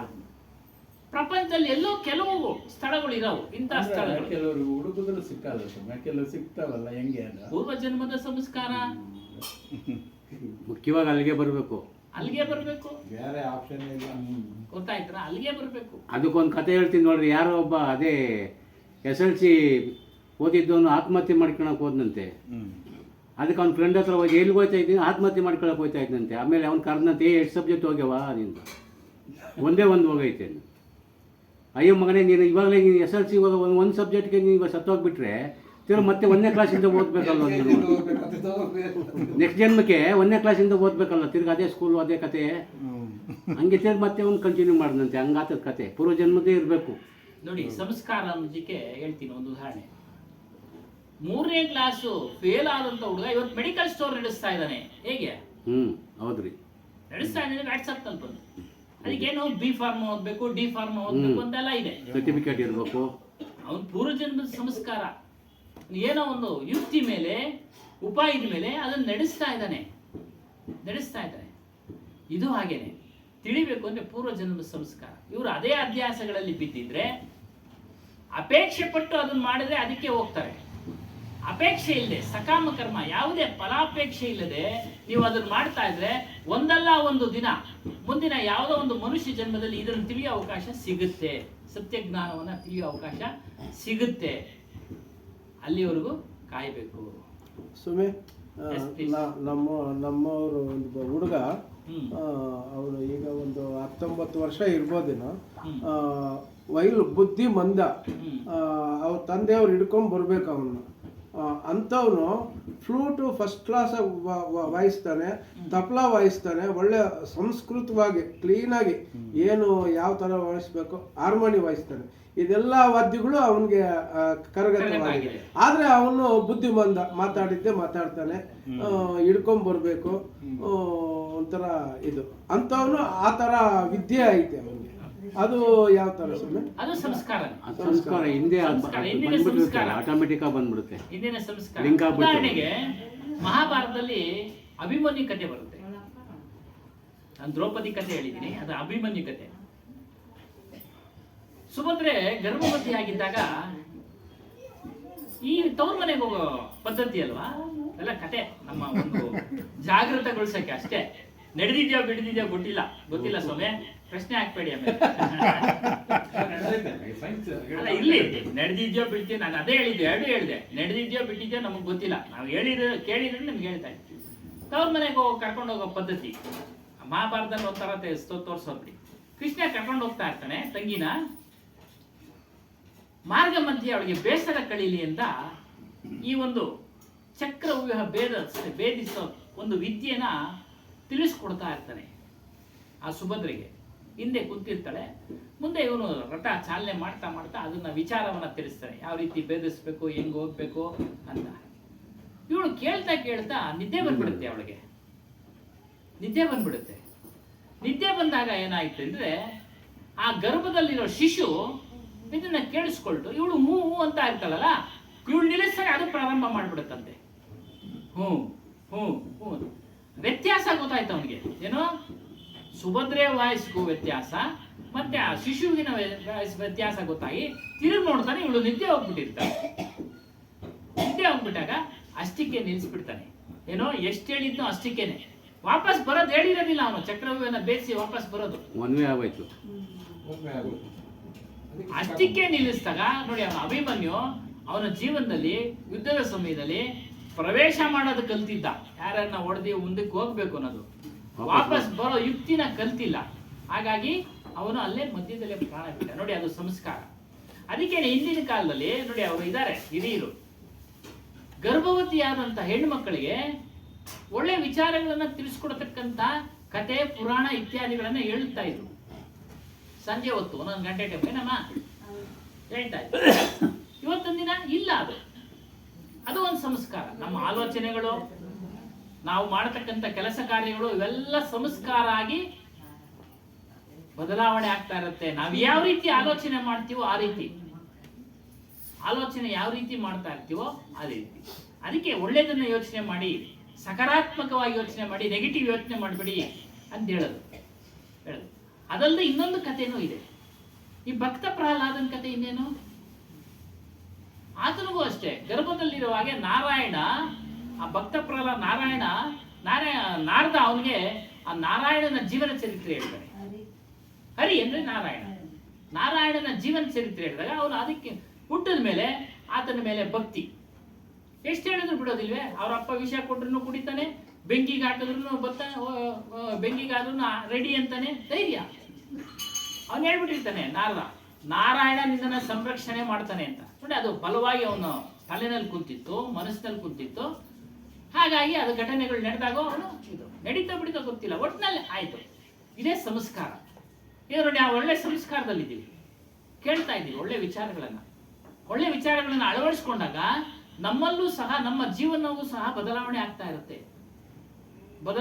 Speaker 2: ಪ್ರಪಂಚದಲ್ಲಿ ಎಲ್ಲೋ ಕೆಲವು ಸ್ಥಳಗಳು ಇರೋವು, ಇಂತಹ ಸ್ಥಳಗಳು.
Speaker 5: ಕೆಲವರು ಹುಡುಕಿದ್ರು ಸಿಕ್ಕಲ್ಲ, ಕೆಲವರು ಸಿಗ್ತಾವಲ್ಲ, ಹೆಂಗೆ ಅದು?
Speaker 2: ಪೂರ್ವ ಜನ್ಮದ ಸಂಸ್ಕಾರ.
Speaker 6: ಮುಖ್ಯವಾಗಿ ಅಲ್ಲಿಗೆ ಬರಬೇಕು,
Speaker 2: ಅಲ್ಲಿಗೆ ಬರಬೇಕು,
Speaker 4: ಬೇರೆ ಆಪ್ಷನ್ ಇಲ್ಲ.
Speaker 2: ಗೊತ್ತಾಯ್ತಾ? ಅಲ್ಲಿಗೆ ಬರಬೇಕು.
Speaker 6: ಅದಕ್ಕೊಂದು ಕತೆ ಹೇಳ್ತೀನಿ ನೋಡ್ರಿ. ಯಾರೋ ಒಬ್ಬ ಅದೇ SLC ಓದಿದ್ದವನು ಆತ್ಮಹತ್ಯೆ ಮಾಡ್ಕೊಳಕ್ಕೆ ಹೋದ್ನಂತೆ. ಅದಕ್ಕೆ ಅವ್ನ ಫ್ರೆಂಡ್ ಹತ್ರ ಹೋಗಿ ಎಲ್ಲಿ ಹೋಗ್ತಾ ಇದ್ದೀನಿ, ಆತ್ಮಹತ್ಯೆ ಮಾಡ್ಕೊಳಕ್ಕೆ ಹೋಗ್ತಾ ಇದ್ದಂತೆ. ಆಮೇಲೆ ಅವ್ನು ಕರೆದಂತೆ, ಎಷ್ಟು ಸಬ್ಜೆಕ್ಟ್ ಹೋಗ್ಯವ ನಿಂದು? ಒಂದೇ ಒಂದು ಹೋಗೈತೆ. ಅಯ್ಯೋ ಮಗನೇ, ನೀನು ಇವಾಗಲೇ ನೀನು SLC ಒಂದು ಸಬ್ಜೆಕ್ಟ್ಗೆ ನೀವು ಸತ್ತೋಗ್ಬಿಟ್ರೆ ತಿರ್ಗಿ ಮತ್ತೆ 1ನೇ ಕ್ಲಾಸಿಂದ ಓದ್ಬೇಕಲ್ಲ ನೀನು. ನೆಕ್ಸ್ಟ್ ಜನ್ಮಕ್ಕೆ 1ನೇ ಕ್ಲಾಸಿಂದ ಓದ್ಬೇಕಲ್ಲ, ತಿರ್ಗಿ ಅದೇ ಸ್ಕೂಲು ಅದೇ ಕತೆ. ಹಂಗೆ ತಿರ್ಗಿ ಮತ್ತೆ ಅವ್ನು ಕಂಟಿನ್ಯೂ ಮಾಡಿದಂತೆ. ಹಂಗಾತದ ಕತೆ ಪೂರ್ವ ಜನ್ಮದೇ ಇರಬೇಕು.
Speaker 2: ನೋಡಿ, ಸಂಸ್ಕಾರ ಅನ್ನೋದಕ್ಕೆ ಹೇಳ್ತೀನಿ ಒಂದು ಉದಾಹರಣೆ. 3ನೇ ಕ್ಲಾಸು ಫೇಲ್ ಆದಂತ ಹುಡುಗ ಇವತ್ತು ಮೆಡಿಕಲ್ ಸ್ಟೋರ್ ನಡೆಸ್ತಾ ಇದ್ದಾನೆ. ಹೇಗೆ?
Speaker 6: ಹೌದ್ರಿ,
Speaker 2: ನಡೆಸ್ತಾ ಇದ್ದಾನೆ. ವಾಟ್ಸಪ್ ನಲ್ಲಿ ಬಂದು ಅದಕ್ಕೇನು B ಫಾರ್ಮ್ ಓದ್ಬೇಕು, D ಫಾರ್ಮ್ ಓದ್ಬೇಕು ಅಂತೆಲ್ಲ ಇದೆ,
Speaker 6: ಸರ್ಟಿಫಿಕೇಟ್ ಇರಬೇಕು.
Speaker 2: ಅವನು ಪೂರ್ವಜನ್ಮದ ಸಂಸ್ಕಾರ ಏನೋ ಒಂದು ಯುಕ್ತಿ ಮೇಲೆ, ಉಪಾಯದ ಮೇಲೆ ಅದನ್ನು ನಡೆಸ್ತಾ ಇದ್ದಾನೆ. ಇದು ಹಾಗೇನೆ ತಿಳಿಬೇಕು ಅಂದ್ರೆ ಪೂರ್ವಜನ್ಮದ ಸಂಸ್ಕಾರ. ಇವರು ಅದೇ ಅಧ್ಯಾಸಗಳಲ್ಲಿ ಬಿದ್ದಿದ್ರೆ, ಅಪೇಕ್ಷೆ ಪಟ್ಟು ಅದನ್ನ ಮಾಡಿದ್ರೆ ಅದಕ್ಕೆ ಹೋಗ್ತಾರೆ. ಅಪೇಕ್ಷೆ ಇಲ್ಲದೆ, ಸಕಾಮ ಕರ್ಮ, ಯಾವುದೇ ಫಲಾಪೇಕ್ಷೆ ಇಲ್ಲದೆ ನೀವು ಅದನ್ನ ಮಾಡ್ತಾ ಇದ್ರೆ ಒಂದಲ್ಲ ಒಂದು ದಿನ ಮುಂದಿನ ಯಾವುದೋ ಒಂದು ಮನುಷ್ಯ ಜನ್ಮದಲ್ಲಿ ಇದನ್ನು ತಿಳಿಯೋ ಅವಕಾಶ ಸಿಗುತ್ತೆ. ಸತ್ಯ ಜ್ಞಾನವನ್ನ ತಿಳಿಯೋ ಅವಕಾಶ ಸಿಗುತ್ತೆ. ಅಲ್ಲಿವರೆಗೂ ಕಾಯಬೇಕು.
Speaker 11: ಸುಮೆ, ನಮ್ಮವರು ಒಂದು ಹುಡುಗ, ಅವನು ಈಗ ಒಂದು 19 ವರ್ಷ ಇರ್ಬೋದೇನೋ, ಬುದ್ಧಿ ಮಂದ. ಅವ್ರ ತಂದೆಯವ್ರು ಹಿಡ್ಕೊಂಡು ಬರ್ಬೇಕು ಅವನು. ಅಂಥವನು ಫ್ಲೂಟು ಫಸ್ಟ್ ಕ್ಲಾಸ್ ವಾಯಿಸ್ತಾನೆ, ತಪ್ಲ ವಾಯಿಸ್ತಾನೆ, ಒಳ್ಳೆ ಸಂಸ್ಕೃತವಾಗಿ ಕ್ಲೀನಾಗಿ ಏನು ಯಾವ ಥರ ವಾಯಿಸ್ಬೇಕು ಹಾರ್ಮೋನಿ ವಾಯಿಸ್ತಾನೆ. ಇದೆಲ್ಲ ವಾದ್ಯಗಳು ಅವನಿಗೆ ಕರಗತವಾಗಿದೆ. ಆದರೆ ಅವನು ಬುದ್ಧಿಮಂದ, ಮಾತಾಡಿದ್ದೆ ಮಾತಾಡ್ತಾನೆ, ಹಿಡ್ಕೊಂಬರ್ಬೇಕು ಒಂಥರ ಇದು. ಅಂಥವನು ಆ ಥರ ವಿದ್ಯೆ ಐತೆ ಅವನಿಗೆ. ಅದು ಯಾವ ಥರ ಸುಮ್ಮನೆ?
Speaker 2: ಅದು ಸಂಸ್ಕಾರ.
Speaker 6: ಹಿಂದೆ ಆಟೋಮೆಟಿಕ್ ಆಗಿ ಬಂದ್ಬಿಡುತ್ತೆ.
Speaker 2: ಹಿಂದಿನ ಸಂಸ್ಕಾರ. ಉದಾಹರಣೆಗೆ ಮಹಾಭಾರತದಲ್ಲಿ ಅಭಿಮನ್ಯು ಕಥೆ ಬರುತ್ತೆ. ನಾನು ದ್ರೌಪದಿ ಕಥೆ ಹೇಳಿದ್ದೀನಿ, ಅದು ಅಭಿಮನ್ಯು ಕಥೆ. ಸುಭದ್ರೆ ಗರ್ಭವತಿ ಆಗಿದ್ದಾಗ ಈ ತವ್ರ ಮನೆಗೆ ಹೋಗೋ ಪದ್ಧತಿ ಅಲ್ವಾ, ಎಲ್ಲ ಕತೆ ನಮ್ಮ ಒಂದು ಜಾಗೃತಗೊಳಿಸಕ್ಕೆ ಅಷ್ಟೇ. ನಡೆದಿದ್ಯೋ ಬಿಡಿದ್ಯೋ ಗೊತ್ತಿಲ್ಲ ಸ್ವಾಮಿ, ಪ್ರಶ್ನೆ ಹಾಕ್ಬೇಡಿ. ಆಮೇಲೆ ಅಲ್ಲ, ಇಲ್ಲಿ ನಡೆದಿದ್ಯೋ ಬಿಡ್ತೀವಿ, ನಾನು ಅದೇ ಹೇಳಿದ್ದೆ, 2 ಹೇಳಿದೆ. ನಡೆದಿದ್ಯೋ ಬಿಟ್ಟಿದ್ಯೋ ನಮಗೆ ಗೊತ್ತಿಲ್ಲ, ನಾವು ಕೇಳಿದ್ರೆ ನಿಮ್ಗೆ ಹೇಳ್ತಾ ಇದ್ವಿ. ತವ್ರ ಮನೆಗೆ ಕರ್ಕೊಂಡು ಹೋಗೋ ಪದ್ಧತಿ ಮಹಾಭಾರತದಲ್ಲಿ ಒಂಥರ ತೋರ್ಸೋದ್ರಿ. ಕೃಷ್ಣ ಕರ್ಕೊಂಡು ಹೋಗ್ತಾ ಇರ್ತಾನೆ ತಂಗಿನ. ಮಾರ್ಗ ಮಧ್ಯೆ ಅವಳಿಗೆ ಬೇಸರ ಕಳೀಲಿ ಅಂತ ಈ ಒಂದು ಚಕ್ರವ್ಯೂಹ ಭೇದಿಸೋ ಒಂದು ವಿದ್ಯೆನ ತಿಳಿಸ್ಕೊಡ್ತಾ ಇರ್ತಾನೆ. ಆ ಸುಭದ್ರೆಗೆ ಹಿಂದೆ ಕೂತಿರ್ತಾಳೆ, ಮುಂದೆ ಇವನು ರಥ ಚಾಲನೆ ಮಾಡ್ತಾ ಮಾಡ್ತಾ ಅದನ್ನ ವಿಚಾರವನ್ನ ತಿಳಿಸ್ತಾನೆ, ಯಾವ ರೀತಿ ಬೆದರಿಸ್ಬೇಕು, ಹೆಂಗ್ ಹೋಗ್ಬೇಕು ಅಂತ. ಇವಳು ಕೇಳ್ತಾ ಕೇಳ್ತಾ ನಿದ್ದೆ ಬಂದ್ಬಿಡುತ್ತೆ ಅವಳಿಗೆ, ನಿದ್ದೆ ಬಂದ್ಬಿಡುತ್ತೆ. ನಿದ್ದೆ ಬಂದಾಗ ಏನಾಯ್ತು ಅಂದ್ರೆ ಆ ಗರ್ಭದಲ್ಲಿರೋ ಶಿಶು ಇದನ್ನ ಕೇಳಿಸ್ಕೊಳ್ತು, ಇವಳು ಹೂ ಹೂ ಅಂತ ಇರ್ತಾಳಲ್ಲ, ಇವಳು ನಿಲ್ಲಿಸ್ತಾರೆ ಅದು ಪ್ರಾರಂಭ ಮಾಡ್ಬಿಡುತ್ತಂತೆ, ಹ್ಞೂ ಹ್ಞೂ ಹ್ಞೂ. ವ್ಯತ್ಯಾಸ ಗೊತ್ತಾಯ್ತು ಅವನಿಗೆ, ಏನೋ ಸುಭದ್ರೆ ವಾಯ್ಸ್ಗೂ ವ್ಯತ್ಯಾಸ ಮತ್ತೆ ಆ ಶಿಶುವಿನ ವ್ಯತ್ಯಾಸ ಗೊತ್ತಾಗಿ ತಿರುಗಿ ನೋಡ್ತಾನೆ, ಇವಳು ನಿದ್ದೆ ಹೋಗ್ಬಿಟ್ಟಿರ್ತಾಳೆ. ನಿದ್ದೆ ಹೋಗ್ಬಿಟ್ಟಾಗ ಅಷ್ಟಕ್ಕೆ ನಿಲ್ಲಿಸ್ಬಿಡ್ತಾನೆ, ಏನೋ ಎಷ್ಟು ಹೇಳಿದ್ನೋ ಅಷ್ಟಕ್ಕೇನೆ, ವಾಪಸ್ ಬರೋದು ಹೇಳಿರೋದಿಲ್ಲ ಅವನು, ಚಕ್ರವ್ಯೂಹನ ಬೇಯಿಸಿ ವಾಪಸ್ ಬರೋದು
Speaker 6: ಮನ್ವೆ ಆಗೋಯ್ತು.
Speaker 2: ಅಷ್ಟಕ್ಕೆ ನಿಲ್ಲಿಸಿದಾಗ ನೋಡಿ ಅವನ ಅಭಿಮನ್ಯು ಅವನ ಜೀವನದಲ್ಲಿ ಯುದ್ಧದ ಸಮಯದಲ್ಲಿ ಪ್ರವೇಶ ಮಾಡೋದು ಕಲ್ತಿದ್ದ, ಯಾರನ್ನ ಹೊಡೆದಿ ಮುಂದಕ್ಕೆ ಹೋಗ್ಬೇಕು ಅನ್ನೋದು, ವಾಪಸ್ ಬರೋ ಯುಕ್ತಿನ ಕಲ್ತಿಲ್ಲ. ಹಾಗಾಗಿ ಅವನು ಅಲ್ಲೇ ಮಧ್ಯದಲ್ಲೇ ಪ್ರಾಣ ಬಿಟ್ಟ. ನೋಡಿ ಅದು ಸಂಸ್ಕಾರ. ಅದಕ್ಕೆ ಹಿಂದಿನ ಕಾಲದಲ್ಲಿ ನೋಡಿ ಅವರು ಇದ್ದಾರೆ ಹಿರಿಯರು, ಗರ್ಭವತಿಯಾದಂತ ಹೆಣ್ಣು ಮಕ್ಕಳಿಗೆ ಒಳ್ಳೆ ವಿಚಾರಗಳನ್ನ ತಿಳಿಸ್ಕೊಡ್ತಕ್ಕಂತ ಕತೆ ಪುರಾಣ ಇತ್ಯಾದಿಗಳನ್ನ ಹೇಳ್ತಾ ಇದ್ರು. ಸಂಜೆ ಹೊತ್ತು ಒಂದೊಂದು ಗಂಟೆ ಟೈಮ್ ನಮ್ಮ ಹೇಳ್ತಾ ಇದ್ರು. ಇವತ್ತೊಂದು ದಿನ ಇಲ್ಲ, ಅದು ಒಂದು ಸಂಸ್ಕಾರ. ನಮ್ಮ ಆಲೋಚನೆಗಳು, ನಾವು ಮಾಡತಕ್ಕಂಥ ಕೆಲಸ ಕಾರ್ಯಗಳು ಇವೆಲ್ಲ ಸಂಸ್ಕಾರ ಆಗಿ ಬದಲಾವಣೆ ಆಗ್ತಾ ಇರುತ್ತೆ. ನಾವು ಯಾವ ರೀತಿ ಆಲೋಚನೆ ಮಾಡ್ತೀವೋ ಆ ರೀತಿ ಆಲೋಚನೆ ಯಾವ ರೀತಿ ಮಾಡ್ತಾ ಇರ್ತೀವೋ ಅದೇ ರೀತಿ. ಅದಕ್ಕೆ ಒಳ್ಳೇದನ್ನ ಯೋಚನೆ ಮಾಡಿ, ಸಕಾರಾತ್ಮಕವಾಗಿ ಯೋಚನೆ ಮಾಡಿ, ನೆಗೆಟಿವ್ ಯೋಚನೆ ಮಾಡಬೇಡಿ ಅಂತ ಹೇಳೋದು. ಅದಲ್ಲದೆ ಇನ್ನೊಂದು ಕಥೆನೂ ಇದೆ. ಈ ಭಕ್ತ ಪ್ರಹ್ಲಾದನ ಕಥೆ ಇನ್ನೇನು, ಆತನಿಗೂ ಅಷ್ಟೇ ಗರ್ಭದಲ್ಲಿರುವಾಗೆ ನಾರಾಯಣ, ಆ ಭಕ್ತ ಪ್ರಹ್ಲಾದ ನಾರದ ಅವನಿಗೆ ಆ ನಾರಾಯಣನ ಜೀವನ ಚರಿತ್ರೆ ಹೇಳ್ತಾನೆ. ಹರಿ ಅಂದ್ರೆ ನಾರಾಯಣನ ಜೀವನ ಚರಿತ್ರೆ ಹೇಳಿದಾಗ ಅವನು ಅದಕ್ಕೆ ಹುಟ್ಟಿದ ಮೇಲೆ ಆತನ ಮೇಲೆ ಭಕ್ತಿ. ಎಷ್ಟು ಹೇಳಿದ್ರು ಬಿಡೋದಿಲ್ವೇ, ಅವ್ರ ಅಪ್ಪ ವಿಷ ಕೊಟ್ರು ಕುಡಿತಾನೆ, ಬೆಂಕಿಗೆ ಹಾಕಿದ್ರು ಬೆಂಕಿಗಾದ್ರೂ ರೆಡಿ ಅಂತಾನೆ ಧೈರ್ಯ. ಅವನು ಹೇಳ್ಬಿಟ್ಟಿರ್ತಾನೆ ನಾರಾಯಣ ನಿನ್ನನ್ನ ಸಂರಕ್ಷಣೆ ಮಾಡ್ತಾನೆ ಅಂತ. ನೋಡಿ ಅದು ಬಲವಾಗಿ ಅವನು ತಲೆನಲ್ಲಿ ಕೂತಿತ್ತು, ಮನಸ್ಸಿನಲ್ಲಿ ಕೂತಿತ್ತು. ಹಾಗಾಗಿ ಅದು ಘಟನೆಗಳು ನಡೆದಾಗ ಅವನು ಇದು ನಡೀತಾ ಬಿಡಿತಾ ಗೊತ್ತಿಲ್ಲ, ಒಟ್ಟಿನಲ್ಲಿ ಆಯ್ತು. ಇದೇ ಸಂಸ್ಕಾರ. ಇದು ನೋಡಿ ಆ ಒಳ್ಳೆ ಸಂಸ್ಕಾರದಲ್ಲಿದ್ದೀವಿ, ಕೇಳ್ತಾ ಇದ್ದೀವಿ ಒಳ್ಳೆ ವಿಚಾರಗಳನ್ನ ಅಳವಡಿಸ್ಕೊಂಡಾಗ ನಮ್ಮಲ್ಲೂ ಸಹ ನಮ್ಮ ಜೀವನವೂ ಸಹ ಬದಲಾವಣೆ ಆಗ್ತಾ ಇರುತ್ತೆ. ಇವಾಗ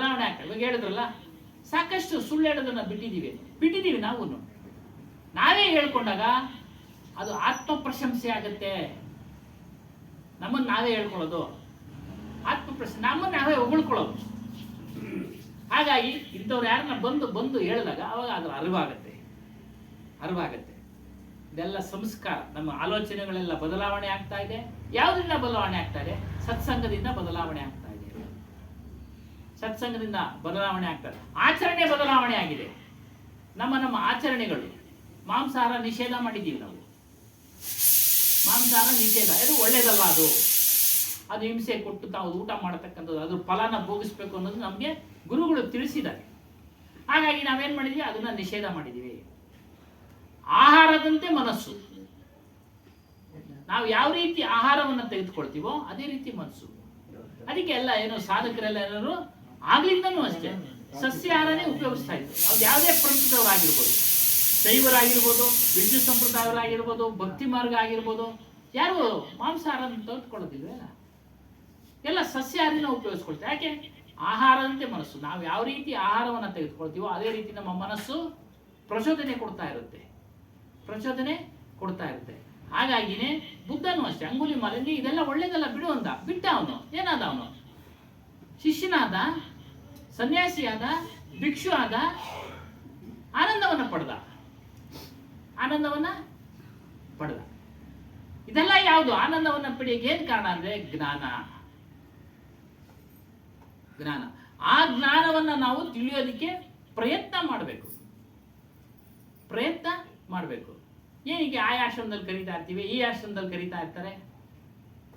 Speaker 2: ಹೇಳಿದ್ರಲ್ಲ, ಸಾಕಷ್ಟು ಸುಳ್ಳು ಹೇಳೋದನ್ನ ಬಿಟ್ಟಿದ್ದೀವಿ ನಾವೇ ಹೇಳ್ಕೊಂಡಾಗ ಅದು ಆತ್ಮ ಪ್ರಶಂಸೆ ಆಗುತ್ತೆ. ನಮ್ಮನ್ನು ನಾವೇ ಹೇಳ್ಕೊಳ್ಳೋದು ನಮ್ಮನ್ನು ನಾವೇ ಹೊಗಳ್ಕೊಳ್ಳೋದು. ಹಾಗಾಗಿ ಇಂಥವ್ರು ಯಾರನ್ನ ಬಂದು ಹೇಳಿದಾಗ ಅವಾಗ ಅದ್ರ ಅರಿವಾಗತ್ತೆ. ಇದೆಲ್ಲ ಸಂಸ್ಕಾರ. ನಮ್ಮ ಆಲೋಚನೆಗಳೆಲ್ಲ ಬದಲಾವಣೆ ಆಗ್ತಾ ಇದೆ. ಯಾವುದರಿಂದ ಬದಲಾವಣೆ ಆಗ್ತಾ ಇದೆ? ಸತ್ಸಂಗದಿಂದ ಬದಲಾವಣೆ ಆಗ್ತಾ ಇದೆ. ಆಚರಣೆ ಬದಲಾವಣೆ ಆಗಿದೆ. ನಮ್ಮ ಆಚರಣೆಗಳು, ಮಾಂಸಾಹಾರ ನಿಷೇಧ ಮಾಡಿದ್ದೀವಿ ನಾವು. ಮಾಂಸಾಹಾರ ನಿಷೇಧ, ಅದು ಒಳ್ಳೇದಲ್ಲ. ಅದು ಹಿಂಸೆ ಕೊಟ್ಟು ತಾವು ಊಟ ಮಾಡತಕ್ಕಂಥದ್ದು, ಅದ್ರ ಫಲನ ಭೋಗಿಸ್ಬೇಕು ಅನ್ನೋದು ನಮಗೆ ಗುರುಗಳು ತಿಳಿಸಿದ್ದಾರೆ. ಹಾಗಾಗಿ ನಾವೇನ್ ಮಾಡಿದ್ವಿ, ಅದನ್ನ ನಿಷೇಧ ಮಾಡಿದೀವಿ. ಆಹಾರದಂತೆ ಮನಸ್ಸು, ನಾವು ಯಾವ ರೀತಿ ಆಹಾರವನ್ನು ತೆಗೆದುಕೊಳ್ತೀವೋ ಅದೇ ರೀತಿ ಮನಸ್ಸು. ಅದಕ್ಕೆ ಎಲ್ಲ ಏನೋ ಸಾಧಕರೆಲ್ಲ ಏನಾದ್ರು ಆಗ್ಲಿಂದನೂ ಅಷ್ಟೇ ಸಸ್ಯಾಹಾರನೇ ಉಪಯೋಗಿಸ್ತಾ ಇದ್ರು. ಅದು ಯಾವುದೇ ಪಂಥದವರಾಗಿರ್ಬೋದು, ಶೈವರಾಗಿರ್ಬೋದು, ವಿಷ್ಣು ಸಂಪ್ರದಾಯವರಾಗಿರ್ಬೋದು, ಭಕ್ತಿ ಮಾರ್ಗ ಆಗಿರ್ಬೋದು, ಯಾರು ಮಾಂಸಾಹಾರವನ್ನು ತೆಗೆದುಕೊಳ್ಳೋದಿಲ್ವೇ, ಎಲ್ಲ ಸಸ್ಯಾಹಾರಿನ ಉಪಯೋಗಿಸ್ಕೊಳ್ತಾರೆ. ಯಾಕೆ? ಆಹಾರದಂತೆ ಮನಸ್ಸು. ನಾವು ಯಾವ ರೀತಿ ಆಹಾರವನ್ನು ತೆಗೆದುಕೊಳ್ತೀವೋ ಅದೇ ರೀತಿ ನಮ್ಮ ಮನಸ್ಸು ಪ್ರಚೋದನೆ ಕೊಡ್ತಾ ಇರುತ್ತೆ. ಹಾಗಾಗಿನೇ ಬುದ್ಧನೂ ಅಷ್ಟೇ, ಅಂಗುಲಿಮಾಲನಿಗೆ ಇದೆಲ್ಲ ಒಳ್ಳೇದಲ್ಲ ಬಿಡು ಅಂದ, ಬಿಟ್ಟ. ಅವನು ಏನಾದ? ಅವನು ಶಿಷ್ಯನಾದ, ಸನ್ಯಾಸಿಯಾದ, ಭಿಕ್ಷು ಆದ, ಆನಂದವನ್ನ ಪಡೆದ. ಇದೆಲ್ಲ ಯಾವುದು? ಆನಂದವನ್ನ ಪಡೆಯಕ್ಕೆ ಏನ್ ಕಾರಣ ಅಂದ್ರೆ ಜ್ಞಾನ. ಆ ಜ್ಞಾನವನ್ನ ನಾವು ತಿಳಿಯೋದಕ್ಕೆ ಪ್ರಯತ್ನ ಮಾಡಬೇಕು. ಏನಕ್ಕೆ ಆ ಆಶ್ರಮದಲ್ಲಿ ಕರೀತಾ ಇರ್ತೀವಿ, ಈ ಆಶ್ರಮದಲ್ಲಿ ಕರೀತಾ ಇರ್ತಾರೆ,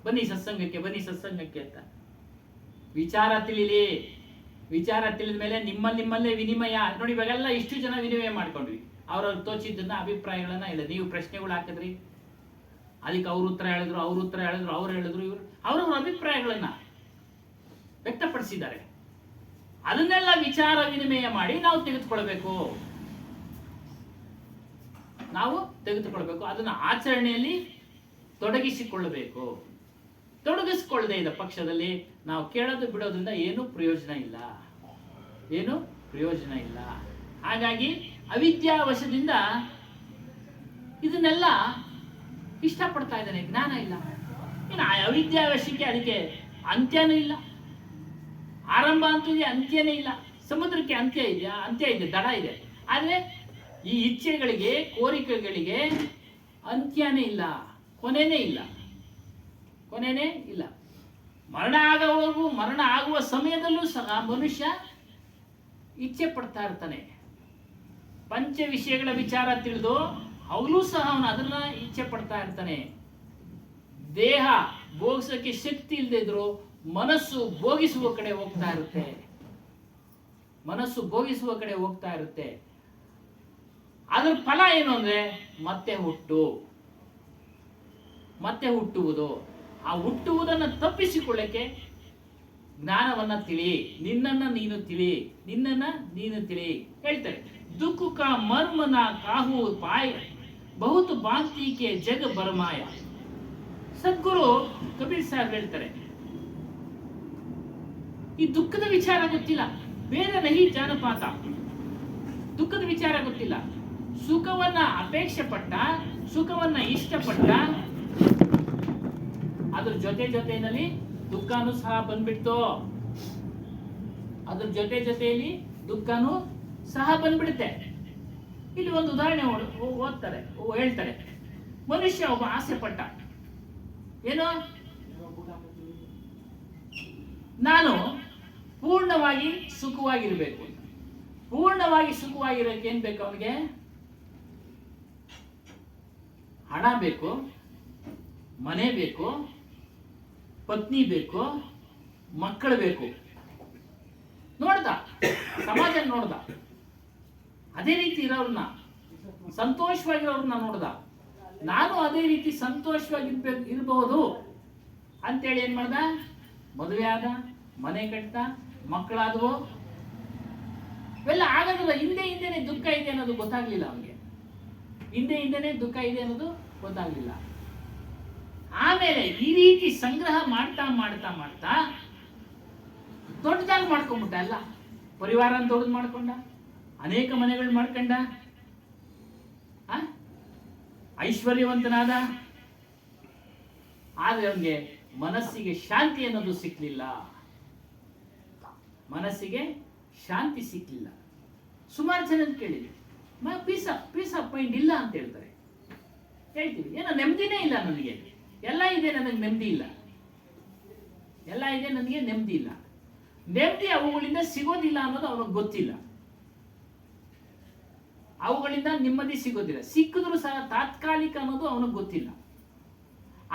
Speaker 2: ಬನ್ನಿ ಸತ್ಸಂಗಕ್ಕೆ ಅಂತ. ವಿಚಾರ ತಿಳಿದ ಮೇಲೆ ನಿಮ್ಮಲ್ಲೇ ವಿನಿಮಯ. ನೋಡಿ, ಇವಾಗೆಲ್ಲ ಇಷ್ಟು ಜನ ವಿನಿಮಯ ಮಾಡ್ಕೊಂಡ್ವಿ, ಅವ್ರವ್ರು ತೋಚಿದ್ದನ್ನ ಅಭಿಪ್ರಾಯಗಳನ್ನ ಇಲ್ಲ. ನೀವು ಪ್ರಶ್ನೆಗಳು ಹಾಕಿದ್ರಿ, ಅದಕ್ಕೆ ಅವ್ರ ಉತ್ತರ ಹೇಳಿದ್ರು, ಅವ್ರು ಹೇಳಿದ್ರು, ಇವರು ಅವ್ರವ್ರ ಅಭಿಪ್ರಾಯಗಳನ್ನ ವ್ಯಕ್ತಪಡಿಸಿದ್ದಾರೆ.
Speaker 9: ಅದನ್ನೆಲ್ಲ ವಿಚಾರ ವಿನಿಮಯ ಮಾಡಿ ನಾವು ತೆಗೆದುಕೊಳ್ಬೇಕು, ಅದನ್ನು ಆಚರಣೆಯಲ್ಲಿ ತೊಡಗಿಸಿಕೊಳ್ಳಬೇಕು. ತೊಡಗಿಸಿಕೊಳ್ಳದೆ ಇದ್ದ ಪಕ್ಷದಲ್ಲಿ ನಾವು ಕೇಳೋದು ಬಿಡೋದ್ರಿಂದ ಏನೂ ಪ್ರಯೋಜನ ಇಲ್ಲ. ಹಾಗಾಗಿ ಅವಿದ್ಯಾವಶದಿಂದ ಇದನ್ನೆಲ್ಲ ಇಷ್ಟಪಡ್ತಾ ಇದ್ದಾನೆ, ಜ್ಞಾನ ಇಲ್ಲ. ಇನ್ನು ಅವಿದ್ಯಾವಶಕ್ಕೆ ಅದಕ್ಕೆ ಅಂತ್ಯನೂ ಇಲ್ಲ, ಆರಂಭ ಅಂತೂ ಇದೆ, ಅಂತ್ಯನೇ ಇಲ್ಲ. ಸಮುದ್ರಕ್ಕೆ ಅಂತ್ಯ ಇದೆಯಾ? ಅಂತ್ಯ ಇದೆ, ದಡ ಇದೆ. ಆದರೆ ಈ ಇಚ್ಛೆಗಳಿಗೆ, ಕೋರಿಕೆಗಳಿಗೆ ಅಂತ್ಯನೇ ಇಲ್ಲ, ಕೊನೆನೇ ಇಲ್ಲ. ಮರಣ ಆಗೋವರೆಗೂ, ಮರಣ ಆಗುವ ಸಮಯದಲ್ಲೂ ಸಹ ಮನುಷ್ಯ ಇಚ್ಛೆ ಪಡ್ತಾ ಇರ್ತಾನೆ. ಪಂಚ ವಿಷಯಗಳ ವಿಚಾರ ತಿಳಿದು ಅವನು ಸಹ ಅದನ್ನ ಇಚ್ಛೆ ಪಡ್ತಾ ಇರ್ತಾನೆ. ದೇಹ ಭೋಗಿಸೋಕೆ ಶಕ್ತಿ ಇಲ್ಲದೆ ಇದ್ರು ಮನಸ್ಸು ಭೋಗಿಸುವ ಕಡೆ ಹೋಗ್ತಾ ಇರುತ್ತೆ. ಅದರ ಫಲ ಏನು ಅಂದ್ರೆ ಮತ್ತೆ ಹುಟ್ಟುವುದು. ಆ ಹುಟ್ಟುವುದನ್ನು ತಪ್ಪಿಸಿಕೊಳ್ಳಕ್ಕೆ ಜ್ಞಾನವನ್ನ ತಿಳಿ, ನಿನ್ನನ್ನ ನೀನು ತಿಳಿ ಹೇಳ್ತಾರೆ. ದುಃಖ ಕಾ ಮರ್ಮನ ಕಾಹು ಪಾಯ ಬಹುತ್ ಬಾಂತಿ ಕೆ ಜಗ ಬರಮಾಯ. ಸದ್ಗುರು ಕಬೀರ್ ಸಾಹೇಬ್ ಹೇಳ್ತಾರೆ, ಈ ದುಃಖದ ವಿಚಾರ ಗೊತ್ತಿಲ್ಲ, ಬೇರೆ ನಹಿ ಜಾನಪಾತ. ದುಃಖದ ವಿಚಾರ ಗೊತ್ತಿಲ್ಲ. ಸುಖವನ್ನ ಅಪೇಕ್ಷೆ ಪಟ್ಟ, ಸುಖವನ್ನ ಇಷ್ಟಪಟ್ಟ, ಅದ್ರ ಜೊತೆಯಲ್ಲಿ ದುಃಖನೂ ಸಹ ಬಂದ್ಬಿಡ್ತು. ಅದ್ರ ಜೊತೆಯಲ್ಲಿ ದುಃಖನೂ ಸಹ ಬಂದ್ಬಿಡುತ್ತೆ. ಇಲ್ಲಿ ಒಂದು ಉದಾಹರಣೆ ಹೇಳ್ತಾರೆ. ಮನುಷ್ಯ ಒಬ್ಬ ಆಸೆ ಪಟ್ಟ, ಏನೋ ನಾನು ಪೂರ್ಣವಾಗಿ ಸುಖವಾಗಿರ್ಬೇಕು. ಪೂರ್ಣವಾಗಿ ಸುಖವಾಗಿರೋಕೆ ಏನ್ ಬೇಕು ಅವನಿಗೆ? ಹಣ ಬೇಕು, ಮನೆ ಬೇಕು, ಪತ್ನಿ ಬೇಕು, ಮಕ್ಕಳು ಬೇಕು. ಸಮಾಜ ನೋಡ್ದ, ಅದೇ ರೀತಿ ಇರೋರನ್ನ, ಸಂತೋಷವಾಗಿರೋರನ್ನ ನೋಡ್ದ. ನಾನು ಅದೇ ರೀತಿ ಇರಬಹುದು ಅಂತೇಳಿ ಏನ್ ಮಾಡ್ದ? ಮದುವೆ ಆದ, ಮನೆ ಕಟ್ಟ, ಮಕ್ಕಳಾದವು. ಇವೆಲ್ಲ ಆಗೋದಿಲ್ಲ. ಹಿಂದೆನೆ ದುಃಖ ಇದೆ ಅನ್ನೋದು ಗೊತ್ತಾಗ್ಲಿಲ್ಲ ಅವನಿಗೆ. ಹಿಂದೆನೆ ದುಃಖ ಇದೆ ಅನ್ನೋದು ಗೊತ್ತಾಗ್ಲಿಲ್ಲ. ಆಮೇಲೆ ಈ ರೀತಿ ಸಂಗ್ರಹ ಮಾಡ್ತಾ ದೊಡ್ಡದಾಗಿ ಮಾಡ್ಕೊಂಡ್ಬಿಟ್ಟ. ಎಲ್ಲ ಪರಿವಾರ ದೊಡ್ಡದು ಮಾಡ್ಕೊಂಡ, ಅನೇಕ ಮನೆಗಳು ಮಾಡ್ಕೊಂಡ, ಐಶ್ವರ್ಯವಂತನಾದ. ಆದ್ರೆ ಅವನಿಗೆ ಮನಸ್ಸಿಗೆ ಶಾಂತಿ ಅನ್ನೋದು ಸಿಕ್ಲಿಲ್ಲ. ಸುಮಾರು ಜನ ಕೇಳಿದ್ವಿ, ಪೀಸ್ ಆಫ್ ಮೈಂಡ್ ಇಲ್ಲ ಅಂತ ಹೇಳ್ತೀವಿ. ಏನೋ ನೆಮ್ಮದಿನೇ ಇಲ್ಲ ನನಗೆ, ಎಲ್ಲ ಇದೆ ನನಗೆ ನೆಮ್ಮದಿ ಇಲ್ಲ. ನೆಮ್ಮದಿ ಅವುಗಳಿಂದ ಸಿಗೋದಿಲ್ಲ ಅನ್ನೋದು ಅವನಿಗೆ ಗೊತ್ತಿಲ್ಲ. ಅವುಗಳಿಂದ ನೆಮ್ಮದಿ ಸಿಗೋದಿಲ್ಲ. ಸಿಕ್ಕಿದ್ರು ಸಹ ತಾತ್ಕಾಲಿಕ ಅನ್ನೋದು ಅವನಿಗೆ ಗೊತ್ತಿಲ್ಲ.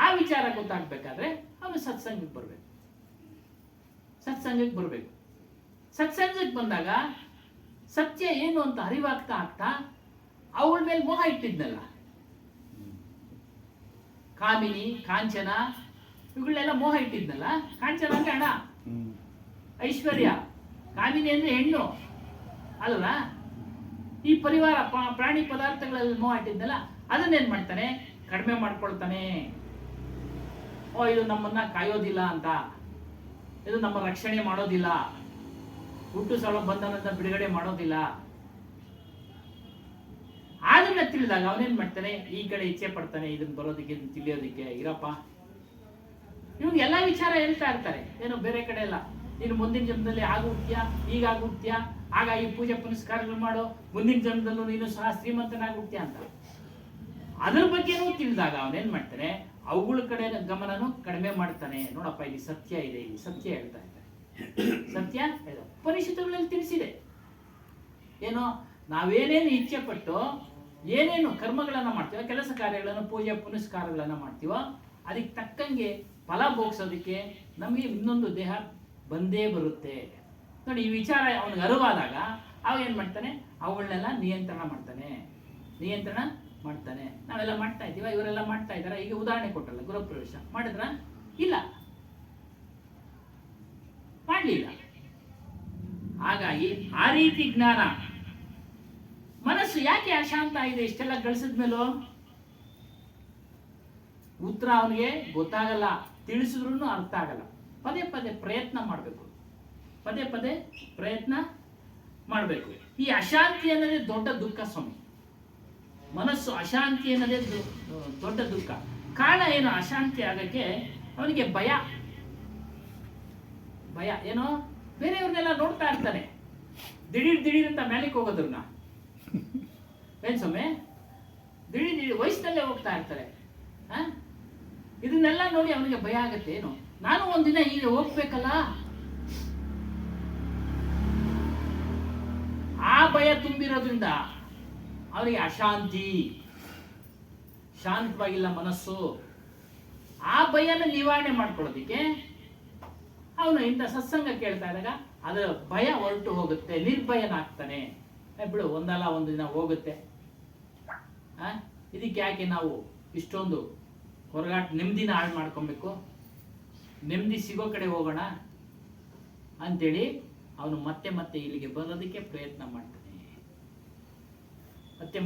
Speaker 9: ಆ ವಿಚಾರ ಗೊತ್ತಾಗ್ಬೇಕಾದ್ರೆ ಅವನು ಸತ್ಸಂಗಕ್ಕೆ ಬರಬೇಕು. ಸತ್ಸಂಗಕ್ಕೆ ಬಂದಾಗ ಸತ್ಯ ಏನು ಅಂತ ಅರಿವಾಗ್ತಾ ಅವಳ ಮೇಲೆ ಮೋಹ ಇಟ್ಟಿದ್ನಲ್ಲ, ಕಾಮಿನಿ, ಕಾಂಚನ, ಇವುಗಳೆಲ್ಲ ಮೋಹ ಇಟ್ಟಿದ್ನಲ್ಲ. ಕಾಂಚನ ಅಂದ್ರೆ ಹಣ, ಐಶ್ವರ್ಯ. ಕಾಮಿನಿ ಅಂದ್ರೆ ಹೆಣ್ಣು ಅಲ್ವಾ? ಈ ಪರಿವಾರ, ಪ್ರಾಣಿ ಪದಾರ್ಥಗಳಲ್ಲಿ ಮೋಹ ಇಟ್ಟಿದ್ನಲ್ಲ, ಅದನ್ನೇನ್ ಮಾಡ್ತಾನೆ? ಕಡಿಮೆ ಮಾಡ್ಕೊಳ್ತಾನೆ. ಇದು ನಮ್ಮನ್ನ ಕಾಯೋದಿಲ್ಲ ಅಂತ, ಇದು ನಮ್ಮ ರಕ್ಷಣೆ ಮಾಡೋದಿಲ್ಲ, ಹುಟ್ಟು ಸಾವು ಬಂಧನದಿಂದ ಬಿಡುಗಡೆ ಮಾಡೋದಿಲ್ಲ. ಅದನ್ನ ತಿಳಿದಾಗ ಅವನೇನ್ ಮಾಡ್ತಾನೆ? ಈ ಕಡೆ ಇಚ್ಛೆ ಪಡ್ತಾನೆ, ಇದನ್ನ ಬರೋದಕ್ಕೆ, ಇದನ್ನ ತಿಳಿಯೋದಕ್ಕೆ. ಇರಪ್ಪ, ಇವ್ನು ಎಲ್ಲಾ ವಿಚಾರ ಹೇಳ್ತಾ ಇರ್ತಾರೆ. ಏನೋ ಬೇರೆ ಕಡೆ ಎಲ್ಲ, ನೀನು ಮುಂದಿನ ಜನ್ಮದಲ್ಲಿ ಆಗುತ್ತೀಯಾ, ಹೀಗಾಗುತ್ತೀಯಾ, ಆಗ ಈ ಪೂಜೆ ಪುನಸ್ಕಾರಗಳು ಮಾಡೋ, ಮುಂದಿನ ಜನ್ಮದಲ್ಲೂ ನೀನು ಸಹ ಶ್ರೀಮಂತನಾಗುತ್ತೀಯ ಅಂತ. ಅದ್ರ ಬಗ್ಗೆನೂ ತಿಳಿದಾಗ ಅವನೇನ್ ಮಾಡ್ತಾನೆ? ಅವುಗಳ ಕಡೆ ಗಮನನು ಕಡಿಮೆ ಮಾಡ್ತಾನೆ. ನೋಡಪ್ಪ, ಇಲ್ಲಿ ಸತ್ಯ ಇದೆ, ಇಲ್ಲಿ ಸತ್ಯ ಹೇಳ್ತಾ ಇದ್ದಾರೆ. ಸತ್ಯ ಉಪನಿಷತ್ತುಗಳಲ್ಲಿ ತಿಳಿಸಿದೆ. ಏನೋ ನಾವೇನೇನು ಇಚ್ಛೆ ಪಟ್ಟು ಏನೇನು ಕರ್ಮಗಳನ್ನ ಮಾಡ್ತೀವೋ, ಕೆಲಸ ಕಾರ್ಯಗಳನ್ನು, ಪೂಜೆ ಪುನಸ್ಕಾರಗಳನ್ನ ಮಾಡ್ತೀವೋ, ಅದಕ್ಕೆ ತಕ್ಕಂಗೆ ಫಲ ಭೋಗಿಸೋದಕ್ಕೆ ನಮಗೆ ಇನ್ನೊಂದು ದೇಹ ಬಂದೇ ಬರುತ್ತೆ. ನೋಡಿ, ಈ ವಿಚಾರ ಅವನಿಗೆ ಅರಿವಾದಾಗ ಅವ ಏನ್ ಮಾಡ್ತಾನೆ? ಅವುಗಳನ್ನೆಲ್ಲ ನಿಯಂತ್ರಣ ಮಾಡ್ತಾನೆ. ನಾವೆಲ್ಲ ಮಾಡ್ತಾ ಇದ್ದೀವ, ಇವರೆಲ್ಲ ಮಾಡ್ತಾ ಇದಾರ. ಈಗ ಉದಾಹರಣೆ ಕೊಟ್ಟಲ್ಲ, ಗೃಹಪ್ರವೇಶ ಮಾಡಿದ್ರ? ಇಲ್ಲ, ಮಾಡ್ಲಿಲ್ಲ.
Speaker 2: ಹಾಗಾಗಿ ಆ ರೀತಿ ಜ್ಞಾನ. ಮನಸ್ಸು ಯಾಕೆ ಅಶಾಂತ ಆಗಿದೆ ಇಷ್ಟೆಲ್ಲ ಗಳಿಸಿದ ಮೇಲೂ? ಉತ್ತರ ಅವನಿಗೆ ಗೊತ್ತಾಗಲ್ಲ, ತಿಳಿಸಿದ್ರು ಅರ್ಥ ಆಗಲ್ಲ. ಪದೇ ಪದೇ ಪ್ರಯತ್ನ ಮಾಡಬೇಕು, ಪದೇ ಪದೇ ಪ್ರಯತ್ನ ಮಾಡಬೇಕು. ಈ ಅಶಾಂತಿ ಅನ್ನೋದೇ ದೊಡ್ಡ ದುಃಖ ಸ್ವಾಮಿ. ಮನಸ್ಸು ಅಶಾಂತಿ ಅನ್ನೋದೇ ದೊಡ್ಡ ದುಃಖ. ಕಾರಣ ಏನು ಅಶಾಂತಿ ಆಗಕ್ಕೆ? ಅವನಿಗೆ ಭಯ. ಭಯ ಏನೋ ಬೇರೆಯವ್ರನ್ನೆಲ್ಲ ನೋಡ್ತಾ ಇರ್ತಾನೆ, ದಿಢೀರ್ ಅಂತ ಮೇಲಕ್ಕೆ ಹೋಗೋದ್ರನ್ನ. ಏನ್ ಸ್ವಾಮಿ, ದಿಢೀರ್ ವಯಸ್ಸಿನಲ್ಲೇ ಹೋಗ್ತಾ ಇರ್ತಾರೆ. ಇದನ್ನೆಲ್ಲ ನೋಡಿ ಅವನಿಗೆ ಭಯ ಆಗತ್ತೆ. ಏನು, ನಾನು ಒಂದಿನ ಹೀಗೆ ಹೋಗ್ಬೇಕಲ್ಲ, ಆ ಭಯ ತುಂಬಿರೋದ್ರಿಂದ ಅವನಿಗೆ ಅಶಾಂತಿ, ಶಾಂತವಾಗಿಲ್ಲ ಮನಸ್ಸು. ಆ ಭಯನ ನಿವಾರಣೆ ಮಾಡ್ಕೊಳ್ಳೋದಿಕ್ಕೆ ಅವನು ಇಂಥ ಸತ್ಸಂಗ ಕೇಳ್ತಾ ಇದ್ದಾಗ ಅದರ ಭಯ ಹೊರಟು ಹೋಗುತ್ತೆ, ನಿರ್ಭಯನಾಗ್ತಾನೆ. ಬಿಡು, ಒಂದಲ್ಲ ಒಂದು ದಿನ ಹೋಗುತ್ತೆ. ಇದಕ್ಕೆ ಯಾಕೆ ನಾವು ಇಷ್ಟೊಂದು ಹೊರಗಾಟ, ನೆಮ್ಮದಿನ ಹಾಳು ಮಾಡ್ಕೊಬೇಕು, ನೆಮ್ಮದಿ ಸಿಗೋ ಕಡೆ ಹೋಗೋಣ ಅಂತೇಳಿ ಅವನು ಮತ್ತೆ ಮತ್ತೆ ಇಲ್ಲಿಗೆ ಬರೋದಕ್ಕೆ ಪ್ರಯತ್ನ ಮಾಡ್ತಾನೆ.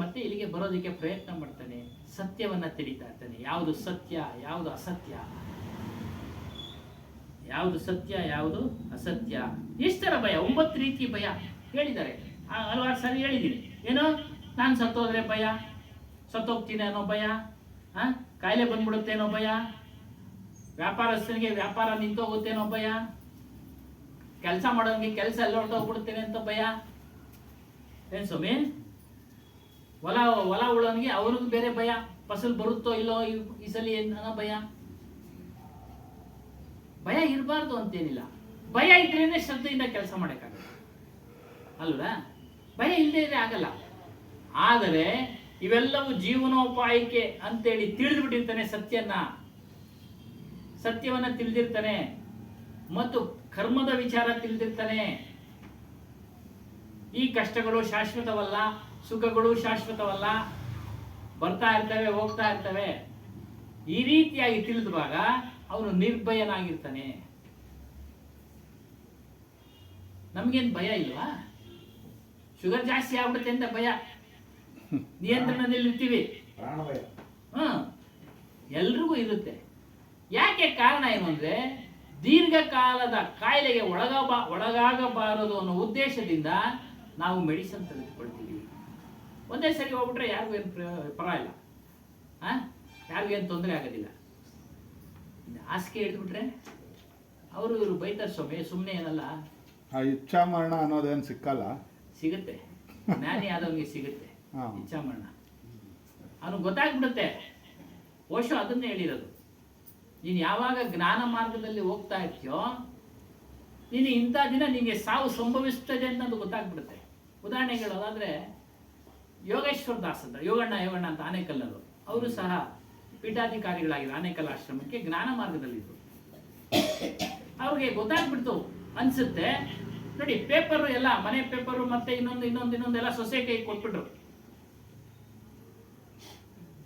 Speaker 2: ಮತ್ತೆ ಇಲ್ಲಿಗೆ ಬರೋದಕ್ಕೆ ಪ್ರಯತ್ನ ಮಾಡ್ತಾನೆ. ಸತ್ಯವನ್ನ ತಿಳಿತಾ ಇರ್ತಾನೆ. ಯಾವುದು ಸತ್ಯ, ಯಾವುದು ಅಸತ್ಯ, ಯಾವುದು ಸತ್ಯ, ಯಾವುದು ಅಸತ್ಯ. ಎಷ್ಟರ ಭಯ? 9 ರೀತಿ ಭಯ ಹೇಳಿದ್ದಾರೆ. ಹಲವಾರು ಸಾರಿ ಹೇಳಿದ್ದೀನಿ. ಏನೋ ನಾನು ಸತ್ತೋದ್ರೆ ಭಯ, ಸತ್ತೋಗ್ತೀನಿ ಅನ್ನೋ ಭಯ, ಕಾಯಿಲೆ ಬಂದ್ಬಿಡುತ್ತೇನೋ ಭಯ, ವ್ಯಾಪಾರಸ್ಥನಿಗೆ ವ್ಯಾಪಾರ ನಿಂತೋಗುತ್ತೇನೋ ಭಯ, ಕೆಲಸ ಮಾಡೋನಿಗೆ ಕೆಲಸ ಎಲ್ಲ ಹೊರಟೋಗ್ಬಿಡುತ್ತೇನೆ ಅಂತ ಭಯ. ಏನ್ ಸ್ವಾಮಿ, ಹೊಲ ಉಳೋನಿಗೆ ಅವ್ರಿಗೂ ಬೇರೆ ಭಯ, ಫಸಲ್ ಬರುತ್ತೋ ಇಲ್ಲೋ ಈ ಸಲ ಅನ್ನೋ ಭಯ. ಭಯ ಇರಬಾರ್ದು ಅಂತೇನಿಲ್ಲ. ಭಯ ಇದ್ರೇನೆ ಶ್ರದ್ಧೆಯಿಂದ ಕೆಲಸ ಮಾಡೋಕ್ಕಾಗಲ್ಲ ಅಲ್ವಾ? ಭಯ ಇಲ್ಲದೆ ಇದ್ರೆ ಆಗಲ್ಲ. ಆದರೆ ಇವೆಲ್ಲವೂ ಜೀವನೋಪಾಯಕ್ಕೆ ಅಂತೇಳಿ ತಿಳಿದ್ಬಿಟ್ಟಿರ್ತಾನೆ. ಸತ್ಯವನ್ನ ತಿಳಿದಿರ್ತಾನೆ ಮತ್ತು ಕರ್ಮದ ವಿಚಾರ ತಿಳಿದಿರ್ತಾನೆ. ಈ ಕಷ್ಟಗಳು ಶಾಶ್ವತವಲ್ಲ, ಸುಖಗಳು ಶಾಶ್ವತವಲ್ಲ, ಬರ್ತಾ ಇರ್ತವೆ, ಹೋಗ್ತಾ ಇರ್ತವೆ. ಈ ರೀತಿಯಾಗಿ ತಿಳಿದುವಾಗ ಅವನು ನಿರ್ಭಯನಾಗಿರ್ತಾನೆ. ನಮ್ಗೇನು ಭಯ ಇಲ್ವಾ? ಶುಗರ್ ಜಾಸ್ತಿ ಆಗ್ಬಿಡುತ್ತೆ ಅಂತ ಭಯ, ನಿಯಂತ್ರಣದಲ್ಲಿರ್ತೀವಿ. ಎಲ್ರಿಗೂ ಇರುತ್ತೆ. ಯಾಕೆ? ಕಾರಣ ಏನು ಅಂದ್ರೆ ದೀರ್ಘಕಾಲದ ಕಾಯಿಲೆಗೆ ಒಳಗಾಗಬಾರದು ಅನ್ನೋ ಉದ್ದೇಶದಿಂದ ನಾವು ಮೆಡಿಸಿನ್ ತೆಗೆದುಕೊಳ್ತೀವಿ. ಒಂದೇ ಸರಿ ಹೋಗ್ಬಿಟ್ರೆ ಯಾರಿಗೂ ಏನು ಪರವಾಗಿಲ್ಲ, ಯಾರಿಗೂ ಏನು ತೊಂದರೆ ಆಗೋದಿಲ್ಲ. ಹಾಸಿಗೆ ಹಿಡಿದ್ಬಿಟ್ರೆ ಅವರು ಇವರು ಬೈತಾರೆ ಸ್ವಾಮಿ, ಸುಮ್ಮನೆ ಏನಲ್ಲ.
Speaker 3: ಆ ಇಚ್ಛಾ ಮರಣ ಅನ್ನೋದೇನು ಸಿಕ್ಕಲ್ಲ?
Speaker 2: ಸಿಗುತ್ತೆ, ಜ್ಞಾನಿ ಆದವನಿಗೆ ಸಿಗುತ್ತೆ ಇಚ್ಛಾ ಮರಣ. ಅವನಿಗೆ ಗೊತ್ತಾಗ್ಬಿಡುತ್ತೆ. ಓಶೋ ಅದನ್ನೇ ಹೇಳಿರೋದು. ನೀನು ಯಾವಾಗ ಜ್ಞಾನ ಮಾರ್ಗದಲ್ಲಿ ಹೋಗ್ತಾ ಇರ್ತೀಯೋ, ನೀನು ಇಂಥ ದಿನ ನಿಮಗೆ ಸಾವು ಸಂಭವಿಸ್ತದೆ ಅನ್ನೋದು ಗೊತ್ತಾಗ್ಬಿಡುತ್ತೆ. ಉದಾಹರಣೆಗೆ ಹೇಳೋದಾದ್ರೆ, ಯೋಗೇಶ್ವರ ದಾಸ್ ಅಂತ, ಯೋಗಣ್ಣ ಅಂತ ಆನೇಕಲ್ಲರು, ಅವರು ಸಹ ಪೀಠಾಧಿಕಾರಿಗಳಾಗಿರೋ ಆನೇಕಲ್ ಆಶ್ರಮಕ್ಕೆ ಜ್ಞಾನ ಮಾರ್ಗದಲ್ಲಿದ್ದರು. ಅವ್ರಿಗೆ ಗೊತ್ತಾಗ್ಬಿಡ್ತು ಅನ್ಸುತ್ತೆ. ನೋಡಿ, ಪೇಪರ್ ಎಲ್ಲ, ಮನೆ ಪೇಪರು ಮತ್ತೆ ಇನ್ನೊಂದೆಲ್ಲ ಸೊಸೆ ಕೈ ಕೊಟ್ಬಿಟ್ರು.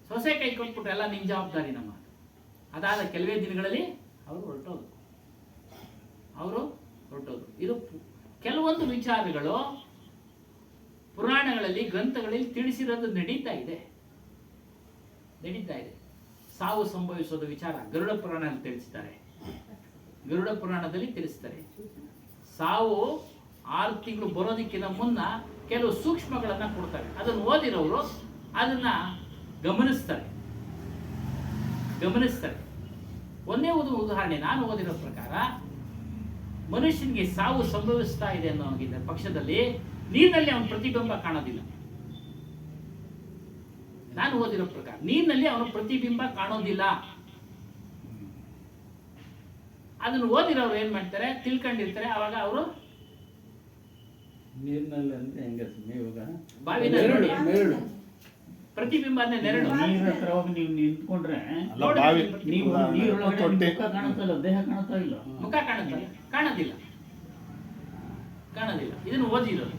Speaker 2: ಸೊಸೆ ಕೈ ಕೊಟ್ಬಿಟ್ರು, ಎಲ್ಲ ನಿಮ್ ಜವಾಬ್ದಾರಿ ನಮ್ಮ. ಅದಾದ ಕೆಲವೇ ದಿನಗಳಲ್ಲಿ ಅವರು ಹೊರಟೋದು. ಇದು ಕೆಲವೊಂದು ವಿಚಾರಗಳು ಪುರಾಣಗಳಲ್ಲಿ, ಗ್ರಂಥಗಳಲ್ಲಿ ತಿಳಿಸಿರೋದು ನಡೀತಾ ಇದೆ. ಸಾವು ಸಂಭವಿಸೋದು ವಿಚಾರ ಗರುಡ ಪುರಾಣದಲ್ಲಿ ತಿಳಿಸ್ತಾರೆ. ಸಾವು 6 ತಿಂಗಳು ಬರೋದಕ್ಕಿಂತ ಮುನ್ನ ಕೆಲವು ಸೂಕ್ಷ್ಮಗಳನ್ನ ಕೊಡ್ತಾರೆ. ಅದನ್ನು ಓದಿರೋರು ಅದನ್ನ ಗಮನಿಸ್ತಾರೆ. ಒಂದೇ ಒಂದು ಉದಾಹರಣೆ ನಾನು ಓದಿರೋ ಪ್ರಕಾರ, ಮನುಷ್ಯನಿಗೆ ಸಾವು ಸಂಭವಿಸ್ತಾ ಇದೆ ಅನ್ನೋ ಪಕ್ಷದಲ್ಲಿ ನೀರಿನಲ್ಲಿ ಅವನ ಪ್ರತಿಬಿಂಬ ಕಾಣೋದಿಲ್ಲ. ನಾನು ಓದಿರೋ ಪ್ರಕಾರ ನೀರಿನಲ್ಲಿ ಅವನ ಪ್ರತಿಬಿಂಬ ಕಾಣೋದಿಲ್ಲ. ಅದನ್ನು ಓದಿರೋರು ಏನ್ ಮಾಡ್ತಾರೆ, ತಿಳ್ಕೊಂಡಿರ್ತಾರೆ. ಅವಾಗ ಅವರು
Speaker 5: ನೀರಿನಲ್ಲಿ ಅಂದ್ರೆ ಹೆಂಗೆ ಇವಾಗ
Speaker 2: ಬಾವಿನಲ್ಲಿ ನೋಡಿ ಪ್ರತಿಬಿಂಬ ಅಂದ್ರೆ ನೆರಳು.
Speaker 9: ನೀರ್ ಹತ್ರ ಹೋಗಿ ನೀವು ನಿಂತ್ಕೊಂಡ್ರೆ ನೀವು ನೀರೊಳಗಡೆ ಮುಖ ಕಾಣುತ್ತಲ್ಲ, ದೇಹ ಕಾಣುತ್ತಾ ಇಲ್ಲ?
Speaker 2: ಮುಖ ಕಾಣೋದಿಲ್ಲ. ಇದನ್ನು ಓದಿರೋದು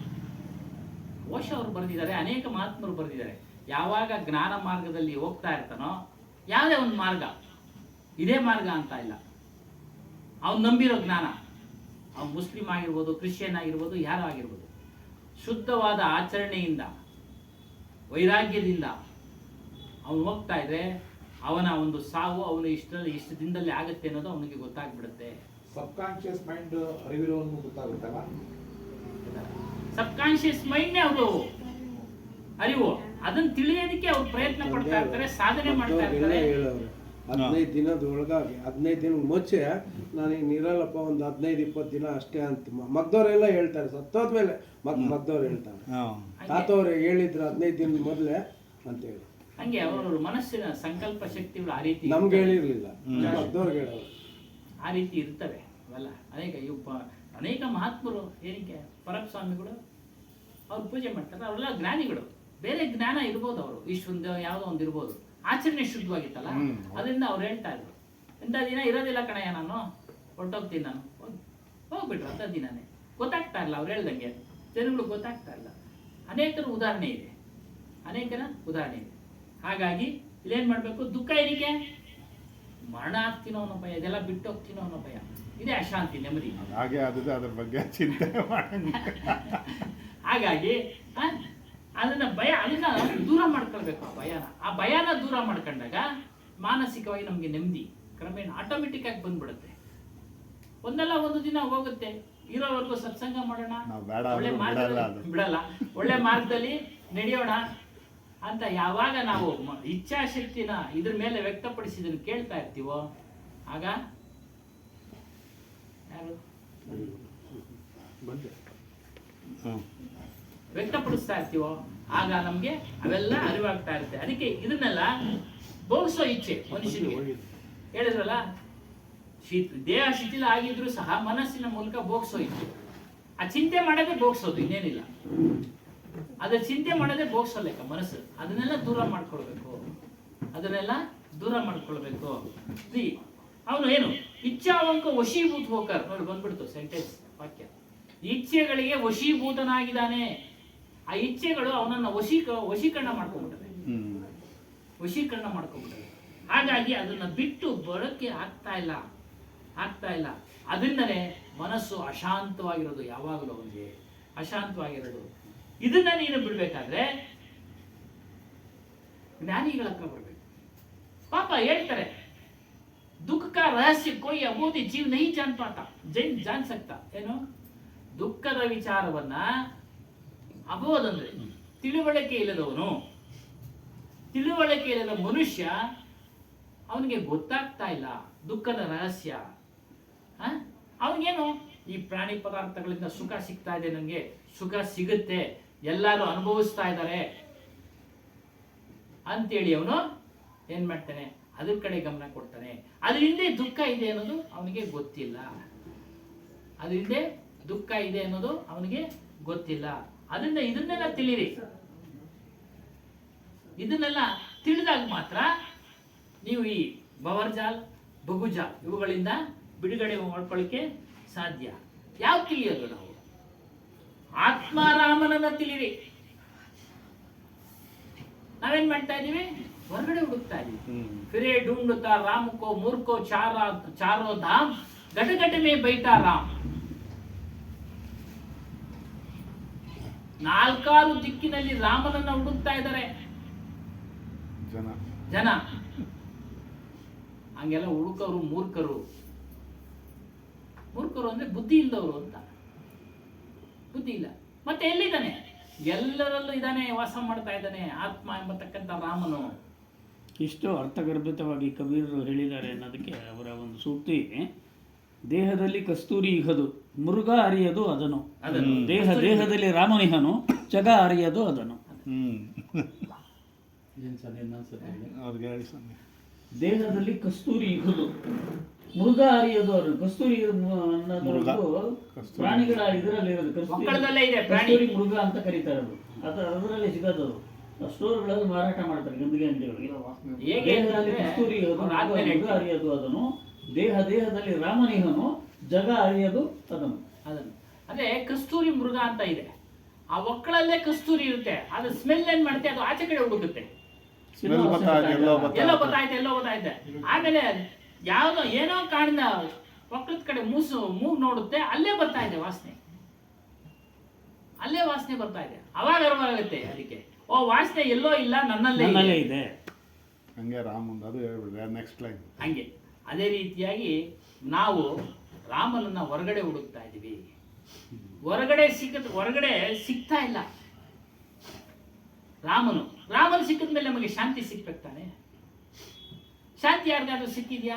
Speaker 2: ಓಶೋ ಅವರು ಬರೆದಿದ್ದಾರೆ, ಅನೇಕ ಮಹಾತ್ಮರು ಬರೆದಿದ್ದಾರೆ. ಯಾವಾಗ ಜ್ಞಾನ ಮಾರ್ಗದಲ್ಲಿ ಹೋಗ್ತಾ ಇರ್ತಾನೋ, ಯಾವುದೇ ಒಂದು ಮಾರ್ಗ ಇದೇ ಮಾರ್ಗ ಅಂತ ಇಲ್ಲ, ಅವನು ನಂಬಿರೋ ಜ್ಞಾನ ಮುಸ್ಲಿಂ ಆಗಿರ್ಬೋದು, ಕ್ರಿಶ್ಚಿಯನ್ ಆಗಿರ್ಬೋದು, ಯಾರು ಆಗಿರ್ಬೋದು, ಶುದ್ಧವಾದ ಆಚರಣೆಯಿಂದ ವೈರಾಗ್ಯದಿಂದ ಅವನು ಹೋಗ್ತಾ ಇದ್ರೆ ಅವನ ಒಂದು ಸಾವು ಅವನು ಇಷ್ಟು ದಿನದಲ್ಲಿ ಆಗುತ್ತೆ ಅನ್ನೋದು ಅವನಿಗೆ ಗೊತ್ತಾಗ್ಬಿಡುತ್ತೆ.
Speaker 4: ಸಬ್ ಕಾನ್ಶಿಯಸ್ ಮೈಂಡ್ ಅರಿವಿರೋನು ಗೊತ್ತಾಗುತ್ತಲ್ಲ,
Speaker 2: ಸಬ್ ಕಾನ್ಶಿಯಸ್ ಮೈಂಡ್ ಅವರು ಅರಿವು, ಅದನ್ನ ತಿಳಿಯೋದಕ್ಕೆ ಅವ್ರು ಪ್ರಯತ್ನ ಪಡ್ತಾ ಇರ್ತಾರೆ, ಸಾಧನೆ ಮಾಡ್ತಾ ಇರ್ತಾರೆ.
Speaker 11: ಹೇಳೋರು 15 ದಿನದ ಒಳಗಾಗಿ 15 ದಿನ ಮುಂಚೆ ನಾನು ನೀರಲ್ಲಪ್ಪ ಒಂದು 15-20 ದಿನ ಅಷ್ಟೇ ಅಂತ ಮಗ್ದವ್ರೆಲ್ಲ ಹೇಳ್ತಾರೆ. ಸತ್ತೋದ್ಮೇಲೆ ಮಗ್ದವ್ರು ಹೇಳ್ತಾರೆ, ತಾತವ್ರು ಹೇಳಿದ್ರು 15 ದಿನದ ಮೊದಲೇ ಅಂತೇಳಿ.
Speaker 2: ಹಂಗೆ ಅವರವ್ರ ಮನಸ್ಸಿನ ಸಂಕಲ್ಪ ಶಕ್ತಿಗಳು ಆ ರೀತಿ
Speaker 11: ನಮ್ಗೆ ಹೇಳಿರ್ಲಿಲ್ಲ, ಮಗ್ದವ್ರಿಗೆ ಹೇಳೋರು
Speaker 2: ಆ ರೀತಿ ಇರ್ತವೆ. ಅವೆಲ್ಲ ಅನೇಕ ಮಹಾತ್ಮರು ಏನಕ್ಕೆ ಪರಮ ಸ್ವಾಮಿಗಳು ಅವ್ರು ಪೂಜೆ ಮಾಡ್ತಾರೆ, ಅವರೆಲ್ಲ ಜ್ಞಾನಿಗಳು. ಬೇರೆ ಜ್ಞಾನ ಇರ್ಬೋದು, ಅವರು ಇಷ್ಟೊಂದು ಯಾವುದೋ ಒಂದು ಇರ್ಬೋದು, ಆಚರಣೆ ಶುದ್ಧವಾಗಿತ್ತಲ್ಲ, ಅದರಿಂದ ಅವ್ರು ಹೇಳ್ತಾ ಇದ್ರು ಇಂಥ ದಿನ ಇರೋದಿಲ್ಲ ಕಣಯ್ಯ, ನಾನು ಹೊರಟೋಗ್ತೀನಿ, ನಾನು ಹೋಗ್ಬಿಟ್ರು ಅಂತ ದಿನನೇ ಗೊತ್ತಾಗ್ತಾ ಇಲ್ಲ. ಅವ್ರು ಹೇಳ್ದಂಗೆ ಜನಗಳು ಗೊತ್ತಾಗ್ತಾ ಇಲ್ಲ. ಅನೇಕರ ಉದಾಹರಣೆ ಇದೆ. ಹಾಗಾಗಿ ಇಲ್ಲೇನ್ ಮಾಡ್ಬೇಕು, ದುಃಖ ಏನಕ್ಕೆ, ಮರಣ ಆಗ್ತೀನೋ ಅನ್ನೋ ಭಯ, ಇದೆಲ್ಲ ಬಿಟ್ಟು ಹೋಗ್ತೀನೋ ಅನ್ನೋ ಭಯ, ಇದೇ ಅಶಾಂತಿ, ನೆಮ್ಮದಿ.
Speaker 3: ಹಾಗೆ ಆದದ್ದು ಅದ್ರ ಬಗ್ಗೆ ಚಿಂತೆ ಮಾಡಿ
Speaker 2: ಹಾಗಾಗಿ ಅದನ್ನ ದೂರ ಮಾಡ್ಕೊಳ್ಬೇಕು. ಆ ಭಯನ ದೂರ ಮಾಡ್ಕೊಂಡಾಗ ಮಾನಸಿಕವಾಗಿ ನಮ್ಗೆ ನೆಮ್ಮದಿ ಕ್ರಮೇಣ ಆಟೋಮೆಟಿಕ್ ಆಗಿ ಬಂದ್ಬಿಡುತ್ತೆ. ಒಂದಲ್ಲ ಒಂದು ದಿನ ಹೋಗುತ್ತೆ, ಇರೋವರೆಗೂ ಸತ್ಸಂಗ ಮಾಡೋಣ, ಒಳ್ಳೆ ಮಾರ್ಗದಲ್ಲಿ ಬಿಡಲ್ಲ, ಒಳ್ಳೆ ಮಾರ್ಗದಲ್ಲಿ ನಡೆಯೋಣ ಅಂತ ಯಾವಾಗ ನಾವು ಇಚ್ಛಾಶಕ್ತಿನ ಇದ್ರ ಮೇಲೆ ವ್ಯಕ್ತಪಡಿಸಿದನ್ನು ಕೇಳ್ತಾ ಇರ್ತೀವೋ, ಆಗ ಯಾರು ವ್ಯಕ್ತಪಡಿಸ್ತಾ ಇರ್ತೀವೋ ಆಗ ನಮ್ಗೆ ಅವೆಲ್ಲ ಅರಿವಾಗ್ತಾ ಇರುತ್ತೆ. ಅದಕ್ಕೆ ಇದನ್ನೆಲ್ಲ ಭೋಗಿಸೋ ಇಚ್ಛೆ ಮನುಷ್ಯನಿಗೆ ಹೇಳಿದ್ರಲ್ಲ, ದೇಹ ಶಿಥಿಲ ಆಗಿದ್ರು ಸಹ ಮನಸ್ಸಿನ ಮೂಲಕ ಭೋಗಿಸೋ ಇಚ್ಛೆ. ಆ ಚಿಂತೆ ಮಾಡೋದೇ ಭೋಗಿಸೋದು, ಇನ್ನೇನಿಲ್ಲ. ಅದ್ರ ಚಿಂತೆ ಮಾಡೋದೇ ಭೋಗಿಸೋ ಲೆಕ್ಕ ಮನಸ್ಸು. ಅದನ್ನೆಲ್ಲ ದೂರ ಮಾಡ್ಕೊಳ್ಬೇಕು. ಅವನು ಏನು ಇಚ್ಛಾವಂಕ ವಶೀಭೂತ ಹೋಕರ್ ನೋಡಿ ಬಂದ್ಬಿಡ್ತು ಸೆಂಟೆನ್ಸ್ ವಾಕ್ಯ. ಇಚ್ಛೆಗಳಿಗೆ ವಶೀಭೂತನಾಗಿದ್ದಾನೆ. ಆ ಇಚ್ಛೆಗಳು ಅವನನ್ನ ವಶೀಕರಣ ಮಾಡ್ಕೊಂಡ್ಬಿಟ್ಟವೆ. ಹಾಗಾಗಿ ಅದನ್ನ ಬಿಟ್ಟು ಬರೋಕ್ಕೆ ಆಗ್ತಾ ಇಲ್ಲ. ಅದರಿಂದಲೇ ಮನಸ್ಸು ಅಶಾಂತವಾಗಿರೋದು, ಯಾವಾಗಲೂ ಅವನಿಗೆ ಅಶಾಂತವಾಗಿರೋದು. ಇದನ್ನ ನೀನು ಬಿಡ್ಬೇಕಾದ್ರೆ ಜ್ಞಾನಿಗಳ ಹತ್ರ ಬರ್ಬೇಕು. ಪಾಪ ಹೇಳ್ತಾರೆ, ದುಃಖ का रहस्य कोई अबोधी जीव नहीं जान सकता. ಏನು ದುಃಖದ ವಿಚಾರವನ್ನ ಅಬೋಧ ಅಂದ್ರೆ ತಿಳುವಳಿಕೆ ಇಲ್ಲದ ಮನುಷ್ಯ, ಅವನಿಗೆ ಗೊತ್ತಾಗ್ತಾ ಇಲ್ಲ ದುಃಖದ ರಹಸ್ಯ. ಅವನಿಗೇನು ಈ ಪ್ರಾಣಿ ಪದಾರ್ಥಗಳಿಂದ ಸುಖ ಸಿಗ್ತಾ ಇದೆ, ನನಗೆ ಸುಖ ಸಿಗುತ್ತೆ, ಎಲ್ಲರೂ ಅನುಭವಿಸ್ತಾ ಇದ್ದಾರೆ ಅಂತೇಳಿ ಅವನು ಏನ್ ಮಾಡ್ತಾನೆ, ಅದ್ರ ಕಡೆ ಗಮನ ಕೊಡ್ತಾನೆ. ಅದ್ರ ಹಿಂದೆ ದುಃಖ ಇದೆ ಅನ್ನೋದು ಅವನಿಗೆ ಗೊತ್ತಿಲ್ಲ. ಅದರಿಂದ ಇದನ್ನೆಲ್ಲ ತಿಳಿರಿ. ಇದನ್ನೆಲ್ಲ ತಿಳಿದಾಗ ಮಾತ್ರ ನೀವು ಈ ಬವರ್ಜಾಲ್ ಬಗುಜಾಲ್ ಇವುಗಳಿಂದ ಬಿಡುಗಡೆ ಮಾಡ್ಕೊಳ್ಳಿಕ್ಕೆ ಸಾಧ್ಯ. ಯಾವ ತಿಳಿಯೋದು ನಾವು ಆತ್ಮಾರಾಮನನ್ನ ತಿಳಿರಿ. ನಾವೇನ್ ಮಾಡ್ತಾ ಇದೀವಿ, ಹೊರಗಡೆ ಹುಡುಕ್ತಾ ಇದೀವಿ. ಫಿರೇ ಢೂಂಢತಾ ರಾಮಕೋ ಮೂರ್ಖೋ ಚಾರೋ ಧಾಮ್ ಘಟ ಮೇ ಬೈಠಾ ರಾಮ್. 4 ದಿಕ್ಕಿನಲ್ಲಿ ರಾಮನನ್ನ ಹುಡುಕ್ತಾ ಇದ್ದಾರೆ ಜನ. ಹಂಗೆಲ್ಲ ಹುಡುಕರು ಮೂರ್ಖರು ಅಂದ್ರೆ ಬುದ್ಧಿ ಇಲ್ಲದವರು ಅಂತ. ಬುದ್ಧಿ ಇಲ್ಲ. ಮತ್ತೆ ಎಲ್ಲಿದ್ದಾನೆ? ಎಲ್ಲರಲ್ಲೂ ಇದ್ದಾನೆ, ವಾಸ ಮಾಡ್ತಾ ಇದ್ದಾನೆ ಆತ್ಮ ಎಂಬತಕ್ಕಂಥ ರಾಮನು.
Speaker 9: ಇಷ್ಟು ಅರ್ಥಗರ್ಭಿತವಾಗಿ ಕಬೀರರು ಹೇಳಿದ್ದಾರೆ ಅನ್ನೋದಕ್ಕೆ ಅವರ ಒಂದು ಸೂಕ್ತಿ, ದೇಹದಲ್ಲಿ ಕಸ್ತೂರಿ ಇಹದು ಮೃಗ ಅರಿಯದು ಅದನು, ದೇಹದಲ್ಲಿ ರಾಮನಿಹನು ಜಗ ಅರಿಯದು ಅದನು. ದೇಹದಲ್ಲಿ ಕಸ್ತೂರಿ ಇಹದು ಮೃಗ ಅರಿಯದು ಅದನು. ಕಸ್ತೂರಿ ಅನ್ನೋದು ಪ್ರಾಣಿಗಳ ಇದರಲ್ಲಿ ಇರೋದು, ಕಸ್ತೂರಿ ಮೃಗ ಅಂತ ಕರೀತಾರೆ. ಅದರಲ್ಲಿ ಸಿಗೋದು ಸ್ಟೋರ್ಗಳಲ್ಲಿ ಮಾರಾಟ ಮಾಡ್ತಾರೆ, ಗಂದಿಗೆ ಅಂಗಡಿಗಳಿಗೆ. ಕಸ್ತೂರಿ ಮೃಗ ಅರಿಯದು ಅದನು, ದೇಹದಲ್ಲಿ ರಾಮನಿಹನು ಜಗ ಅರಿಯದು ಅದನು.
Speaker 2: ಅದೇ ಕಸ್ತೂರಿ ಮೃಗ ಅಂತ ಇದೆ. ಆ ಒಕ್ಕಳಲ್ಲೇ ಕಸ್ತೂರಿ ಇರುತ್ತೆ, ಅದು ಸ್ಮೆಲ್ ಏನ್ ಮಾಡುತ್ತೆ, ಅದು ಆಚೆ ಕಡೆ ಹುಡುಗುತ್ತೆ. ಎಲ್ಲೋ ಗೊತ್ತಾಯ್ತೆ. ಆಮೇಲೆ ಏನೋ ಕಾರಣ ಪಕ್ಕದ ಕಡೆ ಮೂಗು ನೋಡುತ್ತೆ, ಅಲ್ಲೇ ಬರ್ತಾ ಇದೆ ವಾಸನೆ, ಅಲ್ಲೇ ವಾಸನೆ ಬರ್ತಾ ಇದೆ. ಅವಾಗ ಅರಿವಾಗುತ್ತೆ ಅದಕ್ಕೆ, ಓ ವಾಸನೆ ಎಲ್ಲೋ ಇಲ್ಲ, ನನ್ನಲ್ಲೇ
Speaker 9: ಇದೆ.
Speaker 3: ಹಂಗೆ ರಾಮಂದು ಅದು ಹೇಳ್ಬಿಡ್ರಿ ನೆಕ್ಸ್ಟ್ ಲೈನ್.
Speaker 2: ಹಂಗೆ ಅದೇ ರೀತಿಯಾಗಿ ನಾವು ರಾಮನನ್ನ ಹೊರಗಡೆ ಹುಡುಕ್ತಾ ಇದೀವಿ, ಹೊರಗಡೆ ಸಿಗ್ತಾ ಇಲ್ಲ. ರಾಮನು ಸಿಕ್ಕಿದ ಮೇಲೆ ನಮಗೆ ಶಾಂತಿ ಸಿಕ್ಬೇಕು ತಾನೆ. ಶಾಂತಿ ಯಾರಿಗಾದ್ರೂ ಸಿಕ್ಕಿದ್ಯಾ?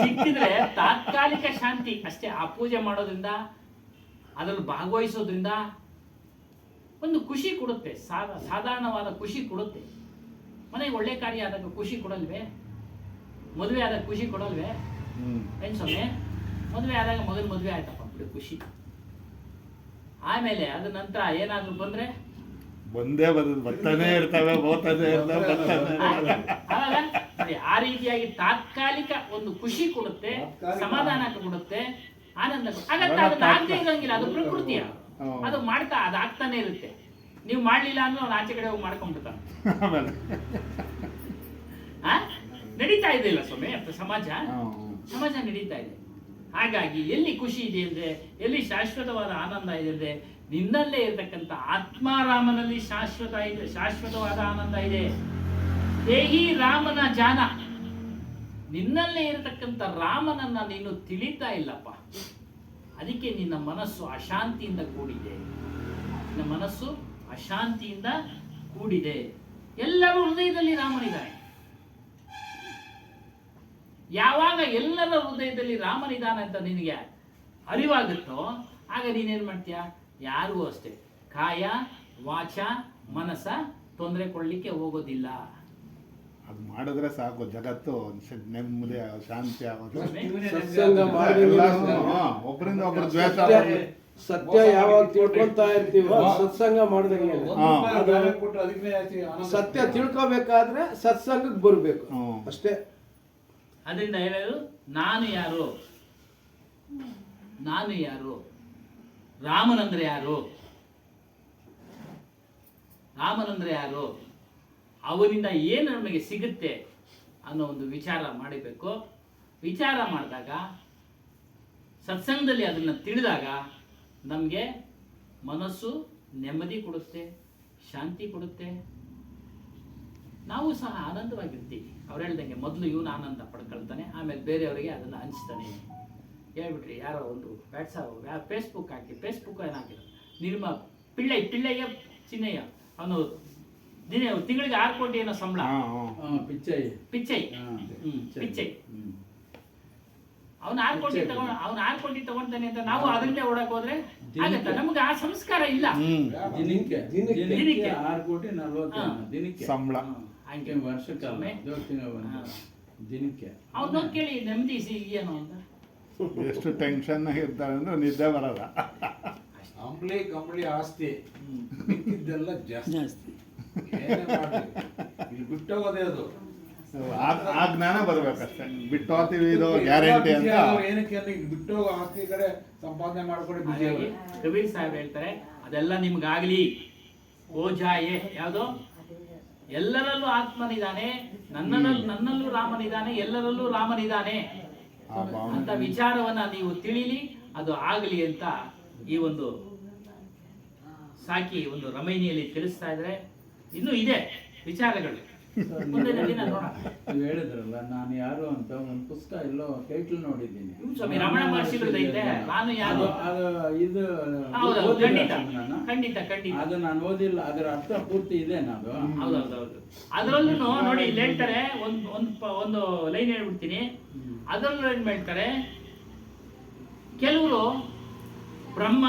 Speaker 2: ಸಿಕ್ಕಿದ್ರೆ ತಾತ್ಕಾಲಿಕ ಶಾಂತಿ ಅಷ್ಟೇ. ಆ ಪೂಜೆ ಮಾಡೋದ್ರಿಂದ, ಅದರಲ್ಲಿ ಭಾಗವಹಿಸೋದ್ರಿಂದ ಒಂದು ಖುಷಿ ಕೊಡುತ್ತೆ, ಸಾಧಾರಣವಾದ ಖುಷಿ ಕೊಡುತ್ತೆ. ಮನೆಗೆ ಒಳ್ಳೆ ಕಾರ್ಯ ಆದಾಗ ಖುಷಿ ಕೊಡಲ್ವೇ? ಮದುವೆ ಆದಾಗ ಖುಷಿ ಕೊಡಲ್ವೇ? ಏನ್ ಸೊನ್ನೆ ಮದುವೆ ಆದಾಗ ಮಗನ ಮದುವೆ ಆಯ್ತಪ್ಪ ಬಿಡು ಖುಷಿ. ಆಮೇಲೆ ಅದ ನಂತರ ಏನಾದ್ರು ಬಂದ್ರೆ
Speaker 3: ಬರ್ತಾನೆ ಇರ್ತವೆ,
Speaker 2: ಆ ರೀತಿಯಾಗಿ ತಾತ್ಕಾಲಿಕ ಒಂದು ಖುಷಿ ಕೊಡುತ್ತೆ, ಸಮಾಧಾನ ಕೊಡುತ್ತೆ, ಆನಂದ. ಹಾಗಂತ ಅದನ್ನ ಆಗದೆ ಇರೋಂಗಿಲ್ಲ, ಅದು ಪ್ರಕೃತಿಯ, ಅದು ಮಾಡ್ತಾ ಅದಾಗ್ತಾನೆ ಇರುತ್ತೆ. ನೀವು ಮಾಡ್ಲಿಲ್ಲ ಅಂದ್ರೆ ಅವ್ನು ಆಚೆ ಕಡೆ ಹೋಗಿ ಮಾಡ್ಕೊಂಡ್ಬಿಡ್ತಾನೆ. ನಡೀತಾ ಇದೆ ಇಲ್ಲ ಸ್ವಾಮಿ, ಸಮಾಜ ನಡೀತಾ ಇದೆ. ಹಾಗಾಗಿ ಎಲ್ಲಿ ಖುಷಿ ಇದೆ ಅಂದ್ರೆ, ಎಲ್ಲಿ ಶಾಶ್ವತವಾದ ಆನಂದ ಇದೆ ಅಂದ್ರೆ, ನಿನ್ನಲ್ಲೇ ಇರತಕ್ಕಂಥ ಆತ್ಮಾರಾಮನಲ್ಲಿ ಶಾಶ್ವತವಾದ ಆನಂದ ಇದೆ. ದೇಹಿ ರಾಮನ ಜಾನ, ನಿನ್ನಲ್ಲೇ ಇರತಕ್ಕಂಥ ರಾಮನನ್ನ ನೀನು ತಿಳಿತಾ ಇಲ್ಲಪ್ಪ. ಅದಕ್ಕೆ ನಿನ್ನ ಮನಸ್ಸು ಅಶಾಂತಿಯಿಂದ ಕೂಡಿದೆ. ನಿನ್ನ ಮನಸ್ಸು ಅಶಾಂತಿಯಿಂದ ಕೂಡಿದೆ. ಎಲ್ಲರೂ ಹೃದಯದಲ್ಲಿ ರಾಮನಿದ್ದಾನೆ. ಯಾವಾಗ ಎಲ್ಲರ ಹೃದಯದಲ್ಲಿ ರಾಮನಿದ್ದಾನೆ ಅಂತ ನಿನಗೆ ಅರಿವಾಗುತ್ತೋ, ಆಗ ನೀನೇನ್ ಮಾಡ್ತೀಯ? ಯಾರಿಗೂ ಅಷ್ಟೇ ಕಾಯ ವಾಚ ಮನಸ್ಸ ತೊಂದರೆ ಕೊಡ್ಲಿಕ್ಕೆ ಹೋಗೋದಿಲ್ಲ.
Speaker 3: ಅದು ಮಾಡಿದ್ರೆ ಸಾಕು, ಜಗತ್ತು ನೆಮ್ಮದಿ ಶಾಂತಿ ಆಗೋದು. ಒಬ್ಬರಿಂದ ಒಬ್ಬರು ದ್ವೇಷ,
Speaker 11: ಸತ್ಯ ಯಾವಾಗ ತಿಳ್ಕೊಂತಾ ಇರ್ತೀವೋ ಸತ್ಸಂಗ ಮಾಡಿದಂಗೆ. ಸತ್ಯ ತಿಳ್ಕೊಬೇಕಾದ್ರೆ ಸತ್ಸಂಗಕ್ಕೆ ಬರ್ಬೇಕು ಅಷ್ಟೇ.
Speaker 2: ಅದರಿಂದ ಹೇಳೋದು ನಾನು ಯಾರು, ರಾಮನಂದ್ರೆ ಯಾರು, ಅವನಿಂದ ಏನು ನಮಗೆ ಸಿಗುತ್ತೆ ಅನ್ನೋ ಒಂದು ವಿಚಾರ ಮಾಡಬೇಕು. ವಿಚಾರ ಮಾಡಿದಾಗ, ಸತ್ಸಂಗದಲ್ಲಿ ಅದನ್ನು ತಿಳಿದಾಗ ನಮಗೆ ಮನಸ್ಸು ನೆಮ್ಮದಿ ಕೊಡುತ್ತೆ, ಶಾಂತಿ ಕೊಡುತ್ತೆ, ನಾವು ಸಹ ಆನಂದವಾಗಿರ್ತೀವಿ. ಅವ್ರು ಹೇಳ್ದಂಗೆ ಮೊದಲು ಇವನು ಆನಂದ ಪಡ್ಕೊಳ್ತಾನೆ, ಆಮೇಲೆ ಬೇರೆಯವರಿಗೆ ಅದನ್ನು ಹಂಚ್ತಾನೆ. ಹೇಳ್ಬಿಟ್ರಿ ಯಾರೋ ಒಂದು ವಾಟ್ಸಪ್ ಫೇಸ್ಬುಕ್ ಫೇಸ್ಬುಕ್ ಏನಾಗಿರೋ ನಿರ್ಮ ಪಿಳ್ಳೆಗೆ ಚಿನ್ನಯ್ಯ, ಅವನು ತಿಂಗಳಿಗೆ 6 ಕೋಟಿ ಏನೋ ಸಂಬಳ, ಪಿಚ್ಚೈ. ಅವನು 6 ಕೋಟಿ ತಗೊಂತಾನೆ ಅಂತ ನಾವು ಅದನ್ನೇ ಓಡಕ್ ಹೋದ್ರೆ ಆಗತ್ತ? ನಮ್ಗೆ ಆ ಸಂಸ್ಕಾರ ಇಲ್ಲ.
Speaker 5: ದಿನಕ್ಕೆ 6 ಕೋಟಿ 40 ದಿನಕ್ಕೆ
Speaker 3: ಸಂಬಳ,
Speaker 5: ಹಂಗೆ ವರ್ಷಕ್ಕಲ್ಲ, ದಿನಕ್ಕೆ.
Speaker 2: ಅವ್ನು ಕೇಳಿ ನೆಮ್ಮದಿ ಏನು ಅಂತ
Speaker 3: ಎಷ್ಟು ಟೆನ್ಷನ್ ಇರ್ತಾರೆ ಅಂದ್ರೆ ನಿದ್ದೆ ಬರಲ್ಲ.
Speaker 4: ಕಂಬಳಿ ಆಸ್ತಿ ಮಿಕ್ಕಿದ್ದೆಲ್ಲ ಜಾಸ್ತಿ. ಇಲ್ಲಿ ಬಿಟ್ಟೋಗೋದೇ ಅದು.
Speaker 3: ಆ ಜ್ಞಾನ ಬರ್ಬೇಕಷ್ಟೇ. ಬಿಟ್ಟು ಹೋಗ್ತೀವಿ ಇದು ಗ್ಯಾರಂಟಿ ಅಂತ.
Speaker 4: ಏನಕ್ಕೆ ಬಿಟ್ಟೋಗೋ ಆಸ್ತಿ ಕಡೆ ಸಂಪಾದನೆ ಮಾಡ್ಕೊಂಡು ಬಿಜಿ.
Speaker 2: ಕಬೀರ್ ಸಾಹೇಬ್ ಹೇಳ್ತಾರೆ, ಅದೆಲ್ಲ ನಿಮ್ಗಾಗ್ಲಿ. ಓಜಾಯೇ ಯಾವುದು? ಎಲ್ಲರಲ್ಲೂ ಆತ್ಮನಿದ್ದಾನೆ, ನನ್ನಲ್ಲೂ ರಾಮನಿದ್ದಾನೆ, ಎಲ್ಲರಲ್ಲೂ ರಾಮನಿದ್ದಾನೆ ಅಂತ ವಿಚಾರವನ್ನ ನೀವು ತಿಳಿಲಿ, ಅದು ಆಗಲಿ ಅಂತ ಈ ಒಂದು ಸಾಕಿ ಒಂದು ರಮೈನಿಯಲ್ಲಿ ತಿಳಿಸ್ತಾ ಇದ್ರೆ. ಇನ್ನೂ ಇದೆ ವಿಚಾರಗಳು, ಮುಂದಿನ ದಿನ ನೋಡೋಣ.
Speaker 5: ನೀವು ಹೇಳಿದ್ರಲ್ಲ ನಾನು ಯಾರು ಅಂತ ಒಂದು ಪುಸ್ತಕ ಎಲ್ಲೋ ಟೈಟಲ್ ನೋಡಿದ್ದೀನಿ.
Speaker 2: ಸ್ವಾಮಿ ರಮಣ ಮಹರ್ಷಿಗಳದೈತೆ, ನಾನು ಯಾರು
Speaker 5: ಇದು
Speaker 2: ಖಂಡಿತ
Speaker 5: ಅದು ನಾನು ಓದಿಲ್ಲ, ಅದರ ಅರ್ಥ ಪೂರ್ತಿ ಇದೆ. ನಾನು
Speaker 2: ಹೌದೌದೌದು. ಅದರಲ್ಲೂ ನೋಡಿ ಇಲ್ಲಿ ಹೇಳ್ತಾರೆ, ಒಂದು ಲೈನ್ ಹೇಳ್ಬಿಡ್ತೀನಿ. ಅದರಲ್ಲೂ ಏನ್ ಹೇಳ್ತಾರೆ, ಕೆಲವರು ಬ್ರಹ್ಮ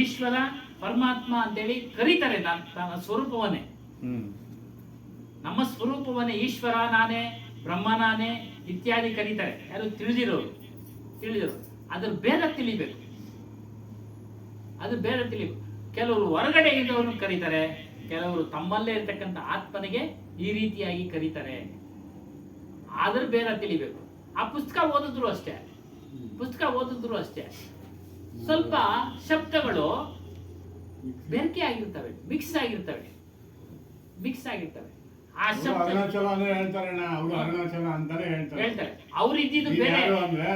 Speaker 2: ಈಶ್ವರ ಪರಮಾತ್ಮ ಅಂತೇಳಿ ಕರೀತಾರೆ ನನ್ನ ಸ್ವರೂಪವನ್ನೇ. ನಮ್ಮ ಸ್ವರೂಪವನ್ನೇ ಈಶ್ವರ ನಾನೇ, ಬ್ರಹ್ಮ ನಾನೇ ಇತ್ಯಾದಿ ಕರೀತಾರೆ. ಯಾರು ತಿಳಿದಿರೋರು ಅದ್ರ ಭೇದ ತಿಳಿಬೇಕು, ಅದು ಭೇದ ತಿಳಿಬೇಕು. ಕೆಲವರು ಹೊರಗಡೆ ಇದ್ದವನು ಕರೀತಾರೆ, ಕೆಲವರು ತಮ್ಮಲ್ಲೇ ಇರ್ತಕ್ಕಂಥ ಆತ್ಮನಿಗೆ ಈ ರೀತಿಯಾಗಿ ಕರೀತಾರೆ. ಅದ್ರ ಭೇದ ತಿಳಿಬೇಕು. ಆ ಪುಸ್ತಕ ಓದಿದ್ರು ಅಷ್ಟೇ ಸ್ವಲ್ಪ ಶಬ್ದಗಳು ಬೆರಕೆ ಆಗಿರ್ತವೆ, ಮಿಕ್ಸ್ ಆಗಿರ್ತವೆ. ಆ ಶಬ್ದ
Speaker 10: ಅರುಣಾಚಲ ಅಂದ್ರೆ ಹೇಳ್ತಾರೆ ಅಣ್ಣ, ಅವ್ರು ಅರುಣಾಚಲ ಅಂತಾನೆ ಹೇಳ್ತಾರೆ.
Speaker 2: ಹೇಳ್ತಾರೆ. ಅವ್ರು ಇದ್ದಿದ್ದು
Speaker 10: ನೀನ್
Speaker 2: ಬೇರೆ.
Speaker 10: ಯಾರು ಅಂದ್ರೆ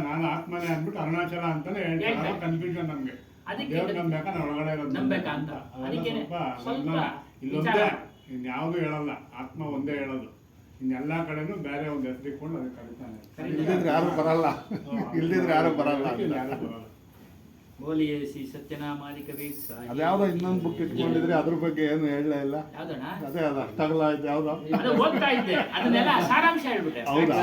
Speaker 10: ನಾನು ಆತ್ಮನೇ ಅಂದ್ಬಿಟ್ಟು ಅರುಣಾಚಲ ಅಂತಾನೆ ಹೇಳ್ತಾರೆ.
Speaker 2: ಹೇಳ್ತಾರೆ.
Speaker 10: ಕನ್ಫ್ಯೂಷನ್ ನಮ್ಗೆ.
Speaker 2: ಅದಕ್ಕೆ
Speaker 10: ದೇವ್ರು ನಂಬೇಕಾ ನಾವು ಒಳಗಡೆ ಇರೋದು
Speaker 2: ನಂಬೇಕಾ ಅಂತ.
Speaker 10: ಅವೆಲ್ಲ
Speaker 2: ಅದಕ್ಕೇನೆ ಸ್ವಲ್ಪ
Speaker 10: ಇಲ್ಲೊಂದೇ
Speaker 2: ವಿಚಾರ.
Speaker 10: ಇನ್ಯಾವುದು ಹೇಳಲ್ಲ, ಆತ್ಮ ಒಂದೇ ಹೇಳೋದು. ಇನ್ನೆಲ್ಲಾ ಕಡೆನೂ ಬೇರೆ ಒಂದು ಹೆಸರು ಇಟ್ಕೊಂಡು ಅದಕ್ಕೆ ಕರೀತಾನೆ.
Speaker 3: ಇಲ್ದಿದ್ರೆ ಯಾರು ಬರಲ್ಲ, ಇಲ್ದಿದ್ರೆ ಯಾರು ಬರಲ್ಲ ಅಂತ.
Speaker 10: ಯಾರು ಬರಲ್ಲ.
Speaker 2: ಬೋಲಿಯೇ ಶ್ರೀ ಸತ್ಯನಾಮಾದಿ ಕಬೀರ್ ಸಾಹೇಬ್.
Speaker 3: ಅದ್ಯಾವುದೋ ಇನ್ನೊಂದು ಬುಕ್ ಇಟ್ಕೊಂಡಿದ್ರೆ ಅದ್ರ ಬಗ್ಗೆ ಏನು ಹೇಳಲೇ ಇಲ್ಲ.
Speaker 2: ಯಾವ್ದಣ್ಣ?
Speaker 3: ಅದೇ ಅದು ಅಷ್ಟಾಗಲ್ಲ ಆಯ್ತು ಯಾವ್ದು
Speaker 2: ಅದು ಓದ್ತಾ ಇದ್ದೆ, ಅದನ್ನೆಲ್ಲ ಸಾರಾಂಶ ಹೇಳ್ಬಿಟ್ಟೆ.
Speaker 3: ಹೌದಾ?